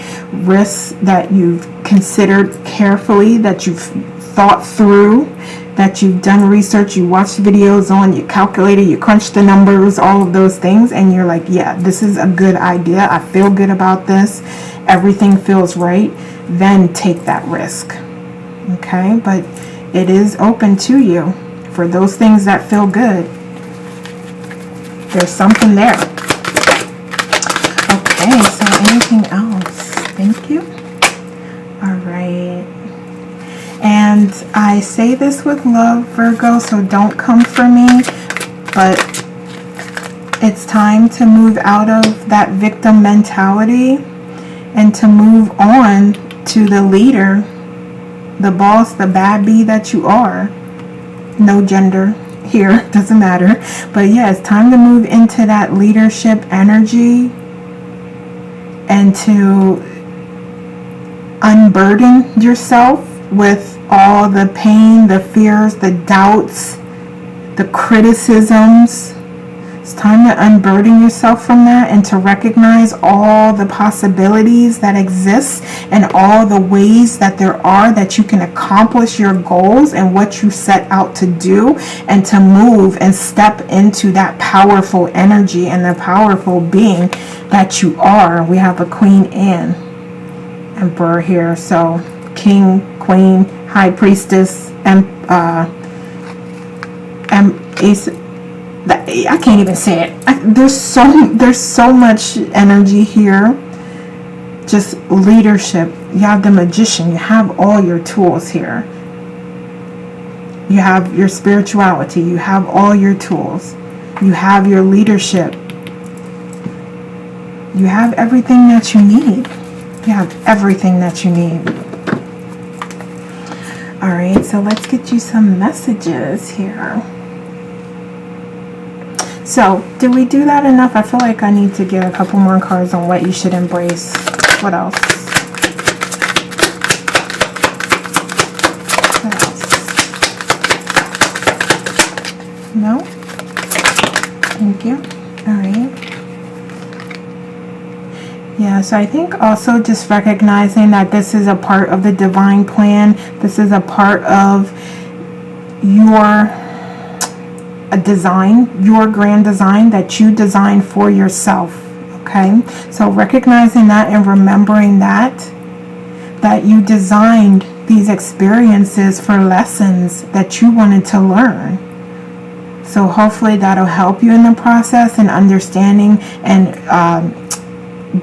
S1: risks that you've considered carefully, that you've thought through, that you've done research, you watched videos on, you calculated, you crunched the numbers, all of those things, and you're like, yeah, this is a good idea. I feel good about this. Everything feels right. Then take that risk. Okay, but it is open to you for those things that feel good. There's something there. Okay, so anything else? Thank you. All right. And I say this with love, Virgo, so don't come for me, but it's time to move out of that victim mentality and to move on to the leader, the boss, the bad bee that you are. No gender here, doesn't matter. But yeah, it's time to move into that leadership energy and to unburden yourself with all the pain, the fears, the doubts, the criticisms. It's time to unburden yourself from that and to recognize all the possibilities that exist and all the ways that there are that you can accomplish your goals and what you set out to do, and to move and step into that powerful energy and the powerful being that you are. We have a Queen and Emperor here, so King, Queen, High Priestess, and Ace. I can't even say it. There's so much energy here. Just leadership. You have the Magician. You have all your tools here. You have your spirituality. You have all your tools. You have your leadership. You have everything that you need. You have everything that you need. Alright, so let's get you some messages here. So, did we do that enough? I feel like I need to get a couple more cards on what you should embrace. What else? What else? No? Thank you. Alright. Yeah, so I think also just recognizing that this is a part of the divine plan. This is a part of your design, your grand design that you designed for yourself. Okay, so recognizing that and remembering that you designed these experiences for lessons that you wanted to learn. So hopefully that'll help you in the process and understanding and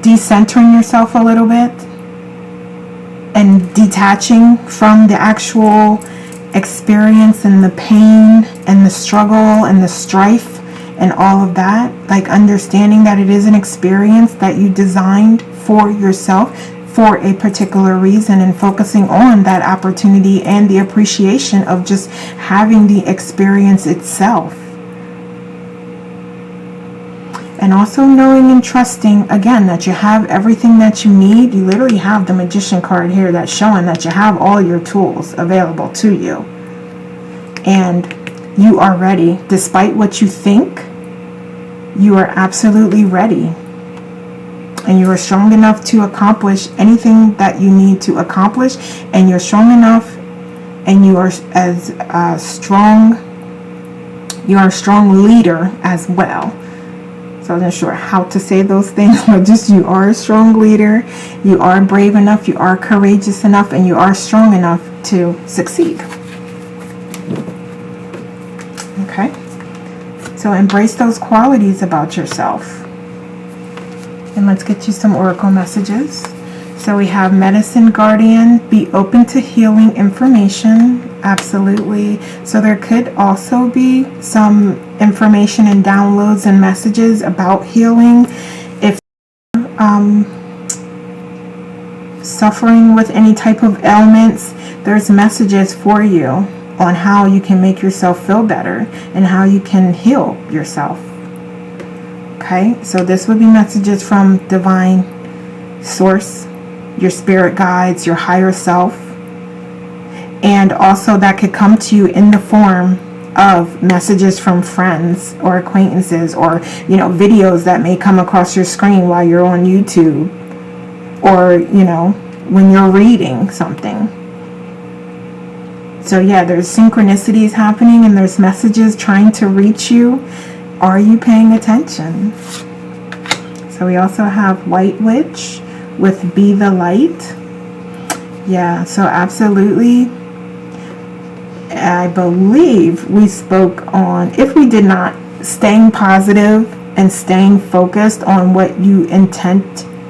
S1: decentering yourself a little bit and detaching from the actual experience and the pain and the struggle and the strife and all of that. Like understanding that it is an experience that you designed for yourself for a particular reason, and focusing on that opportunity and the appreciation of just having the experience itself. And also knowing and trusting, again, that you have everything that you need. You literally have the Magician card here that's showing that you have all your tools available to you. And you are ready. Despite what you think, you are absolutely ready. And you are strong enough to accomplish anything that you need to accomplish. And you're strong enough, and you are you are a strong leader as well. So I wasn't sure how to say those things, but just you are a strong leader, you are brave enough, you are courageous enough, and you are strong enough to succeed. Okay? So embrace those qualities about yourself. And let's get you some oracle messages. So we have Medicine Guardian, be open to healing information. Absolutely. So there could also be some information and downloads and messages about healing. If suffering with any type of ailments, there's messages for you on how you can make yourself feel better and how you can heal yourself. Okay, so this would be messages from divine source, your spirit guides, your higher self. And also that could come to you in the form of messages from friends or acquaintances, or, you know, videos that may come across your screen while you're on YouTube, or, you know, when you're reading something. So yeah, there's synchronicities happening and there's messages trying to reach you. Are you paying attention? So we also have White Witch with Be the Light. Yeah, so absolutely. I believe we spoke on, if we did not, staying positive and staying focused on what you intend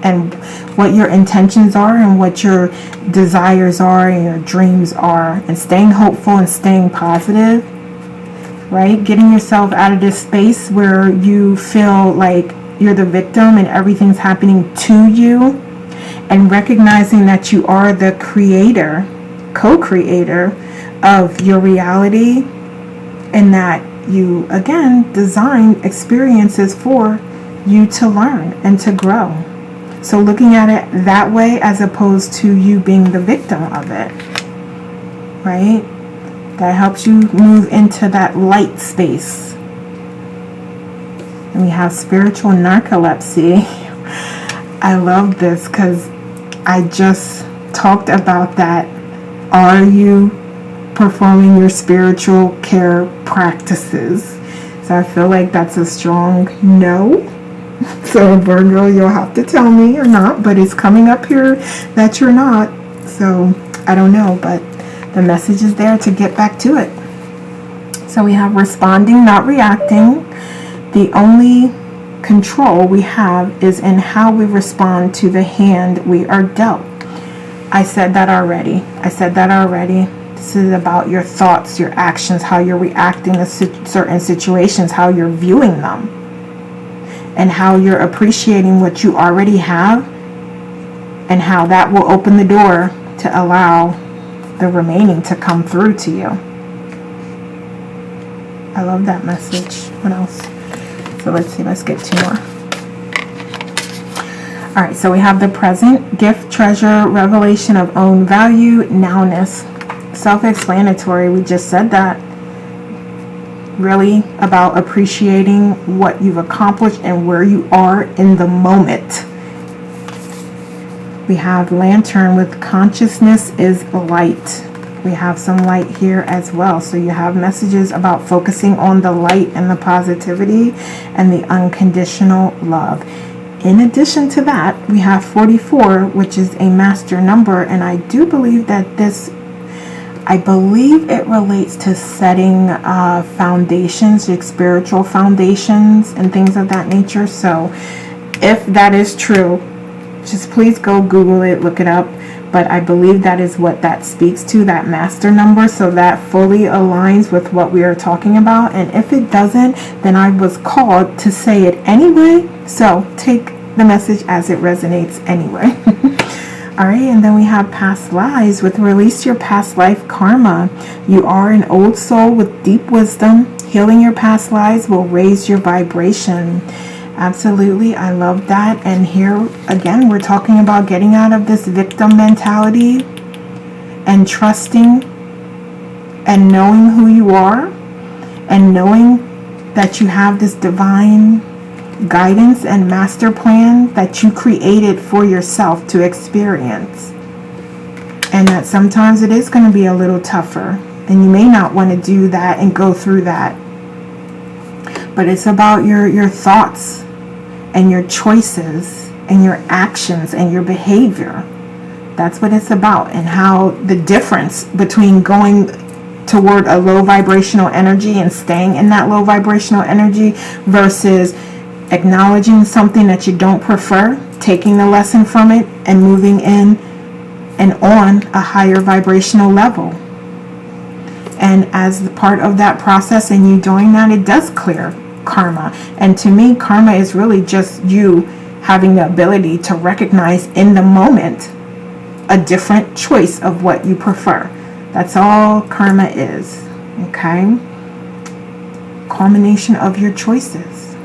S1: and what your intentions are and what your desires are and your dreams are, and staying hopeful and staying positive, right? Getting yourself out of this space where you feel like you're the victim and everything's happening to you, and recognizing that you are the creator, co-creator of your reality, and that you, again, design experiences for you to learn and to grow. So looking at it that way, as opposed to you being the victim of it, right? That helps you move into that light space. And we have spiritual narcolepsy. I love this because I just talked about that. Are you performing your spiritual care practices? So I feel like that's a strong no. So Virgo, you'll have to tell me or not, but it's coming up here that you're not. So I don't know, but the message is there to get back to it. So we have responding, not reacting. The only control we have is in how we respond to the hand we are dealt. I said that already. This is about your thoughts, your actions, how you're reacting to certain situations, how you're viewing them, and how you're appreciating what you already have, and how that will open the door to allow the remaining to come through to you. I love that message. What else? So let's see, let's get 2 more. All right, so we have the present, gift, treasure, revelation of own value, nowness. Self-explanatory, we just said that. Really about appreciating what you've accomplished and where you are in the moment. We have lantern with consciousness is light. We have some light here as well. So you have messages about focusing on the light and the positivity and the unconditional love. In addition to that, we have 44, which is a master number, and I do believe that this, I believe it relates to setting foundations, like spiritual foundations and things of that nature. So if that is true, just please go Google it, look it up. But I believe that is what that speaks to, that master number. So that fully aligns with what we are talking about. And if it doesn't, then I was called to say it anyway. So take the message as it resonates anyway. All right, and then we have past lives with release your past life karma. You are an old soul with deep wisdom. Healing your past lives will raise your vibration. Absolutely, I love that. And here again, we're talking about getting out of this victim mentality and trusting and knowing who you are and knowing that you have this divine guidance and master plan that you created for yourself to experience. And that sometimes it is going to be a little tougher and you may not want to do that and go through that. But it's about your thoughts and your choices and your actions and your behavior. That's what it's about, and how the difference between going toward a low vibrational energy and staying in that low vibrational energy versus acknowledging something that you don't prefer, taking the lesson from it, and moving in and on a higher vibrational level. And as part of that process and you doing that, it does clear karma. And to me, karma is really just you having the ability to recognize in the moment a different choice of what you prefer. That's all karma is. Okay? Culmination of your choices.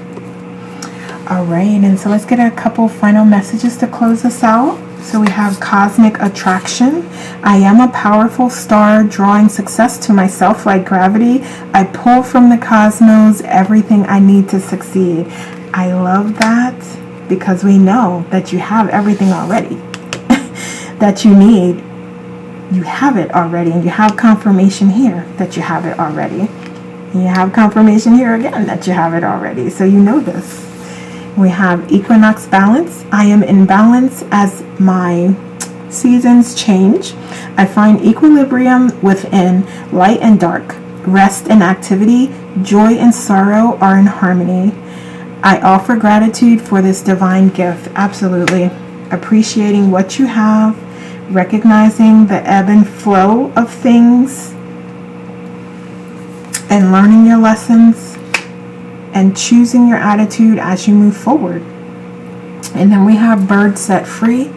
S1: Alright, and so let's get a couple final messages to close us out. So we have cosmic attraction. I am a powerful star drawing success to myself like gravity. I pull from the cosmos everything I need to succeed. I love that because we know that you have everything already that you need. You have it already, and you have confirmation here that you have it already. You have confirmation here again that you have it already. So you know this. We have equinox balance. I am in balance as my seasons change. I find equilibrium within light and dark. Rest and activity, joy and sorrow are in harmony. I offer gratitude for this divine gift. Absolutely. Appreciating what you have, recognizing the ebb and flow of things, and learning your lessons, and choosing your attitude as you move forward. And then we have bird set free.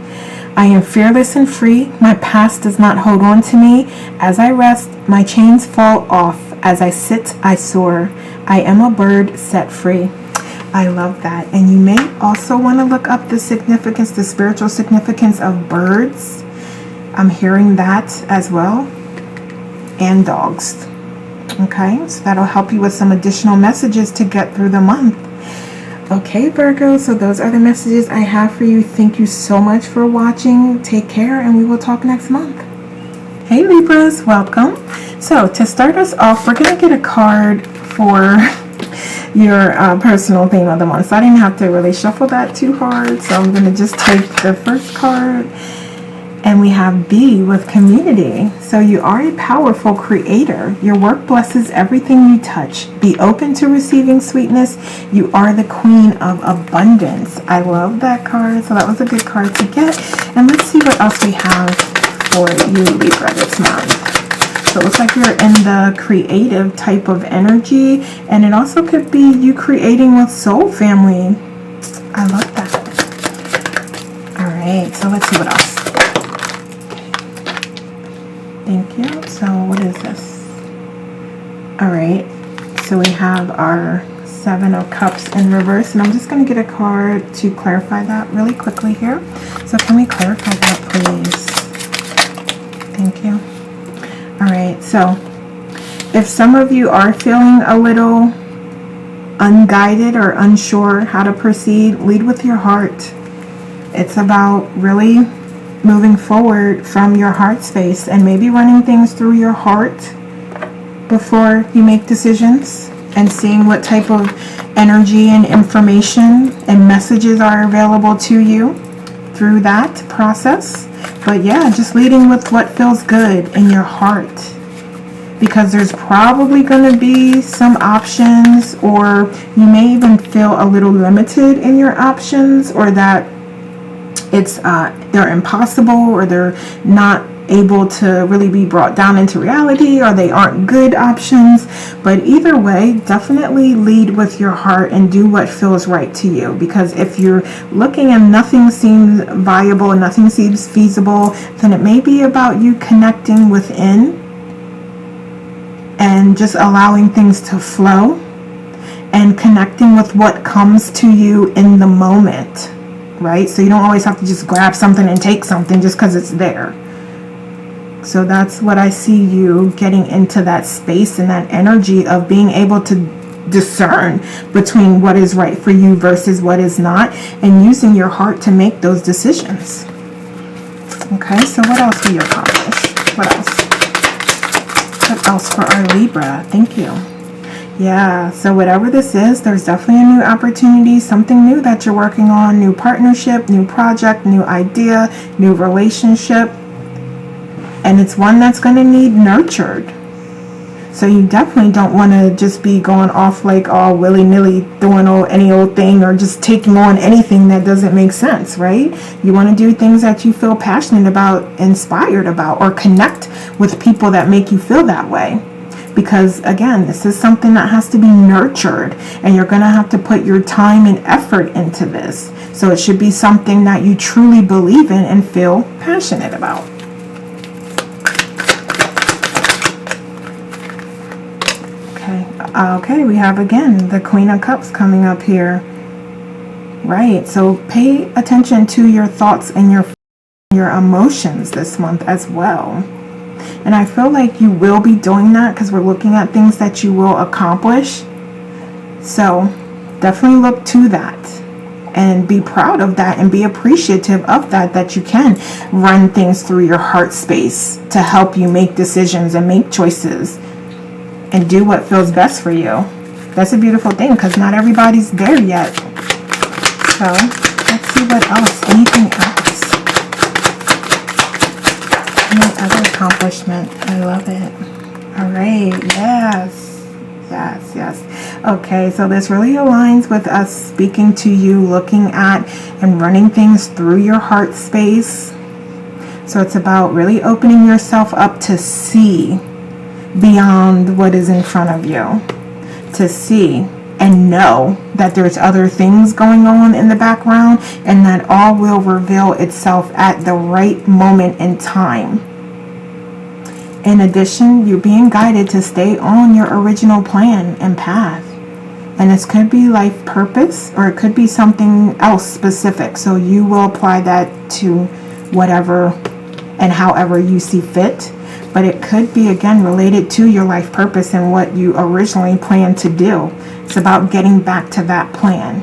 S1: I am fearless and free. My past does not hold on to me. As I rest, my chains fall off. As I sit, I soar. I am a bird set free. I love that. And you may also want to look up the significance, the spiritual significance of birds. I'm hearing that as well. And dogs. Okay, so that'll help you with some additional messages to get through the month. Okay, Virgo, so those are the messages I have for you. Thank you so much for watching. Take care, and we will talk next month. Hey, Libras, welcome. So to start us off, we're going to get a card for your personal theme of the month. So I didn't have to really shuffle that too hard. So I'm going to just take the first card. And we have B with community. So you are a powerful creator. Your work blesses everything you touch. Be open to receiving sweetness. You are the queen of abundance. I love that card. So that was a good card to get. And let's see what else we have for you, Libra, this month. So it looks like you're in the creative type of energy. And it also could be you creating with soul family. I love that. All right. So let's see what else. Thank you. So what is this? All right. So we have our Seven of Cups in reverse. And I'm just going to get a card to clarify that really quickly here. So can we clarify that, please? Thank you. All right. So if some of you are feeling a little unguided or unsure how to proceed, lead with your heart. It's about really moving forward from your heart space and maybe running things through your heart before you make decisions, and seeing what type of energy and information and messages are available to you through that process. But yeah, just leading with what feels good in your heart, because there's probably going to be some options, or you may even feel a little limited in your options, or that it's they're impossible, or they're not able to really be brought down into reality, or they aren't good options. But either way, definitely lead with your heart and do what feels right to you, because if you're looking and nothing seems viable and nothing seems feasible, then it may be about you connecting within and just allowing things to flow and connecting with what comes to you in the moment. Right? So you don't always have to just grab something and take something just because it's there. So that's what I see you getting into, that space and that energy of being able to discern between what is right for you versus what is not, and using your heart to make those decisions. Okay, so what else will you accomplish? What else? What else for our Libra? Thank you. Yeah, so whatever this is, there's definitely a new opportunity, something new that you're working on, new partnership, new project, new idea, new relationship. And it's one that's going to need nurtured. So you definitely don't want to just be going off like all willy-nilly, doing any old thing, or just taking on anything that doesn't make sense, right? You want to do things that you feel passionate about, inspired about, or connect with people that make you feel that way. Because again, this is something that has to be nurtured, and you're going to have to put your time and effort into this. So it should be something that you truly believe in and feel passionate about. Okay, we have again the Queen of Cups coming up here. Right, so pay attention to your thoughts and your emotions this month as well. And I feel like you will be doing that because we're looking at things that you will accomplish. So definitely look to that and be proud of that and be appreciative of that you can run things through your heart space to help you make decisions and make choices and do what feels best for you. That's a beautiful thing because not everybody's there yet. So let's see what else. Anything else? Any other accomplishment? I love it. All right. Yes. Okay, so this really aligns with us speaking to you, looking at and running things through your heart space. So it's about really opening yourself up to see beyond what is in front of you, to see and know that there's other things going on in the background, and that all will reveal itself at the right moment in time. In addition, you're being guided to stay on your original plan and path. And this could be life purpose, or it could be something else specific. So you will apply that to whatever and however you see fit. But it could be, again, related to your life purpose and what you originally planned to do. It's about getting back to that plan.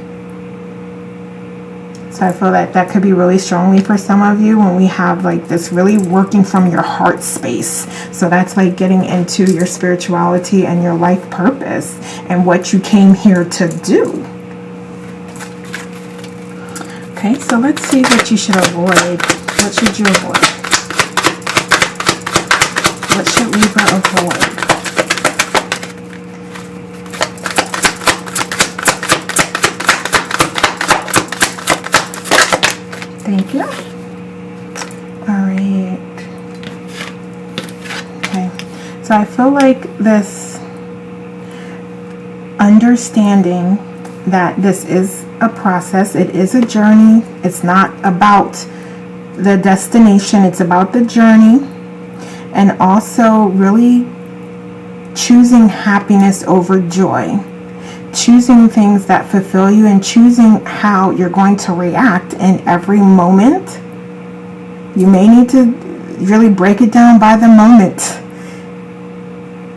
S1: So I feel that could be really strongly for some of you when we have like this really working from your heart space. So that's like getting into your spirituality and your life purpose and what you came here to do. Okay, so let's see what you should avoid. What should you avoid? What should Libra avoid? Thank you. All right. Okay. So I feel like this understanding that this is a process, it is a journey. It's not about the destination, it's about the journey. And also really choosing happiness over joy, choosing things that fulfill you, and choosing how you're going to react in every moment. You may need to really break it down by the moment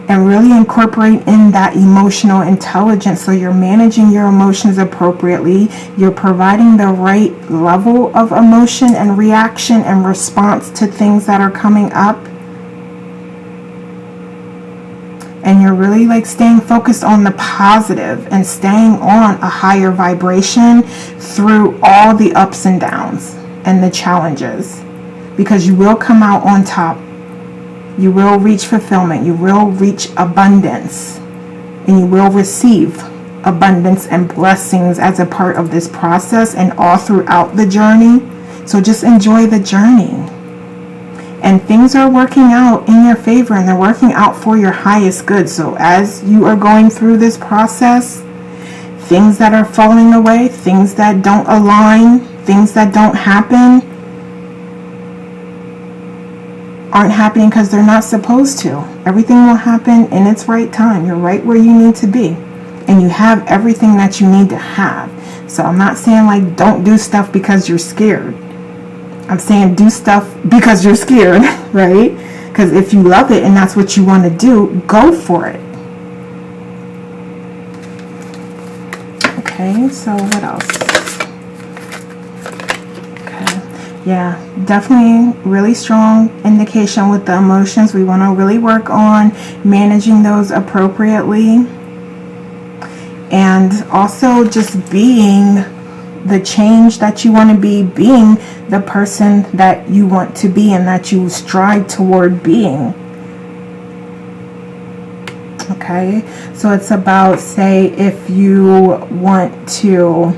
S1: and really incorporate in that emotional intelligence, so you're managing your emotions appropriately, you're providing the right level of emotion and reaction and response to things that are coming up. And you're really like staying focused on the positive and staying on a higher vibration through all the ups and downs and the challenges, because you will come out on top. You will reach fulfillment. You will reach abundance, and you will receive abundance and blessings as a part of this process and all throughout the journey. So just enjoy the journey. And things are working out in your favor, and they're working out for your highest good. So as you are going through this process, things that are falling away, things that don't align, things that don't happen, aren't happening because they're not supposed to. Everything will happen in its right time. You're right where you need to be, and you have everything that you need to have. So I'm not saying like don't do stuff because you're scared. I'm saying do stuff because you're scared, right? Because if you love it and that's what you want to do, go for it. Okay, so what else? Okay, yeah, definitely really strong indication with the emotions. We want to really work on managing those appropriately. and also just being the change that you want to be, being the person that you want to be and that you strive toward being. Okay, so it's about, say, if you want to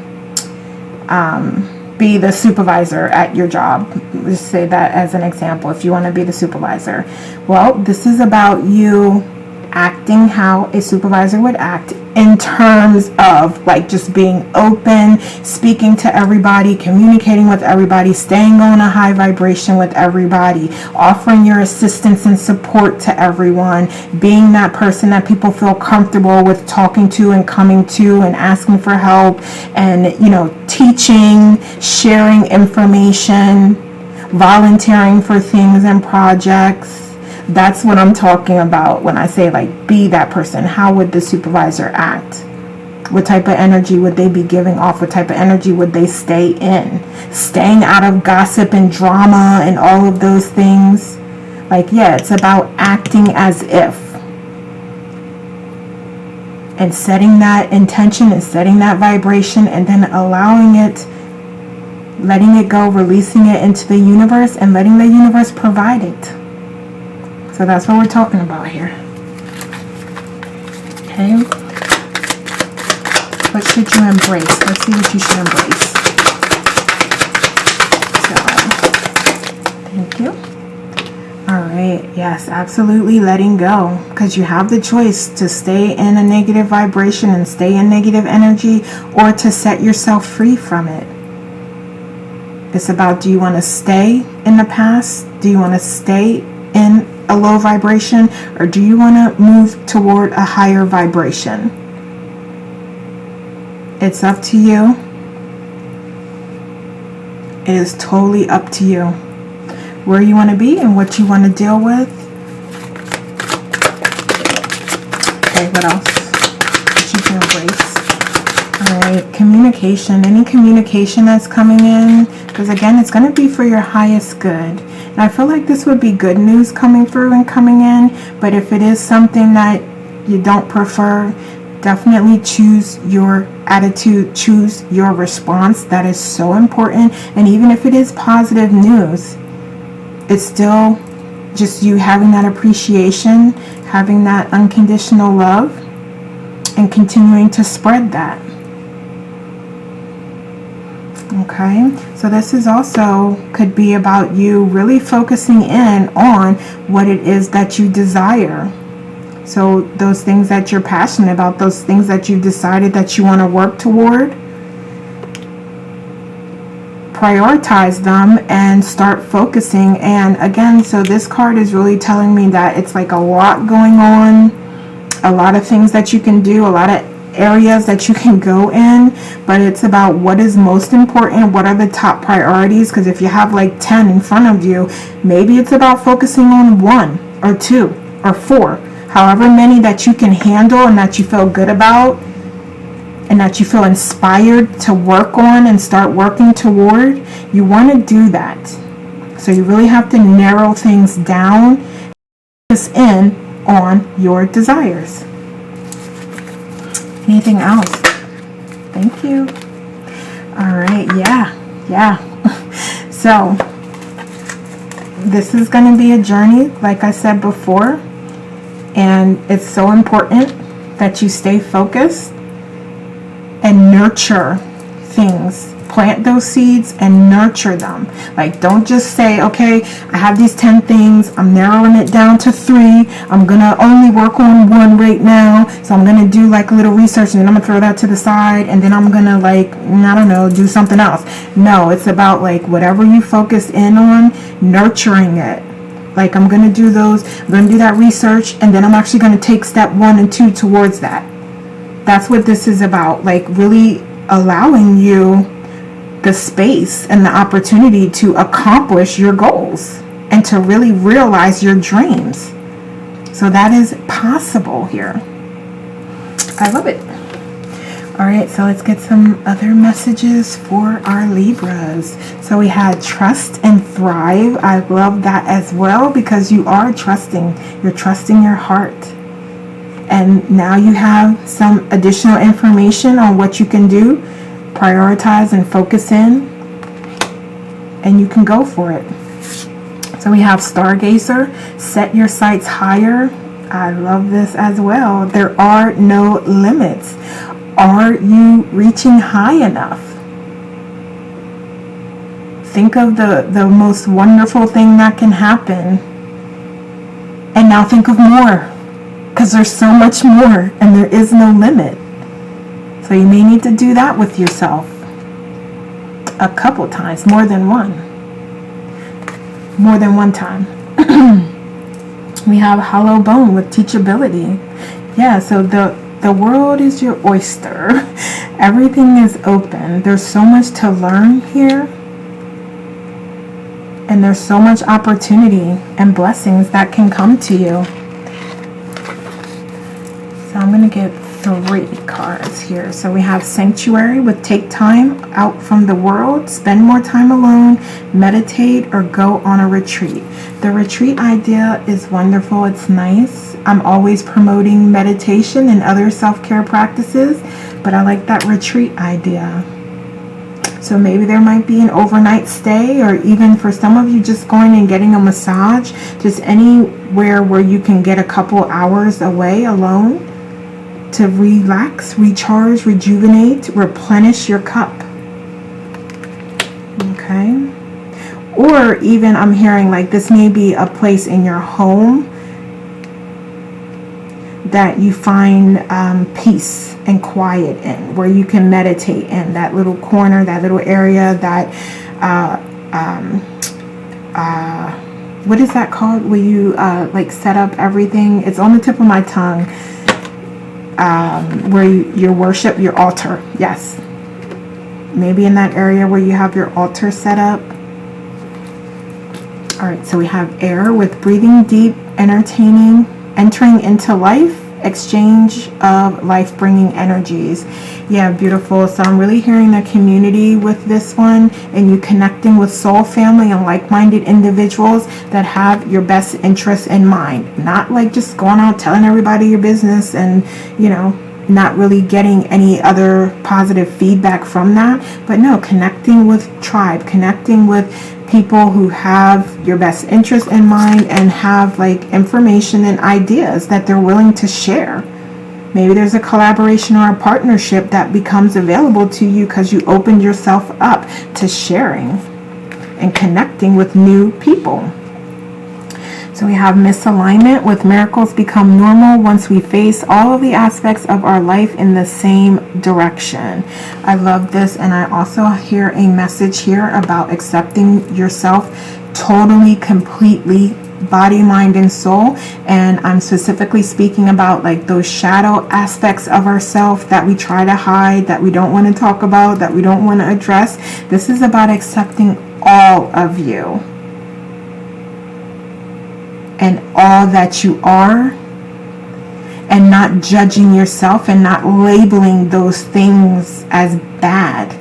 S1: be the supervisor at your job. Just say that as an example. If you want to be the supervisor, well, this is about you acting how a supervisor would act in terms of like just being open, speaking to everybody, communicating with everybody, staying on a high vibration with everybody, offering your assistance and support to everyone, being that person that people feel comfortable with talking to and coming to and asking for help, and, you know, teaching, sharing information, volunteering for things and projects. That's what I'm talking about when I say, like, be that person. How would the supervisor act? What type of energy would they be giving off? What type of energy would they stay in? Staying out of gossip and drama and all of those things. Like, yeah, it's about acting as if. And setting that intention and setting that vibration, and then allowing it, letting it go, releasing it into the universe, and letting the universe provide it. So that's what we're talking about here. Okay. What should you embrace? Let's see what you should embrace. So, thank you. All right. Yes, absolutely letting go. Because you have the choice to stay in a negative vibration and stay in negative energy, or to set yourself free from it. It's about, do you want to stay in the past? Do you want to stay in a low vibration, or do you want to move toward a higher vibration? It's up to you. It is totally up to you where you want to be and what you want to deal with. Okay, what else? What you can embrace. All right, communication. Any communication that's coming in, because again, it's going to be for your highest good. And I feel like this would be good news coming through and coming in. But if it is something that you don't prefer, definitely choose your attitude, choose your response. That is so important. And even if it is positive news, it's still just you having that appreciation, having that unconditional love, and continuing to spread that. Okay, so this is also could be about you really focusing in on what it is that you desire. So those things that you're passionate about, those things that you've decided that you want to work toward, prioritize them and start focusing. And again, so this card is really telling me that it's like a lot going on, a lot of things that you can do, a lot of areas that you can go in, but it's about what is most important, what are the top priorities. Because if you have like 10 in front of you, maybe it's about focusing on 1 or 2 or 4, however many that you can handle and that you feel good about and that you feel inspired to work on and start working toward. You want to do that. So you really have to narrow things down, focus in on your desires. Anything else? Thank you. All right. Yeah. So this is going to be a journey, like I said before, and it's so important that you stay focused and nurture things. Plant those seeds and nurture them. Like, don't just say, okay, I have these 10 things, I'm narrowing it down to 3, I'm gonna only work on 1 right now, so I'm gonna do like a little research and then I'm gonna throw that to the side and then I'm gonna, like, I don't know, do something else. No, it's about like whatever you focus in on, nurturing it. Like, I'm gonna do those, I'm gonna do that research, and then I'm actually gonna take step 1 and 2 towards that. That's what this is about. Like, really allowing you the space and the opportunity to accomplish your goals and to really realize your dreams. So that is possible here. I love it. All right, so let's get some other messages for our Libras. So we had trust and thrive. I love that as well, because you are trusting. You're trusting your heart. And now you have some additional information on what you can do, prioritize and focus in, and you can go for it. So we have Stargazer, set your sights higher. I love this as well. There are no limits. Are you reaching high enough? Think of the most wonderful thing that can happen. And now think of more. Because there's so much more and there is no limit. So you may need to do that with yourself a couple times, more than one time. We have Hollow Bone with teachability. Yeah, so the world is your oyster. Everything is open. There's so much to learn here. And there's so much opportunity and blessings that can come to you. So I'm going to get 3 cards here. So we have Sanctuary with take time out from the world, spend more time alone, meditate, or go on a retreat. The retreat idea is wonderful. It's nice. I'm always promoting meditation and other self-care practices, but I like that retreat idea. So maybe there might be an overnight stay, or even for some of you just going and getting a massage, just anywhere where you can get a couple hours away alone to relax, recharge, rejuvenate, replenish your cup. Okay. Or even I'm hearing like this may be a place in your home that you find peace and quiet in, where you can meditate in that little corner, that little area, that what is that called, where you like set up everything? It's on the tip of my tongue. Where you worship, your altar. Yes, maybe in that area where you have your altar set up. All right, so we have air with breathing deep, entertaining, entering into life, exchange of life-bringing energies. Yeah, beautiful. So I'm really hearing the community with this one, and you connecting with soul family and like-minded individuals that have your best interests in mind. Not like just going out telling everybody your business and, you know, not really getting any other positive feedback from that. But no, connecting with tribe, connecting with people who have your best interest in mind and have like information and ideas that they're willing to share. Maybe there's a collaboration or a partnership that becomes available to you because you opened yourself up to sharing and connecting with new people. So we have misalignment with miracles become normal once we face all of the aspects of our life in the same direction. I love this, and I also hear a message here about accepting yourself totally, completely, body, mind, and soul. And I'm specifically speaking about like those shadow aspects of ourselves that we try to hide, that we don't want to talk about, that we don't want to address. This is about accepting all of you and all that you are, and not judging yourself and not labeling those things as bad.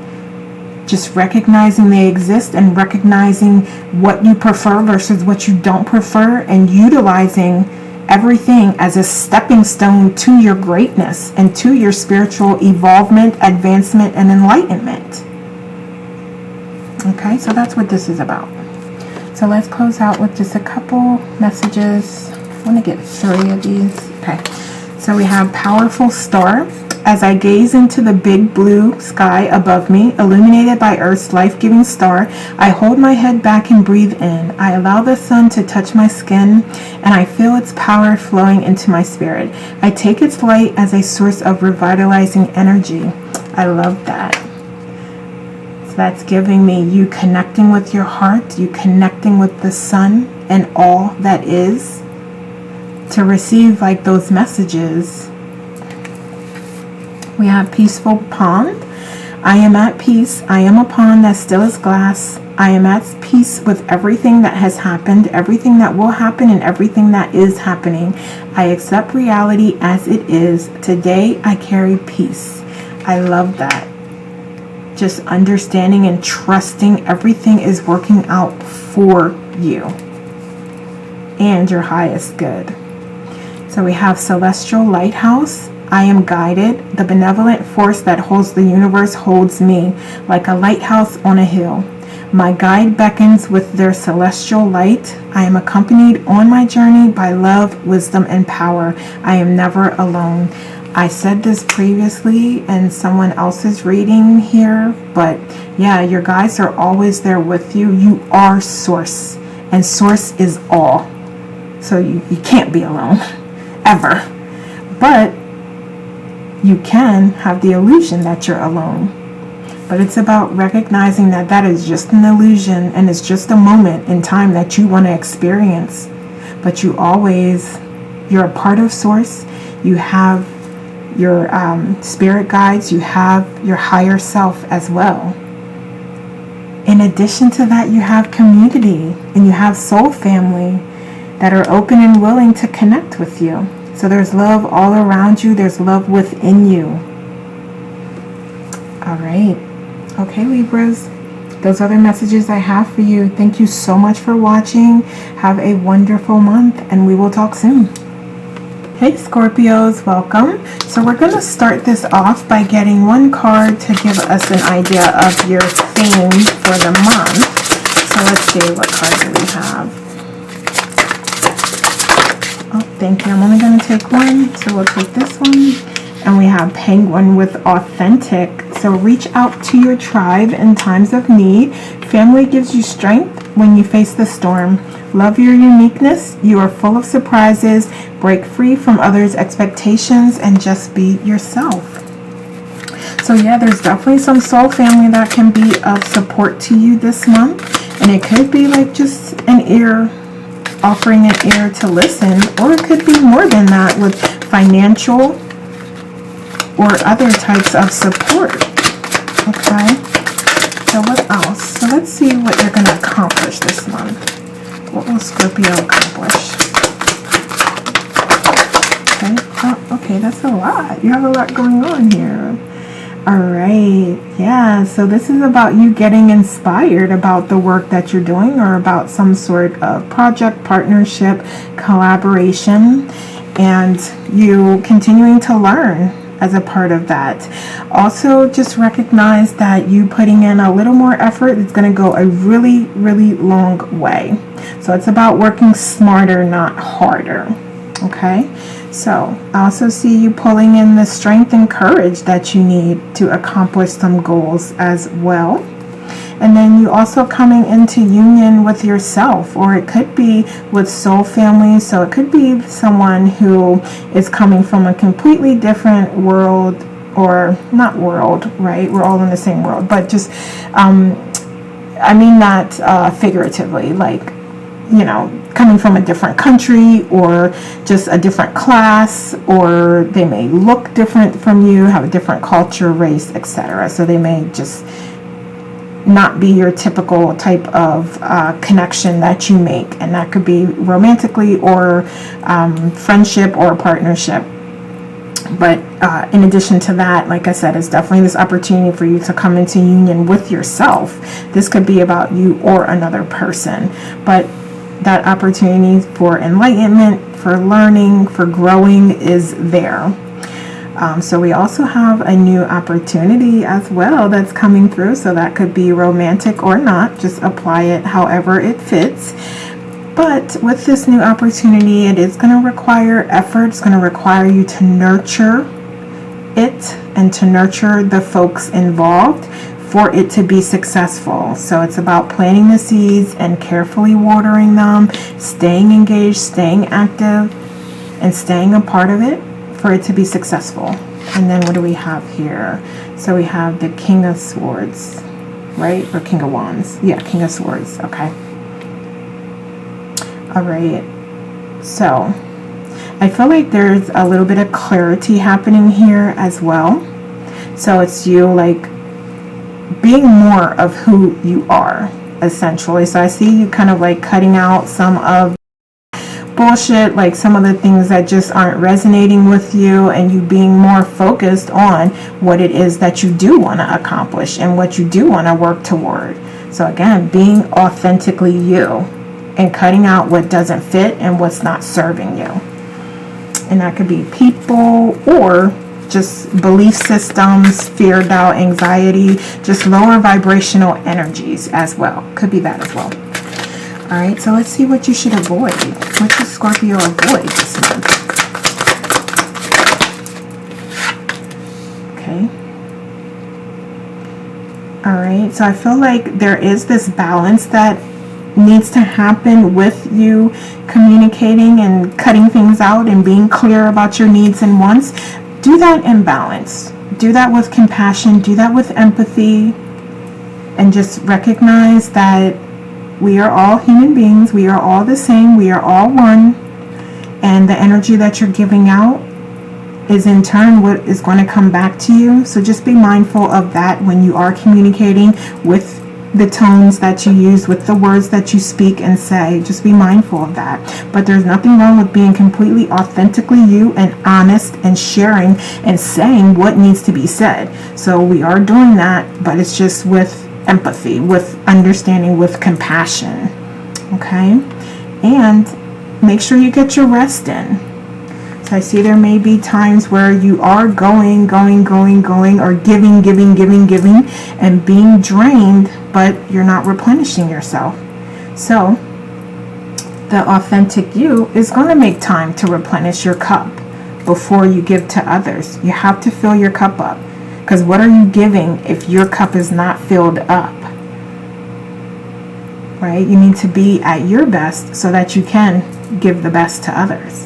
S1: Just recognizing they exist and recognizing what you prefer versus what you don't prefer, and utilizing everything as a stepping stone to your greatness and to your spiritual evolvement, advancement, and enlightenment. Okay, so that's what this is about. So let's close out with just a couple messages. I want to get 3 of these. Okay, so we have powerful star. As I gaze into the big blue sky above me, illuminated by Earth's life-giving star, I hold my head back and breathe in. I allow the sun to touch my skin, and I feel its power flowing into my spirit. I take its light as a source of revitalizing energy. I love that. That's giving me you connecting with your heart, you connecting with the sun and all that is, to receive like those messages. We have peaceful pond. I am at peace. I am a pond that still is glass. I am at peace with everything that has happened, everything that will happen, and everything that is happening. I accept reality as it is. Today I carry peace. I love that. Just understanding and trusting everything is working out for you and your highest good. So we have celestial lighthouse. I am guided. The benevolent force that holds the universe holds me like a lighthouse on a hill. My guide beckons with their celestial light. I am accompanied on my journey by love, wisdom, and power. I am never alone. I said this previously in someone else's reading here, but yeah, your guides are always there with you. You are source, and source is all. So you can't be alone, ever. But you can have the illusion that you're alone. But it's about recognizing that that is just an illusion, and it's just a moment in time that you want to experience. But you're a part of source. You have your spirit guides, you have your higher self as well. In addition to that, you have community, and you have soul family that are open and willing to connect with you. So there's love all around you, there's love within you. All right. Okay, Libras, those are the messages I have for you. Thank you so much for watching. Have a wonderful month, and we will talk soon. Hey Scorpios, welcome. So we're going to start this off by getting one card to give us an idea of your theme for the month. So let's see, what card do we have? Oh, thank you. I'm only going to take one, so we'll take this one. And we have Penguin with authentic. So reach out to your tribe in times of need. Family gives you strength when you face the storm. Love your uniqueness. You are full of surprises. Break free from others' expectations and just be yourself. So yeah, there's definitely some soul family that can be of support to you this month. And it could be like just an ear, offering an ear to listen. Or it could be more than that with financial or other types of support. Okay, so what else? So let's see what you're going to accomplish this month. What will Scorpio accomplish? Okay, oh, okay, that's a lot. You have a lot going on here. All right, yeah, so this is about you getting inspired about the work that you're doing, or about some sort of project, partnership, collaboration, and you continuing to learn as a part of that. Also, just recognize that you putting in a little more effort is going to go a really, really long way. So it's about working smarter, not harder. Okay, so I also see you pulling in the strength and courage that you need to accomplish some goals as well. And then you also coming into union with yourself, or it could be with soul family. So it could be someone who is coming from a completely different world, or not world, right? We're all in the same world, but just, I mean that figuratively, like, you know, coming from a different country, or just a different class, or they may look different from you, have a different culture, race, etc. So they may just not be your typical type of connection that you make, and that could be romantically, or friendship, or partnership. But in addition to that, like I said, it's definitely this opportunity for you to come into union with yourself. This could be about you or another person, but that opportunity for enlightenment, for learning, for growing is there. So we also have a new opportunity as well that's coming through. So that could be romantic or not. Just apply it however it fits. But with this new opportunity, it is going to require effort. It's going to require you to nurture it and to nurture the folks involved for it to be successful. So it's about planting the seeds and carefully watering them, staying engaged, staying active, and staying a part of it for it to be successful. And then what do we have here? So we have the King of Swords, right? Or King of Wands. Yeah, King of Swords. Okay. All right. So I feel like there's a little bit of clarity happening here as well. So it's you like being more of who you are, essentially. So I see you kind of like cutting out some of bullshit, like some of the things that just aren't resonating with you, and you being more focused on what it is that you do want to accomplish and what you do want to work toward. So again, being authentically you and cutting out what doesn't fit and what's not serving you. And that could be people or just belief systems, fear, doubt, anxiety, just lower vibrational energies as well. Could be that as well. All right, so let's see what you should avoid. What should Scorpio avoid this month? Okay. All right, so I feel like there is this balance that needs to happen with you communicating and cutting things out and being clear about your needs and wants. Do that in balance. Do that with compassion. Do that with empathy. And just recognize that we are all human beings. We are all the same. We are all one. And the energy that you're giving out is in turn what is going to come back to you. So just be mindful of that when you are communicating, with the tones that you use, with the words that you speak and say. Just be mindful of that. But there's nothing wrong with being completely authentically you and honest and sharing and saying what needs to be said. So we are doing that, but it's just with empathy, with understanding, with compassion. Okay? And make sure you get your rest in. So I see there may be times where you are going, or giving, and being drained, but you're not replenishing yourself. So the authentic you is going to make time to replenish your cup before you give to others. You have to fill your cup up. Because what are you giving if your cup is not filled up? Right? You need to be at your best so that you can give the best to others.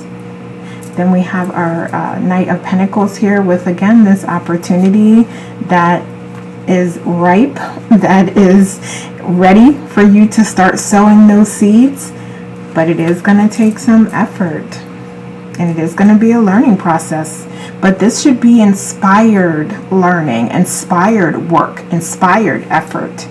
S1: Then we have our Knight of Pentacles here with, again, this opportunity that is ripe, that is ready for you to start sowing those seeds. But it is going to take some effort. And it is going to be a learning process. But this should be inspired learning, inspired work, inspired effort.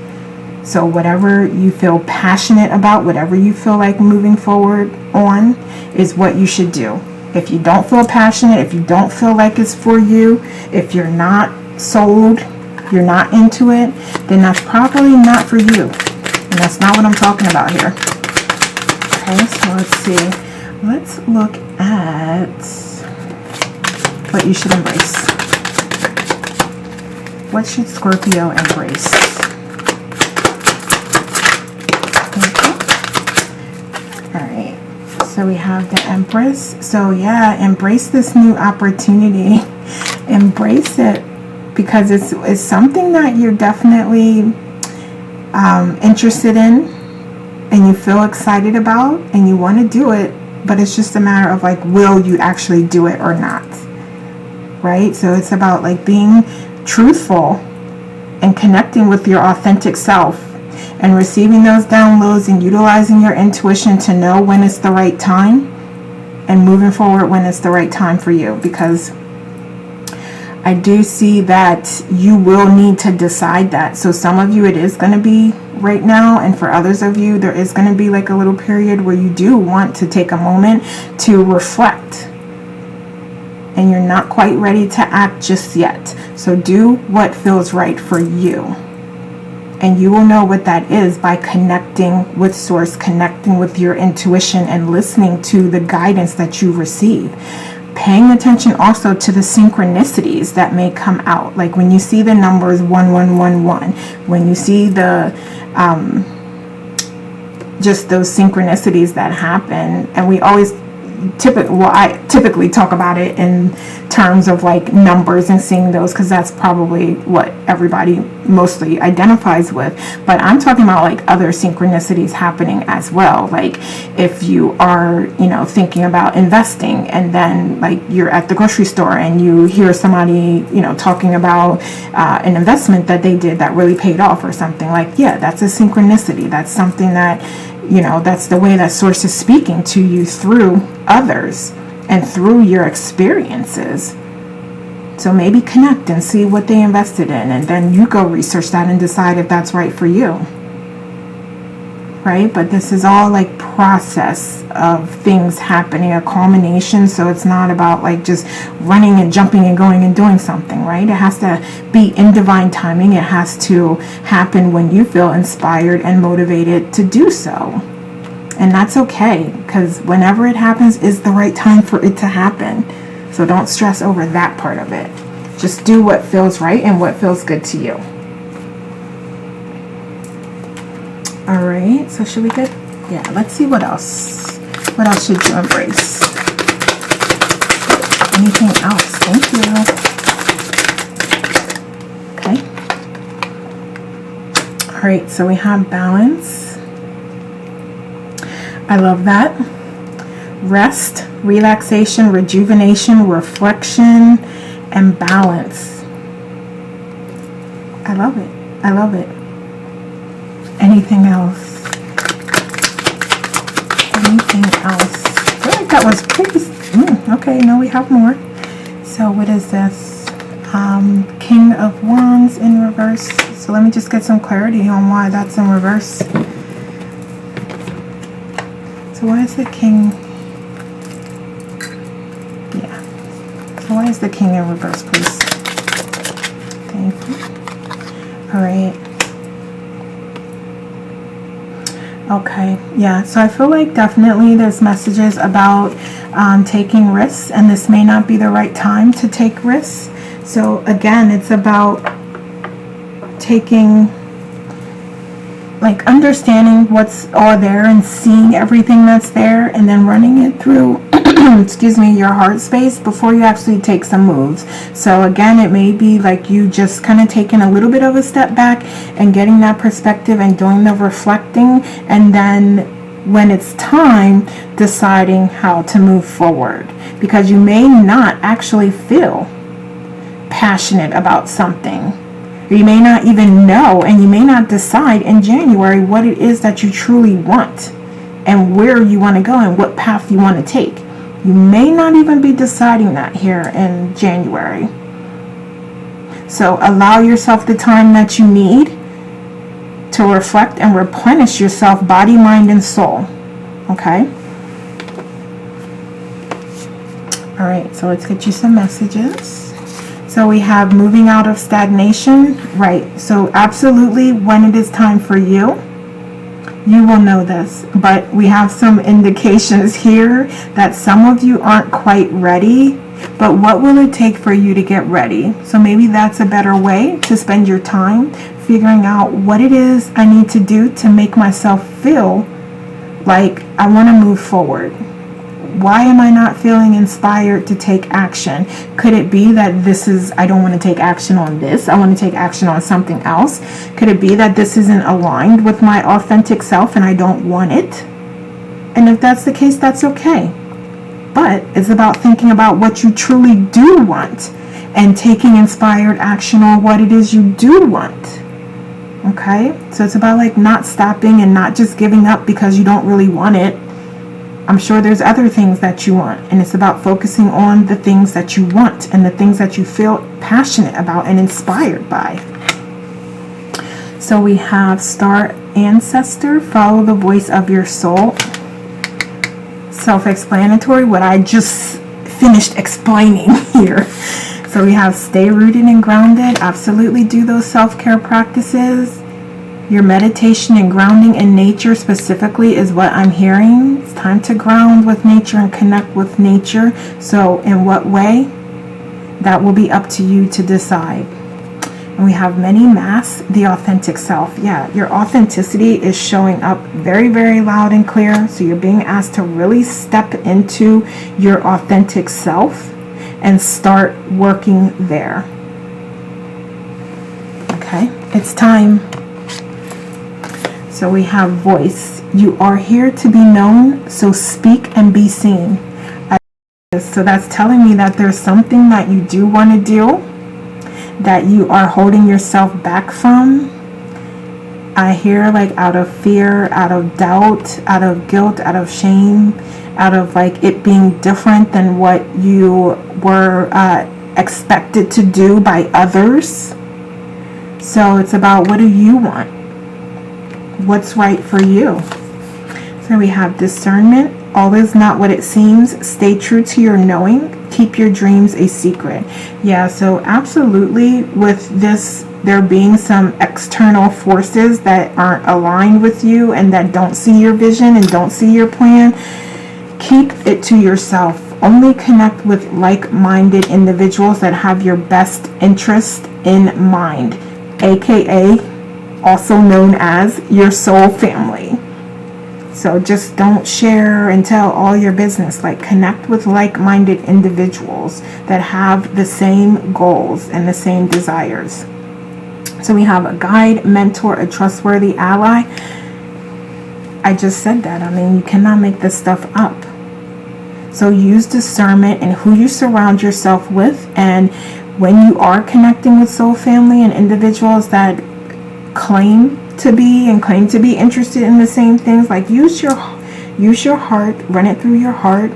S1: So whatever you feel passionate about, whatever you feel like moving forward on, is what you should do. If you don't feel passionate, if you don't feel like it's for you, if you're not sold, you're not into it, then that's probably not for you. And that's not what I'm talking about here. Okay, so let's see. Let's look at what you should embrace. What should Scorpio embrace? Okay. All right. So we have the Empress. So yeah, embrace this new opportunity. Embrace it, because it's something that you're definitely interested in, and you feel excited about, and you want to do it. But it's just a matter of like, will you actually do it or not? Right? So it's about like being truthful and connecting with your authentic self and receiving those downloads and utilizing your intuition to know when it's the right time and moving forward when it's the right time for you. Because I do see that you will need to decide that. So some of you, it is going to be right now, and for others of you, there is going to be like a little period where you do want to take a moment to reflect, and you're not quite ready to act just yet. So do what feels right for you, and you will know what that is by connecting with source, connecting with your intuition, and listening to the guidance that you receive. Paying attention also to the synchronicities that may come out. Like when you see the numbers 1111, when you see the just those synchronicities that happen. And we always I typically talk about it in terms of like numbers and seeing those, because that's probably what everybody mostly identifies with. But I'm talking about like other synchronicities happening as well. Like if you are, thinking about investing, and then like you're at the grocery store and you hear somebody, talking about an investment that they did that really paid off or something, like, yeah, that's a synchronicity. That's something that, that's the way that source is speaking to you through others and through your experiences. So maybe connect and see what they invested in, and then you go research that and decide if that's right for you. Right? But this is all like process of things happening, a culmination. So it's not about like just running and jumping and going and doing something, right? It has to be in divine timing. It has to happen when you feel inspired and motivated to do so. And that's okay, because whenever it happens is the right time for it to happen. So don't stress over that part of it. Just do what feels right and what feels good to you. All right, so should we get, yeah, let's see what else. What else should you embrace? Anything else? Thank you. Okay. All right, so we have balance. I love that. Rest, relaxation, rejuvenation, reflection, and balance. I love it. I love it. Anything else? Anything else? I feel like that was pretty... okay, no, we have more. So what is this? King of Wands in reverse. So let me just get some clarity on why that's in reverse. So why is the King... yeah. So why is the King in reverse, please? Thank you. All right. Okay, yeah, so I feel like definitely there's messages about taking risks, and this may not be the right time to take risks. So again, it's about taking, like, understanding what's all there and seeing everything that's there, and then running it through excuse me, your heart space before you actually take some moves. So again, it may be like you just kind of taking a little bit of a step back and getting that perspective and doing the reflecting, and then when it's time, deciding how to move forward, because you may not actually feel passionate about something, or you may not even know, and you may not decide in January what it is that you truly want and where you want to go and what path you want to take. You may not even be deciding that here in January. So allow yourself the time that you need to reflect and replenish yourself, body, mind, and soul. Okay? All right, so let's get you some messages. So we have moving out of stagnation. Right, so absolutely when it is time for you, you will know this, but we have some indications here that some of you aren't quite ready, but what will it take for you to get ready? So maybe that's a better way to spend your time, figuring out what it is I need to do to make myself feel like I want to move forward. Why am I not feeling inspired to take action? Could it be that this is, I don't want to take action on this, I want to take action on something else? Could it be that this isn't aligned with my authentic self and I don't want it? And if that's the case, that's okay. But it's about thinking about what you truly do want and taking inspired action on what it is you do want. Okay? So it's about like not stopping and not just giving up because you don't really want it. I'm sure there's other things that you want, and it's about focusing on the things that you want and the things that you feel passionate about and inspired by. So we have Star Ancestor, follow the voice of your soul. Self-explanatory, what I just finished explaining here. So we have stay rooted and grounded. Absolutely do those self-care practices. Your meditation and grounding in nature specifically is what I'm hearing. It's time to ground with nature and connect with nature. So in what way? That will be up to you to decide. And we have many masks, the authentic self. Yeah, your authenticity is showing up very, very loud and clear. So you're being asked to really step into your authentic self and start working there. Okay, it's time. So we have voice. You are here to be known, so speak and be seen. So that's telling me that there's something that you do want to do that you are holding yourself back from. I hear like out of fear, out of doubt, out of guilt, out of shame, out of like it being different than what you were expected to do by others. So it's about, what do you want? What's right for you? So we have discernment. All is not what it seems. Stay true to your knowing. Keep your dreams a secret. Yeah, so absolutely with this there being some external forces that aren't aligned with you and that don't see your vision and don't see your plan, keep it to yourself. Only connect with like-minded individuals that have your best interest in mind, aka also known as your soul family. So just don't share and tell all your business. Like, connect with like-minded individuals that have the same goals and the same desires. So we have a guide, mentor, a trustworthy ally. I just said that. I mean, you cannot make this stuff up. So use discernment in who you surround yourself with. And when you are connecting with soul family and individuals that claim to be interested in the same things, like use your heart, run it through your heart,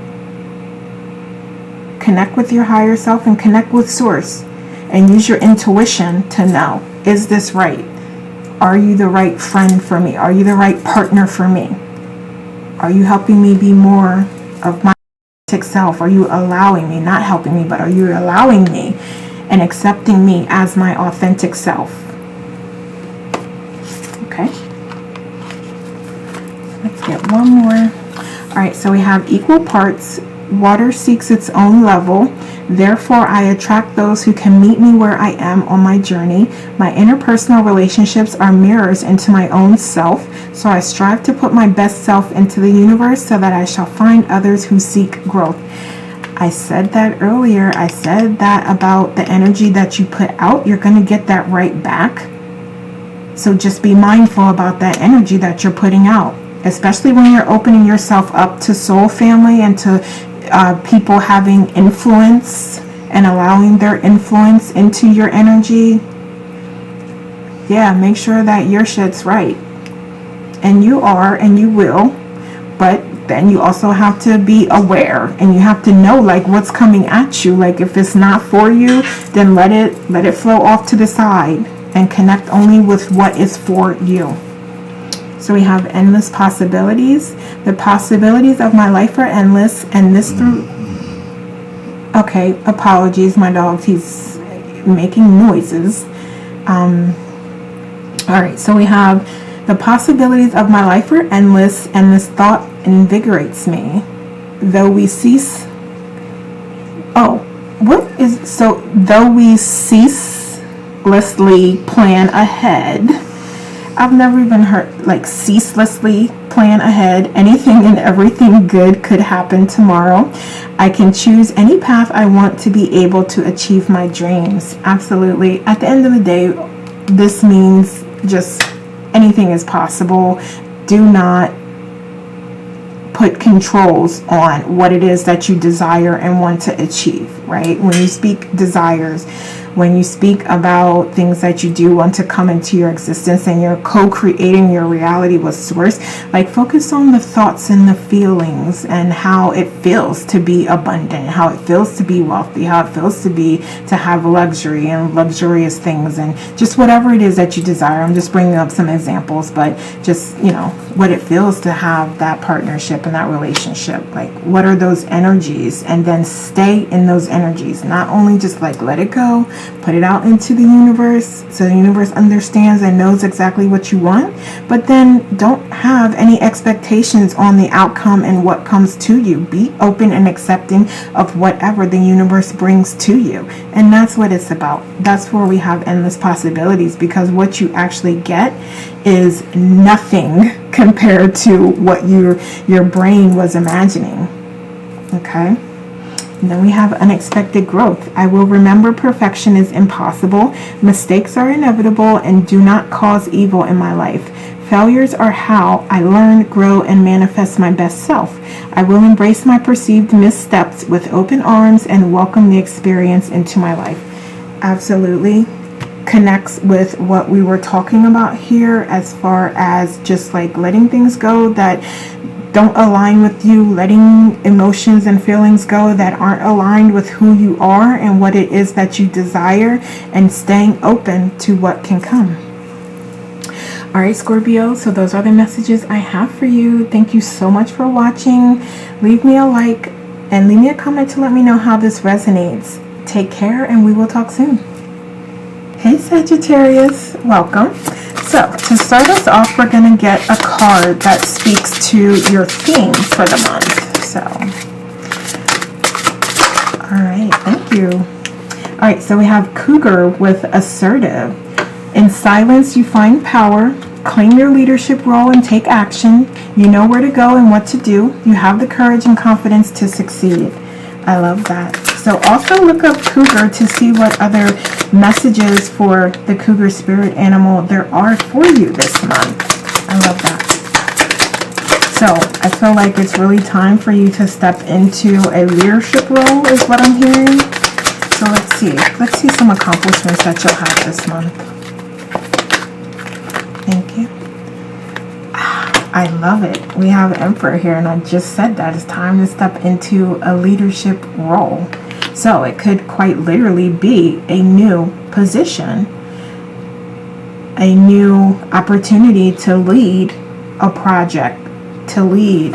S1: connect with your higher self and connect with source, and use your intuition to know, is this right? Are you the right friend for me? Are you the right partner for me? Are you helping me be more of my authentic self? Are you allowing me, not helping me, but are you allowing me and accepting me as my authentic self? Okay, let's get one more. All right, so we have equal parts. Water seeks its own level. Therefore, I attract those who can meet me where I am on my journey. My interpersonal relationships are mirrors into my own self. So I strive to put my best self into the universe so that I shall find others who seek growth. I said that earlier. I said that about the energy that you put out, you're going to get that right back. So just be mindful about that energy that you're putting out, especially when you're opening yourself up to soul family and to people having influence and allowing their influence into your energy. Yeah, make sure that your shit's right. And you are, and you will, but then you also have to be aware and you have to know like what's coming at you. Like if it's not for you, then let it flow off to the side and connect only with what is for you. So we have endless possibilities. The possibilities of my life are endless, and this through... Okay, apologies, my dog. He's making noises. Alright, so we have the possibilities of my life are endless, and this thought invigorates me. Though we cease... Oh, what is... So, though we ceaselessly plan ahead... I've never even heard like ceaselessly plan ahead. Anything and everything good could happen tomorrow. I can choose any path I want to be able to achieve my dreams. Absolutely. At the end of the day, this means just anything is possible. Do not put controls on what it is that you desire and want to achieve, right? When you speak desires, when you speak about things that you do want to come into your existence and you're co-creating your reality with source, like focus on the thoughts and the feelings and how it feels to be abundant, how it feels to be wealthy, how it feels to have luxury and luxurious things, and just whatever it is that you desire. I'm just bringing up some examples, but just, you know, what it feels to have that partnership and that relationship. Like, what are those energies? And then stay in those energies. Not only just like let it go, put it out into the universe so the universe understands and knows exactly what you want, but then don't have any expectations on the outcome and what comes to you. Be open and accepting of whatever the universe brings to you, and that's what it's about. That's where we have endless possibilities, because what you actually get is nothing compared to what your brain was imagining. Okay. And then we have unexpected growth. I will remember perfection is impossible. Mistakes are inevitable and do not cause evil in my life. Failures are how I learn, grow, and manifest my best self. I will embrace my perceived missteps with open arms and welcome the experience into my life. Absolutely connects with what we were talking about here, as far as just like letting things go that don't align with you, letting emotions and feelings go that aren't aligned with who you are and what it is that you desire, and staying open to what can come. All right, Scorpio, so those are the messages I have for you. Thank you so much for watching. Leave me a like and leave me a comment to let me know how this resonates. Take care, and we will talk soon. Hey Sagittarius, welcome. So to start us off, we're going to get a card that speaks to your theme for the month. So, all right, thank you. All right, so we have Cougar with assertive. In silence, you find power. Claim your leadership role and take action. You know where to go and what to do. You have the courage and confidence to succeed. I love that. So also look up Cougar to see what other messages for the Cougar spirit animal there are for you this month. I love that. So I feel like it's really time for you to step into a leadership role is what I'm hearing. So let's see. Let's see some accomplishments that you'll have this month. Thank you. I love it. We have Emperor here, and I just said that it's time to step into a leadership role. So it could quite literally be a new position, a new opportunity to lead a project, to lead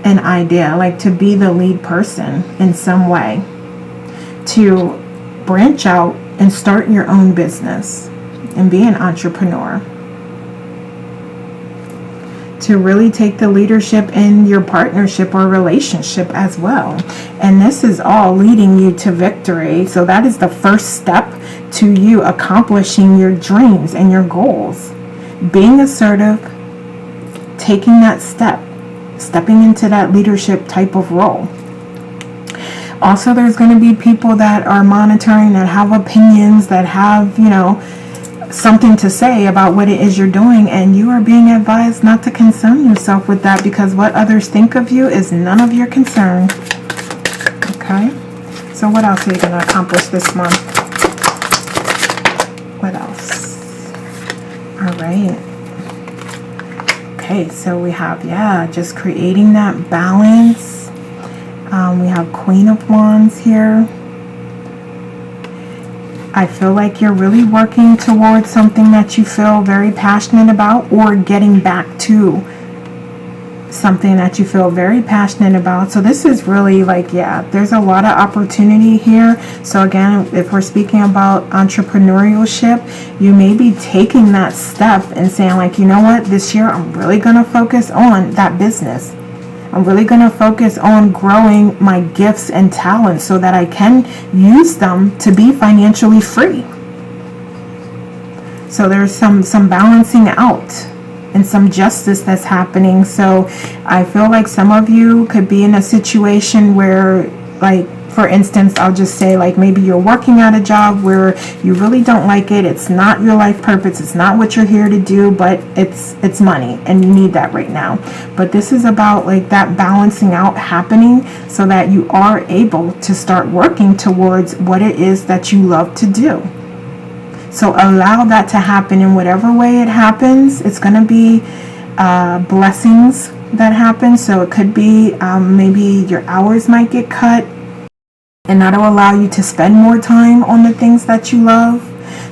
S1: an idea, like to be the lead person in some way, to branch out and start your own business and be an entrepreneur, to really take the leadership in your partnership or relationship as well. And this is all leading you to victory. So that is the first step to you accomplishing your dreams and your goals. Being assertive, taking that step, stepping into that leadership type of role. Also, there's going to be people that are monitoring, that have opinions, that have, you know, something to say about what it is you're doing, and you are being advised not to concern yourself with that, because what others think of you is none of your concern. Okay, so what else are you going to accomplish this month? What else? All right. Okay, so we have, yeah, just creating that balance. We have Queen of Wands here. I feel like you're really working towards something that you feel very passionate about, or getting back to something that you feel very passionate about. So this is really like, yeah, there's a lot of opportunity here. So again, if we're speaking about entrepreneurship, you may be taking that step and saying like, you know what, this year I'm really going to focus on that business. I'm really going to focus on growing my gifts and talents so that I can use them to be financially free. So there's some balancing out and some justice that's happening. So I feel like some of you could be in a situation where, like, for instance, I'll just say like maybe you're working at a job where you really don't like it. It's not your life purpose. It's not what you're here to do, but it's money and you need that right now. But this is about like that balancing out happening so that you are able to start working towards what it is that you love to do. So allow that to happen in whatever way it happens. It's going to be blessings that happen. So it could be maybe your hours might get cut, and that'll allow you to spend more time on the things that you love.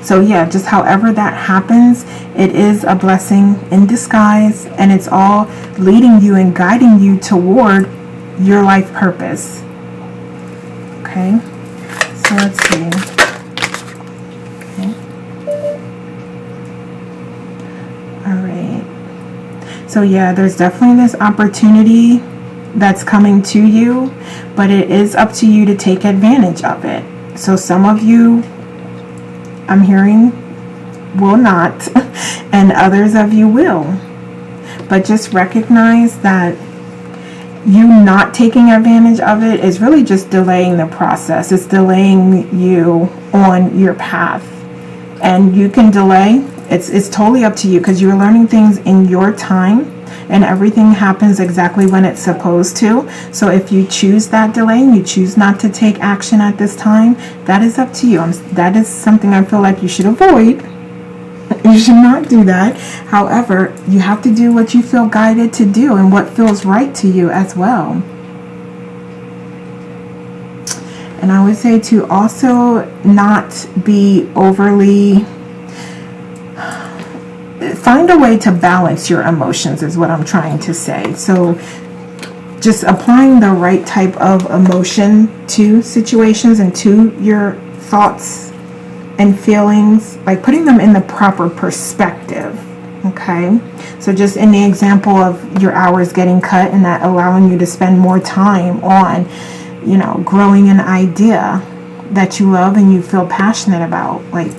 S1: So yeah, just however that happens, it is a blessing in disguise, and it's all leading you and guiding you toward your life purpose. Okay, so let's see. Okay. All right. So yeah, there's definitely this opportunity that's coming to you, but it is up to you to take advantage of it. So some of you, I'm hearing, will not, and others of you will. But just recognize that you not taking advantage of it is really just delaying the process. It's delaying you on your path. And you can delay. It's totally up to you, because you're learning things in your time, and everything happens exactly when it's supposed to. So if you choose that delay and you choose not to take action at this time, that is up to you. That is something I feel like you should avoid. You should not do that. However, you have to do what you feel guided to do and what feels right to you as well. And I would say to also not be overly... Find a way to balance your emotions is what I'm trying to say. So just applying the right type of emotion to situations and to your thoughts and feelings, like putting them in the proper perspective. Okay, so just in the example of your hours getting cut and that allowing you to spend more time on, you know, growing an idea that you love and you feel passionate about, like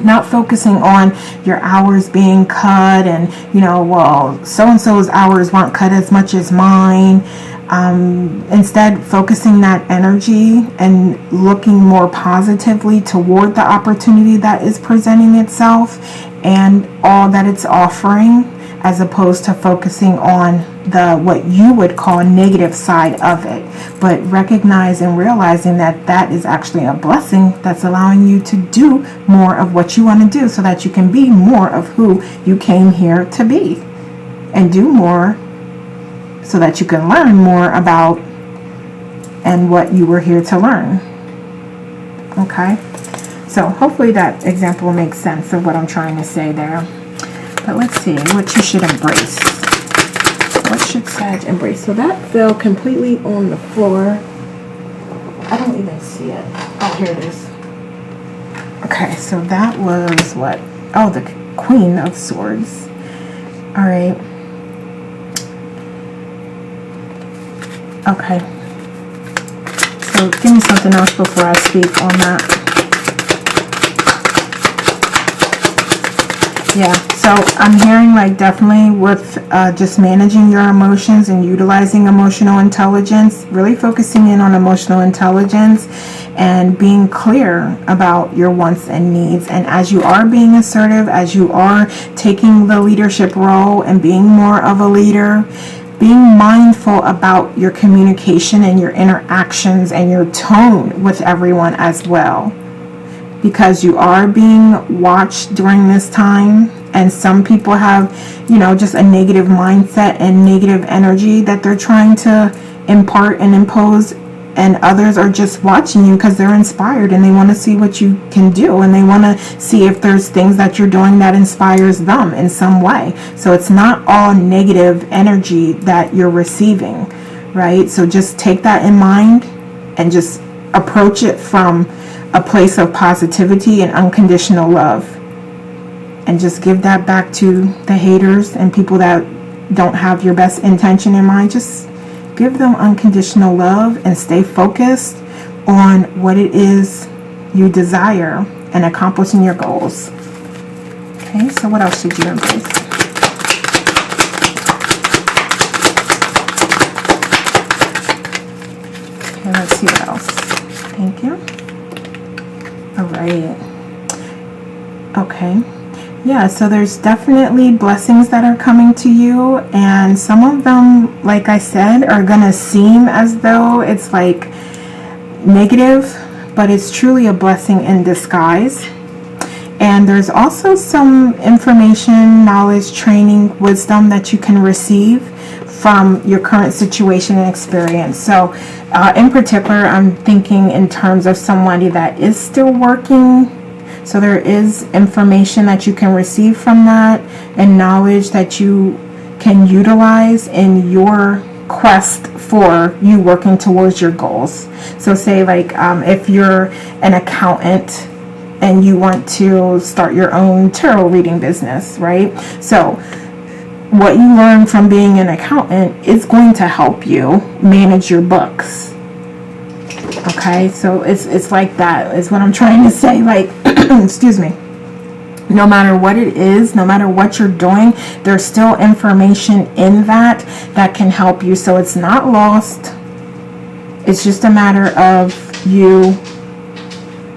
S1: not focusing on your hours being cut and, you know, well, so-and-so's hours weren't cut as much as mine. Instead, focusing that energy and looking more positively toward the opportunity that is presenting itself and all that it's offering, as opposed to focusing on the what you would call negative side of it, but recognize and realizing that that is actually a blessing that's allowing you to do more of what you want to do so that you can be more of who you came here to be, and do more so that you can learn more about and what you were here to learn. Okay, so hopefully that example makes sense of what I'm trying to say there. But let's see what you should embrace. What should Sag embrace? So that fell completely on the floor. I don't even see it. Oh, here it is. Okay, so that was what? Oh, the Queen of Swords. All right. Okay. So give me something else before I speak on that. Yeah, so I'm hearing like definitely with just managing your emotions and utilizing emotional intelligence, really focusing in on emotional intelligence and being clear about your wants and needs. And as you are being assertive, as you are taking the leadership role and being more of a leader, being mindful about your communication and your interactions and your tone with everyone as well. Because you are being watched during this time, and some people have, you know, just a negative mindset and negative energy that they're trying to impart and impose, and others are just watching you because they're inspired and they want to see what you can do, and they want to see if there's things that you're doing that inspires them in some way. So it's not all negative energy that you're receiving, right? So just take that in mind and just approach it from a place of positivity and unconditional love, and just give that back to the haters and people that don't have your best intention in mind. Just give them unconditional love and stay focused on what it is you desire and accomplishing your goals. Okay, so what else should you embrace? Okay, let's see what else. Thank you. All right. Okay. Yeah, so there's definitely blessings that are coming to you, and some of them, like I said, are gonna seem as though it's like negative, but it's truly a blessing in disguise. And there's also some information, knowledge, training, wisdom that you can receive from your current situation and experience. So in particular, I'm thinking in terms of somebody that is still working. So there is information that you can receive from that, and knowledge that you can utilize in your quest for you working towards your goals. So say like if you're an accountant and you want to start your own tarot reading business, right? So what you learn from being an accountant is going to help you manage your books. Okay, so it's like that is what I'm trying to say. Like, excuse me. No matter what it is, no matter what you're doing, there's still information in that can help you. So it's not lost. It's just a matter of you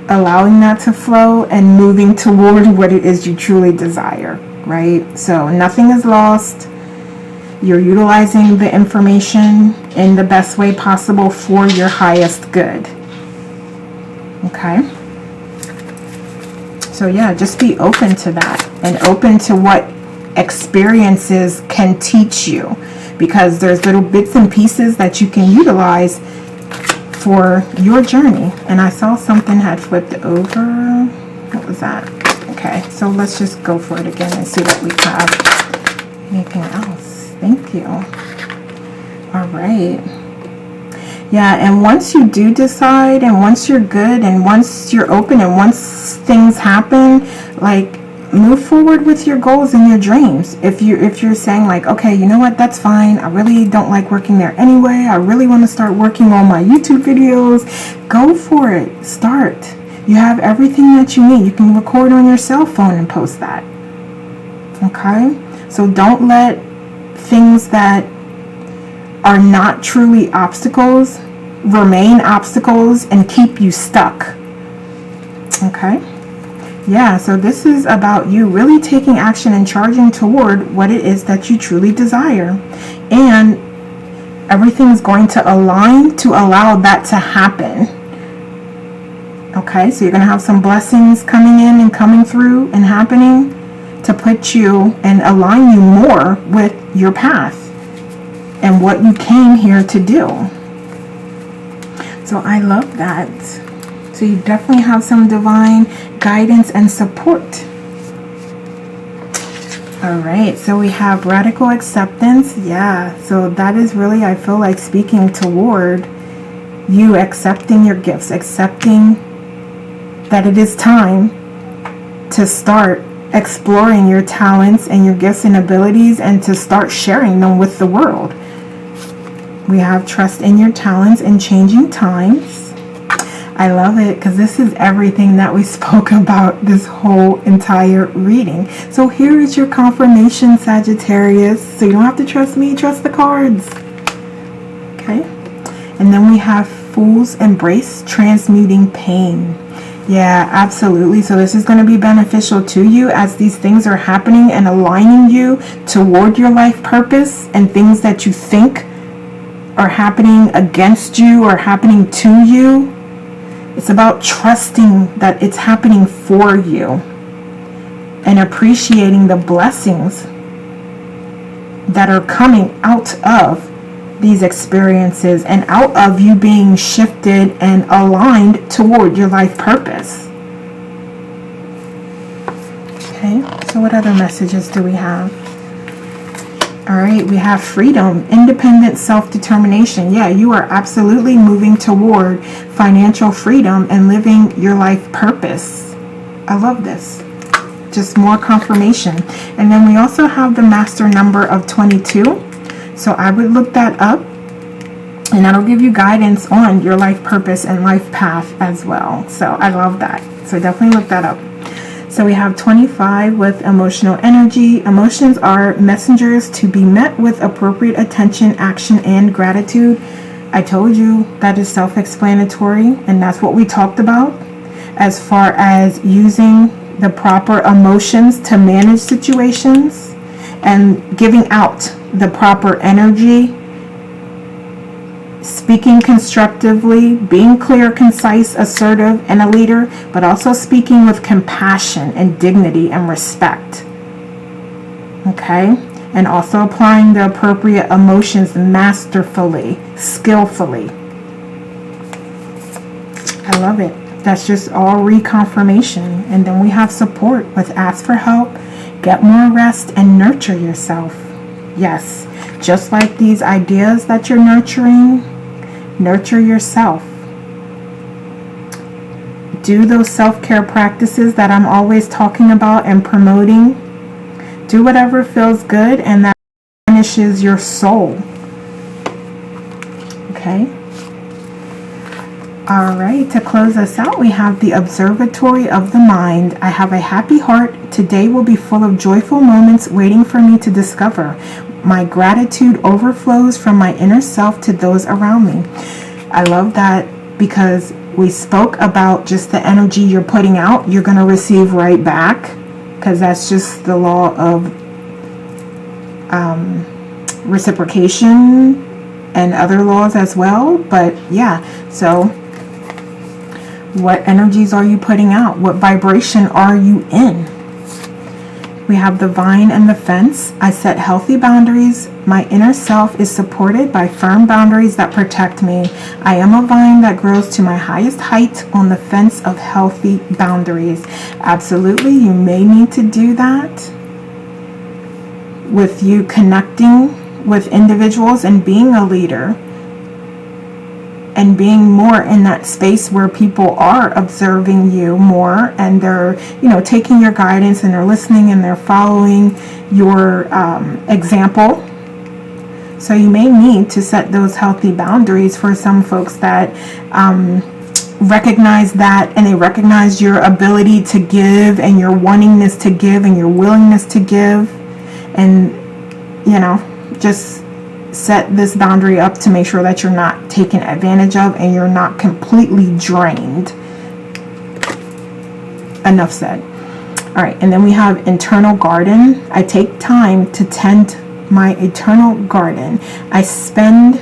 S1: allowing that to flow and moving toward what it is you truly desire, right? So nothing is lost. You're utilizing the information in the best way possible for your highest good. Okay? So yeah, just be open to that and open to what experiences can teach you, because there's little bits and pieces that you can utilize for your journey. And I saw something had flipped over. What was that? Okay, so let's just go for it again and see what we have. Anything else? Thank you. All right. Yeah, and once you do decide, and once you're good, and once you're open, and once things happen, like, move forward with your goals and your dreams. If you're saying like, okay, you know what, that's fine, I really don't like working there anyway, I really want to start working on my YouTube videos, go for it. Start. You have everything that you need. You can record on your cell phone and post that. Okay? So don't let things that are not truly obstacles remain obstacles and keep you stuck. Okay? Yeah, so this is about you really taking action and charging toward what it is that you truly desire. And everything is going to align to allow that to happen. Okay, so you're going to have some blessings coming in and coming through and happening to put you and align you more with your path and what you came here to do. So I love that. So you definitely have some divine guidance and support. All right, so we have radical acceptance. Yeah, so that is really, I feel like, speaking toward you accepting your gifts, accepting that it is time to start exploring your talents and your gifts and abilities and to start sharing them with the world. We have trust in your talents and changing times. I love it because this is everything that we spoke about this whole entire reading. So here is your confirmation, Sagittarius. So you don't have to trust me, trust the cards. Okay. And then we have Fool's Embrace, transmuting pain. Yeah, absolutely. So this is going to be beneficial to you as these things are happening and aligning you toward your life purpose, and things that you think are happening against you or happening to you. It's about trusting that it's happening for you and appreciating the blessings that are coming out of these experiences and out of you being shifted and aligned toward your life purpose. Okay, so what other messages do we have? All right, we have freedom, independent self-determination. Yeah, you are absolutely moving toward financial freedom and living your life purpose. I love this. Just more confirmation. And then we also have the master number of 22. So I would look that up, and that'll give you guidance on your life purpose and life path as well. So I love that. So definitely look that up. So we have 25 with emotional energy. Emotions are messengers to be met with appropriate attention, action, and gratitude. I told you that is self-explanatory, and that's what we talked about as far as using the proper emotions to manage situations and giving out the proper energy, speaking constructively, being clear, concise, assertive, and a leader, but also speaking with compassion and dignity and respect. Okay? And also applying the appropriate emotions masterfully, skillfully. I love it. That's just all reconfirmation. And then we have support with ask for help, get more rest, and nurture yourself. Yes, just like these ideas that you're nurturing, nurture yourself. Do those self-care practices that I'm always talking about and promoting. Do whatever feels good and that nourishes your soul. Okay. All right, to close us out, we have the Observatory of the Mind. I have a happy heart. Today will be full of joyful moments waiting for me to discover. My gratitude overflows from my inner self to those around me. I love that because we spoke about just the energy you're putting out, you're going to receive right back, because that's just the law of reciprocation and other laws as well. But yeah, so what energies are you putting out? What vibration are you in? We have the vine and the fence. I set healthy boundaries. My inner self is supported by firm boundaries that protect me. I am a vine that grows to my highest height on the fence of healthy boundaries. Absolutely, you may need to do that with you connecting with individuals and being a leader. and being more in that space where people are observing you more, and they're, you know, taking your guidance, and they're listening, and they're following your example. So you may need to set those healthy boundaries for some folks that recognize that, and they recognize your ability to give, and your wantingness to give, and your willingness to give, and, you know, just set this boundary up to make sure that you're not taken advantage of and you're not completely drained. Enough said. All right, and then we have internal garden. I take time to tend my eternal garden. I spend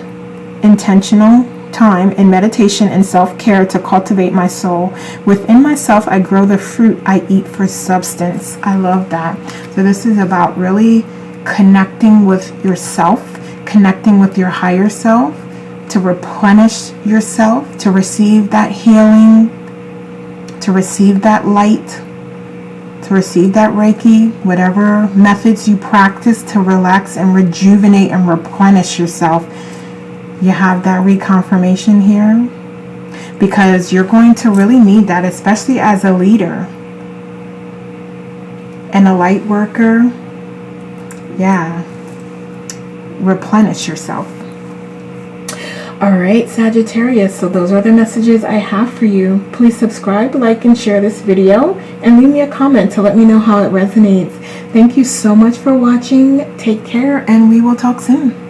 S1: intentional time in meditation and self-care to cultivate my soul. Within myself, I grow the fruit I eat for substance. I love that. So this is about really connecting with yourself, connecting with your higher self, to replenish yourself, to receive that healing, to receive that light, to receive that Reiki, whatever methods you practice to relax and rejuvenate and replenish yourself. You have that reconfirmation here, because you're going to really need that, especially as a leader and a light worker. Yeah. Replenish yourself. All right, Sagittarius, so those are the messages I have for you. Please subscribe, like, and share this video, and leave me a comment to let me know how it resonates. Thank you so much for watching. Take care, and we will talk soon.